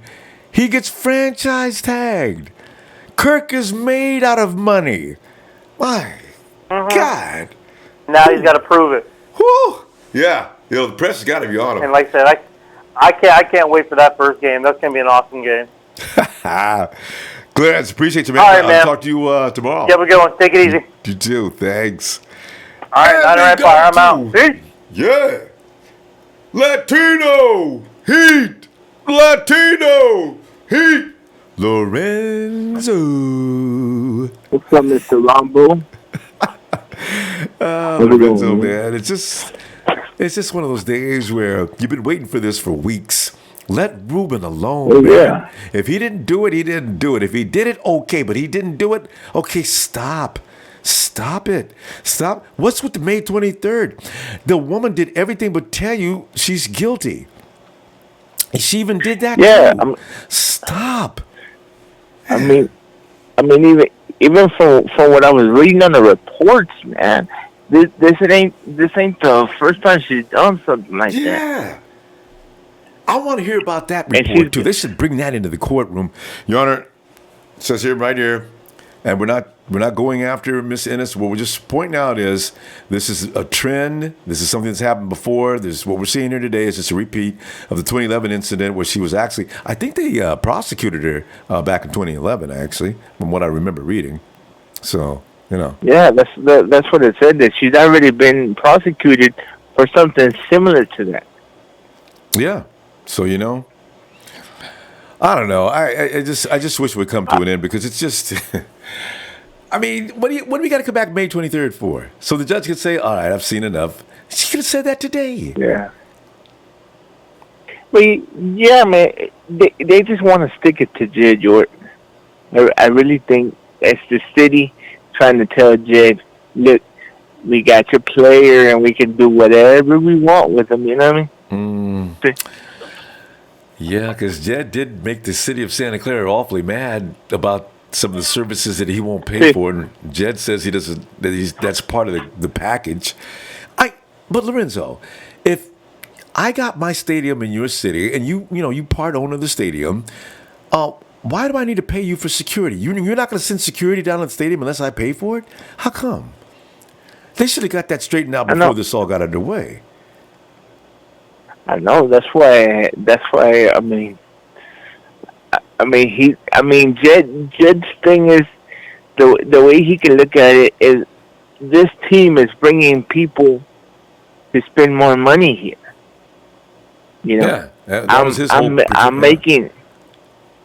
He gets franchise tagged. Kirk is made out of money. My God. Now he's got to prove it. Whew. Yeah. The press has got to be on him. And like I said, I can't wait for that first game. That's going to be an awesome game. Clarence, appreciate you, man. All right, man. I'll talk to you tomorrow. Yeah, we're going. Take it easy. You too. Thanks. All right, 9 Empire. I'm out. Peace. Yeah. Latino Heat. Latino Heat. Lorenzo. What's up, Mr. Ronbo? Lorenzo, man. It's just one of those days where you've been waiting for this for weeks. Let Ruben alone, man. If he didn't do it, he didn't do it. If he did it, okay. But he didn't do it, okay, stop. Stop it. Stop. What's with the May 23rd? The woman did everything but tell you she's guilty. She even did that too. Stop. I mean, even from what I was reading on the reports, man, this ain't the first time she's done something like that. Yeah. I want to hear about that report too. They should bring that into the courtroom. Your Honor, it says here, right here, and we're not going after Miss Ennis. What we're just pointing out is this is a trend. This is something that's happened before. What we're seeing here today is just a repeat of the 2011 incident where she was actually, I think they prosecuted her back in 2011, actually, from what I remember reading. So, Yeah, that's what it said, that she's already been prosecuted for something similar to that. Yeah. So, I don't know. I just wish it would come to an end because it's just. I mean, what do we got to come back May 23rd for? So the judge could say, "All right, I've seen enough." She could have said that today. Yeah. Well, yeah, man. They just want to stick it to Judge Orton. I really think that's the city trying to tell Judge, "Look, we got your player, and we can do whatever we want with him." You know what I mean? Yeah, because Jed did make the city of Santa Clara awfully mad about some of the services that he won't pay for, and Jed says he doesn't. That's part of the package. But Lorenzo, if I got my stadium in your city, and you part owner of the stadium, why do I need to pay you for security? You're not going to send security down to the stadium unless I pay for it? How come? They should have got that straightened out before this all got underway. I know. That's why. I mean, Jed's thing is the way he can look at it is this team is bringing people to spend more money here. You know, that was his whole. I'm making.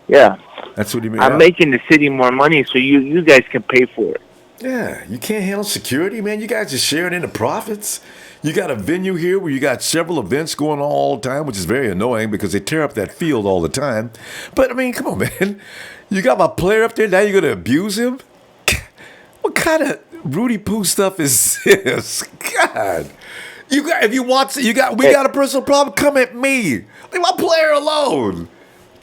Yeah, that's what he meant. I'm making the city more money, so you guys can pay for it. Yeah, you can't handle security, man. You guys are sharing in the profits. You got a venue here where you got several events going on all the time, which is very annoying because they tear up that field all the time. But, I mean, come on, man. You got my player up there, now you're going to abuse him? What kind of Rudy Poo stuff is this? God. We got a personal problem, come at me. Leave my player alone.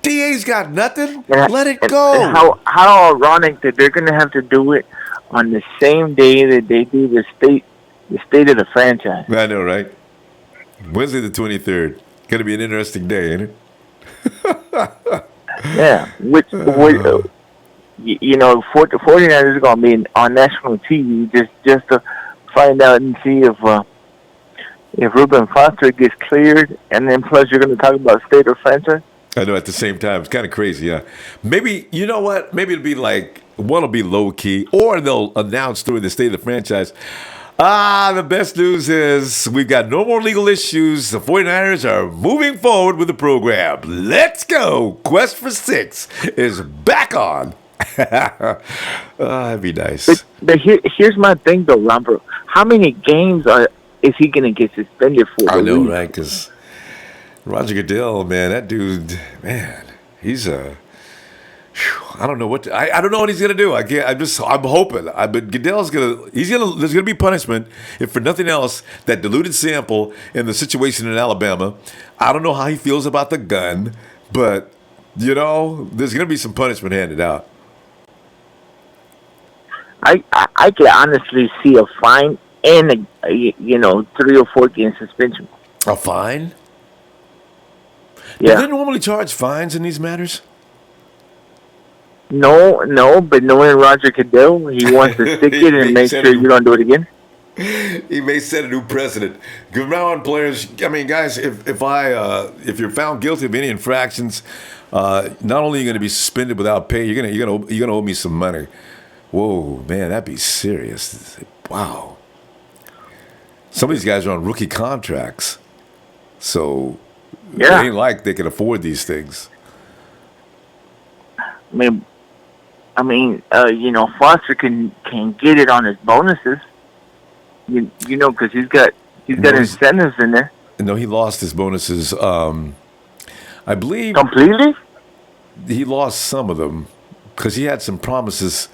DA's got nothing. Let it go. How ironic that they're going to have to do it on the same day that they do the state of the franchise. I know, right? Wednesday the 23rd. Going to be an interesting day, ain't it? Yeah. Which the 49ers are going to be on national TV just to find out and see if Reuben Foster gets cleared, and then plus you're going to talk about state of franchise. I know, at the same time. It's kind of crazy, yeah. Maybe, you know what? Maybe it'll be like, one will be low-key, or they'll announce during the state of the franchise, the best news is we've got no more legal issues. The 49ers are moving forward with the program. Let's go. Quest for 6 is back on. That'd be nice. But here's my thing, though, Ronbo. How many games is he going to get suspended for? I know, right? Because Roger Goodell, man, that dude, man, he's I don't know what I don't know what he's gonna do. I'm hoping. But Goodell's there's gonna be punishment, if for nothing else, that diluted sample in the situation in Alabama. I don't know how he feels about the gun, but there's gonna be some punishment handed out. I could honestly see a fine and a 3 or 4 game suspension. A fine? Yeah. Do they normally charge fines in these matters? No, but knowing Roger Goodell, he wants to stick it and make sure you don't do it again. He may set a new precedent. Come on, players. I mean, guys, if you're found guilty of any infractions, not only are you going to be suspended without pay, you're gonna owe me some money. Whoa, man, that'd be serious. Wow. Some of these guys are on rookie contracts, so it ain't like they can afford these things. I mean, Foster can get it on his bonuses. Because he's got incentives in there. No, he lost his bonuses. I believe completely. He lost some of them because he had some promises.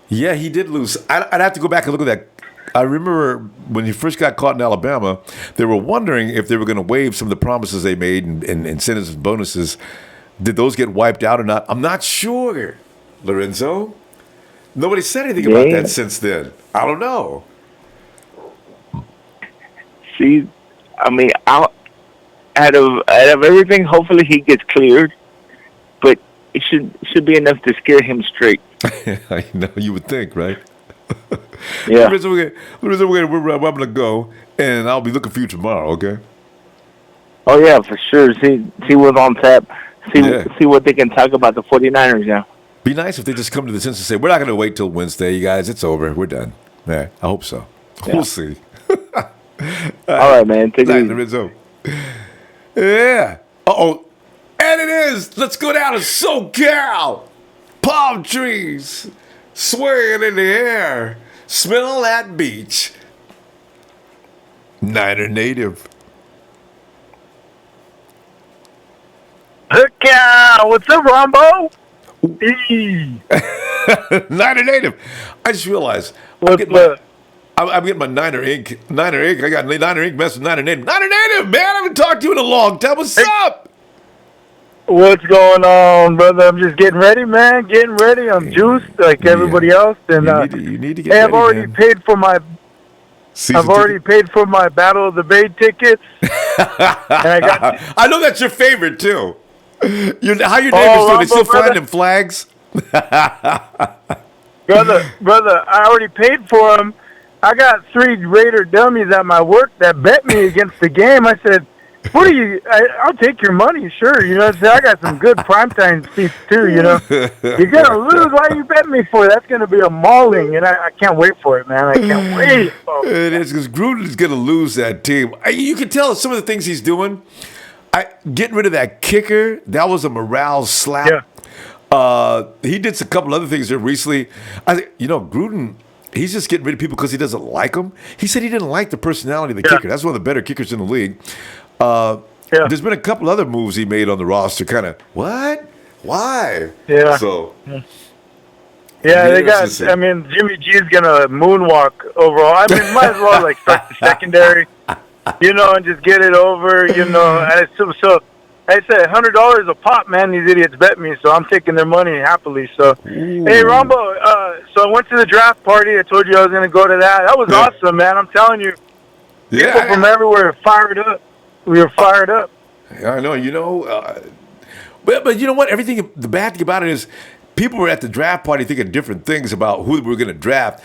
Yeah, he did lose. I'd have to go back and look at that. I remember when he first got caught in Alabama, they were wondering if they were going to waive some of the promises they made and incentives and bonuses. Did those get wiped out or not? I'm not sure, Lorenzo. Nobody said anything about that since then. I don't know. See, I mean, out of everything, hopefully he gets cleared, but it should be enough to scare him straight. I know, you would think, right? Yeah. Lorenzo, I'm going to go, and I'll be looking for you tomorrow, okay? Oh, yeah, for sure. See what's on tap. See what they can talk about the 49ers now. Be nice if they just come to the sense and say, we're not going to wait till Wednesday, you guys. It's over. We're done. Yeah, I hope so. Yeah. We'll see. All right, man. Take it easy. Lorenzo. Yeah. Uh-oh. And it is. Let's go down to SoCal. Palm trees swaying in the air. Smell that beach. Niner native. Heck yeah! What's up, Ronbo? Niner native. I just realized I'm getting my Niner Ink. Niner Ink. I got Niner Ink mess with Niner native. Niner native, man. I haven't talked to you in a long time. What's up? What's going on, brother? I'm just getting ready, man. Getting ready. I'm juiced like everybody else, and You need to get hey, ready, I've already man. paid for my. Season I've already paid for my Battle of the Bay tickets. And I got. I know that's your favorite too. How your neighbors doing? Ronbo, They still flying brother. them flags? brother, I already paid for them. I got 3 Raider dummies at my work that bet me against the game. I said, "What are you? I'll take your money, sure." You know, I got some good primetime seats too. You know, you're gonna lose. Why you bet me for? That's gonna be a mauling, and I can't wait for it, man. I can't wait. It is because Gruden's going to lose that team. You can tell some of the things he's doing. Getting rid of that kicker, that was a morale slap. Yeah. He did a couple other things there recently. I think, Gruden, he's just getting rid of people because he doesn't like them. He said he didn't like the personality of the kicker. That's one of the better kickers in the league. There's been a couple other moves he made on the roster. Kind of, what? Why? Yeah. So. Yeah, they got. I mean, Jimmy G's gonna moonwalk overall. I mean, might as well start the secondary, and just get it over. And so I said $100 a pop, man. These idiots bet me, so I'm taking their money happily. So, hey, Ronbo. So I went to the draft party. I told you I was gonna go to that. That was awesome, man. I'm telling you, people from everywhere fired up. We were fired up. Yeah, I know. But you know what? The bad thing about it is, people were at the draft party thinking different things about who we were going to draft.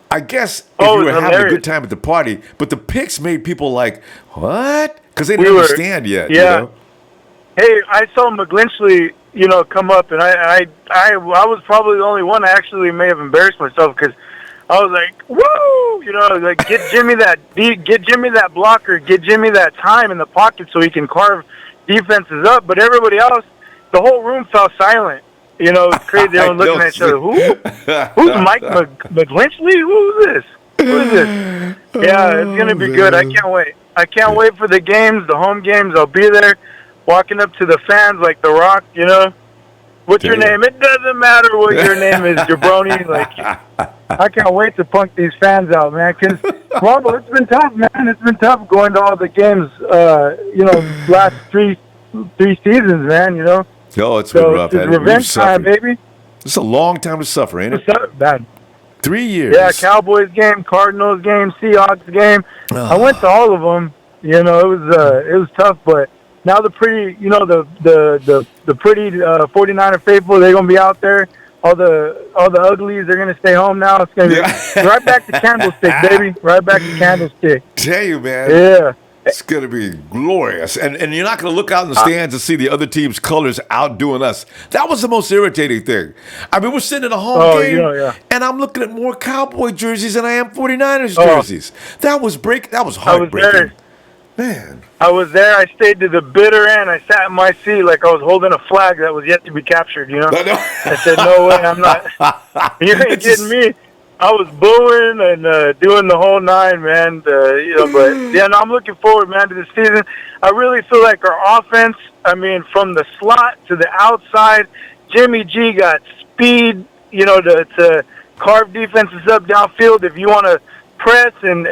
I guess if you were having a good time at the party, but the picks made people like, what? Because they didn't understand yet. Yeah. Hey, I saw McGlinchey, come up, and I was probably the only one. I actually may have embarrassed myself because I was like, woo! Get Jimmy that blocker, get Jimmy that time in the pocket so he can carve defenses up. But everybody else, the whole room fell silent. It's crazy. Everyone looking at each other. Who's Mike McGlinchey? Who's this? Yeah, it's gonna be good. I can't wait. I can't wait for the games, the home games. I'll be there, walking up to the fans like The Rock. What's your name? It doesn't matter what your name is, jabroni. I can't wait to punk these fans out, man. Because Ronbo, it's been tough, man. It's been tough going to all the games. Last three seasons, man. Oh, it's been rough. It's revenge time, baby. It's a long time to suffer, ain't it? It's bad. 3 years. Yeah, Cowboys game, Cardinals game, Seahawks game. I went to all of them. It was tough, but now the pretty, the pretty 49er faithful, they're gonna be out there. All the uglies, they're gonna stay home now. It's gonna be right back to Candlestick, baby. Right back to Candlestick. Tell you, man. Yeah. It's going to be glorious. And you're not going to look out in the stands and see the other team's colors outdoing us. That was the most irritating thing. I mean, we're sitting in a home game, and I'm looking at more Cowboy jerseys than I am 49ers jerseys. That was heartbreaking. Man. I was there. I stayed to the bitter end. I sat in my seat like I was holding a flag that was yet to be captured, I said, no way, I'm not. You ain't kidding me. I was booing and doing the whole nine, man. But I'm looking forward, man, to this season. I really feel like our offense, from the slot to the outside, Jimmy G got speed, to carve defenses up downfield. If you want to press and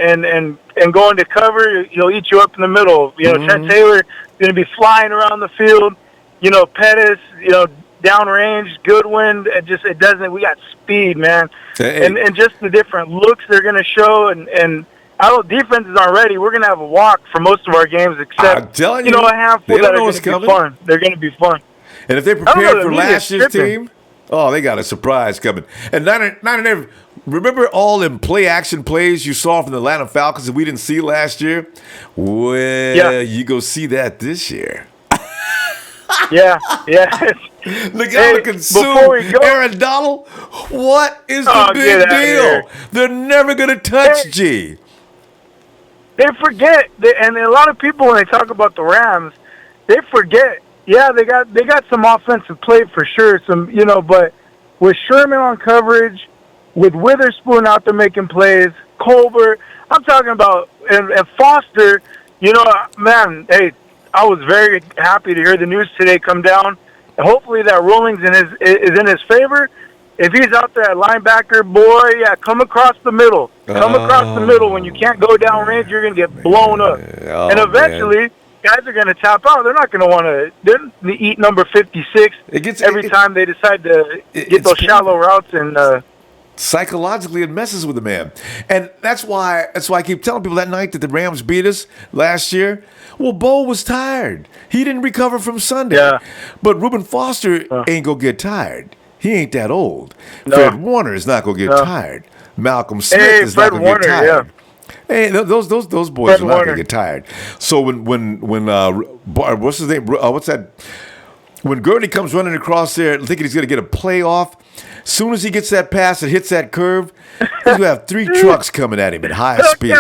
go into cover, he'll eat you up in the middle. Trent Taylor going to be flying around the field. Pettis, downrange, Goodwin, we got speed, man. And just the different looks they're going to show, and our defenses aren't ready. We're going to have a walk for most of our games, except, I'm telling you, a handful they that don't know are what's going to be coming. fun. They're going to be fun. And if they prepared for last year's team, they got a surprise coming. And remember all them play-action plays you saw from the Atlanta Falcons that we didn't see last year? Well, you go see that this year. Yeah. Look how to consume Aaron Donald. What is the big deal? They're never going to touch G. They forget, and a lot of people when they talk about the Rams, they forget. Yeah, they got some offensive play for sure. But with Sherman on coverage, with Witherspoon out there making plays, Colbert, I'm talking about, and Foster. Man, hey. I was very happy to hear the news today come down. Hopefully that ruling's is in his favor. If he's out there at linebacker, come across the middle. Come across the middle. When you can't go down range, you're going to get blown up. And eventually, guys are going to tap out. They're not going to want to eat number 56 every time they decide to get those shallow routes and. Psychologically, it messes with the man, and that's why I keep telling people that night that the Rams beat us last year. Well, Bo was tired; he didn't recover from Sunday. Yeah. But Reuben Foster ain't gonna get tired. He ain't that old. Fred Warner is not gonna get tired. Malcolm Smith is not gonna get tired. Hey, those boys are not gonna get tired. So when what's his name? What's that? When Gurney comes running across there thinking he's going to get a playoff, as soon as he gets that pass and hits that curve, he's going to have 3 trucks coming at him at high speed.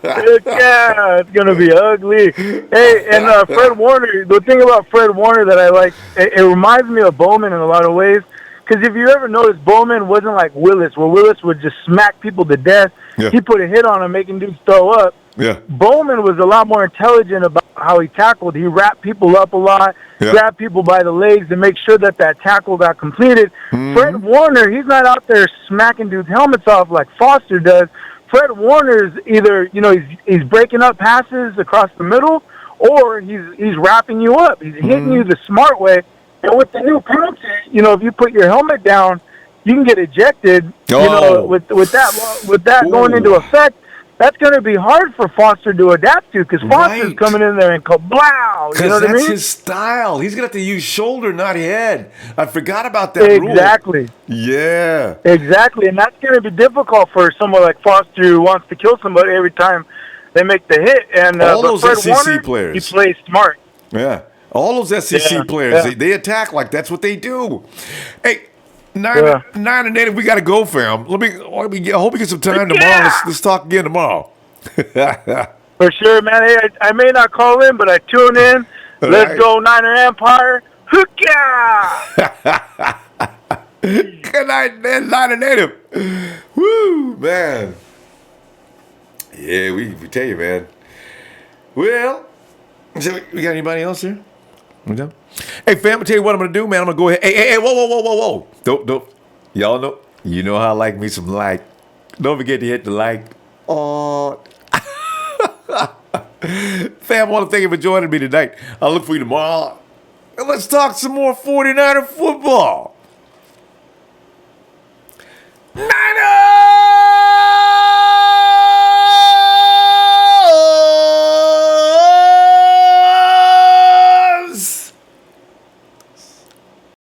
It's going to be ugly. Hey, and Fred Warner, the thing about Fred Warner that I like, it reminds me of Bowman in a lot of ways. Because if you ever notice, Bowman wasn't like Willis, where Willis would just smack people to death. Yeah. He put a hit on him, making dudes throw up. Yeah. Bowman was a lot more intelligent about how he tackled. He wrapped people up a lot, grabbed people by the legs to make sure that tackle got completed. Mm-hmm. Fred Warner, he's not out there smacking dudes' helmets off like Foster does. Fred Warner's either, he's breaking up passes across the middle, or he's wrapping you up. He's hitting you the smart way. And with the new penalty, if you put your helmet down, you can get ejected. With that going into effect, that's going to be hard for Foster to adapt to because Foster's coming in there and kablow. You know what I mean? That's his style. He's going to have to use shoulder, not head. I forgot about that rule. Exactly. Yeah. Exactly, and that's going to be difficult for someone like Foster who wants to kill somebody every time they make the hit. And all those Fred SEC Warner, players, he plays smart. Yeah. All those SEC players, they attack like that's what they do. Hey, nine and 8. We got to go, fam. I hope we get some time tomorrow. Let's talk again tomorrow. For sure, man. Hey, I may not call in, but I tune in. Let's go, Niner Empire. Hookah! Good night, man. Niner Native. Woo, man. Yeah, we tell you, man. Well, we got anybody else here? Okay. Hey, fam, I'll tell you what I'm going to do, man. I'm going to go ahead. Hey, whoa. Don't. Y'all know. You know how I like me some like. Don't forget to hit the like. Oh. Fam, I want to thank you for joining me tonight. I'll look for you tomorrow. And let's talk some more 49er football.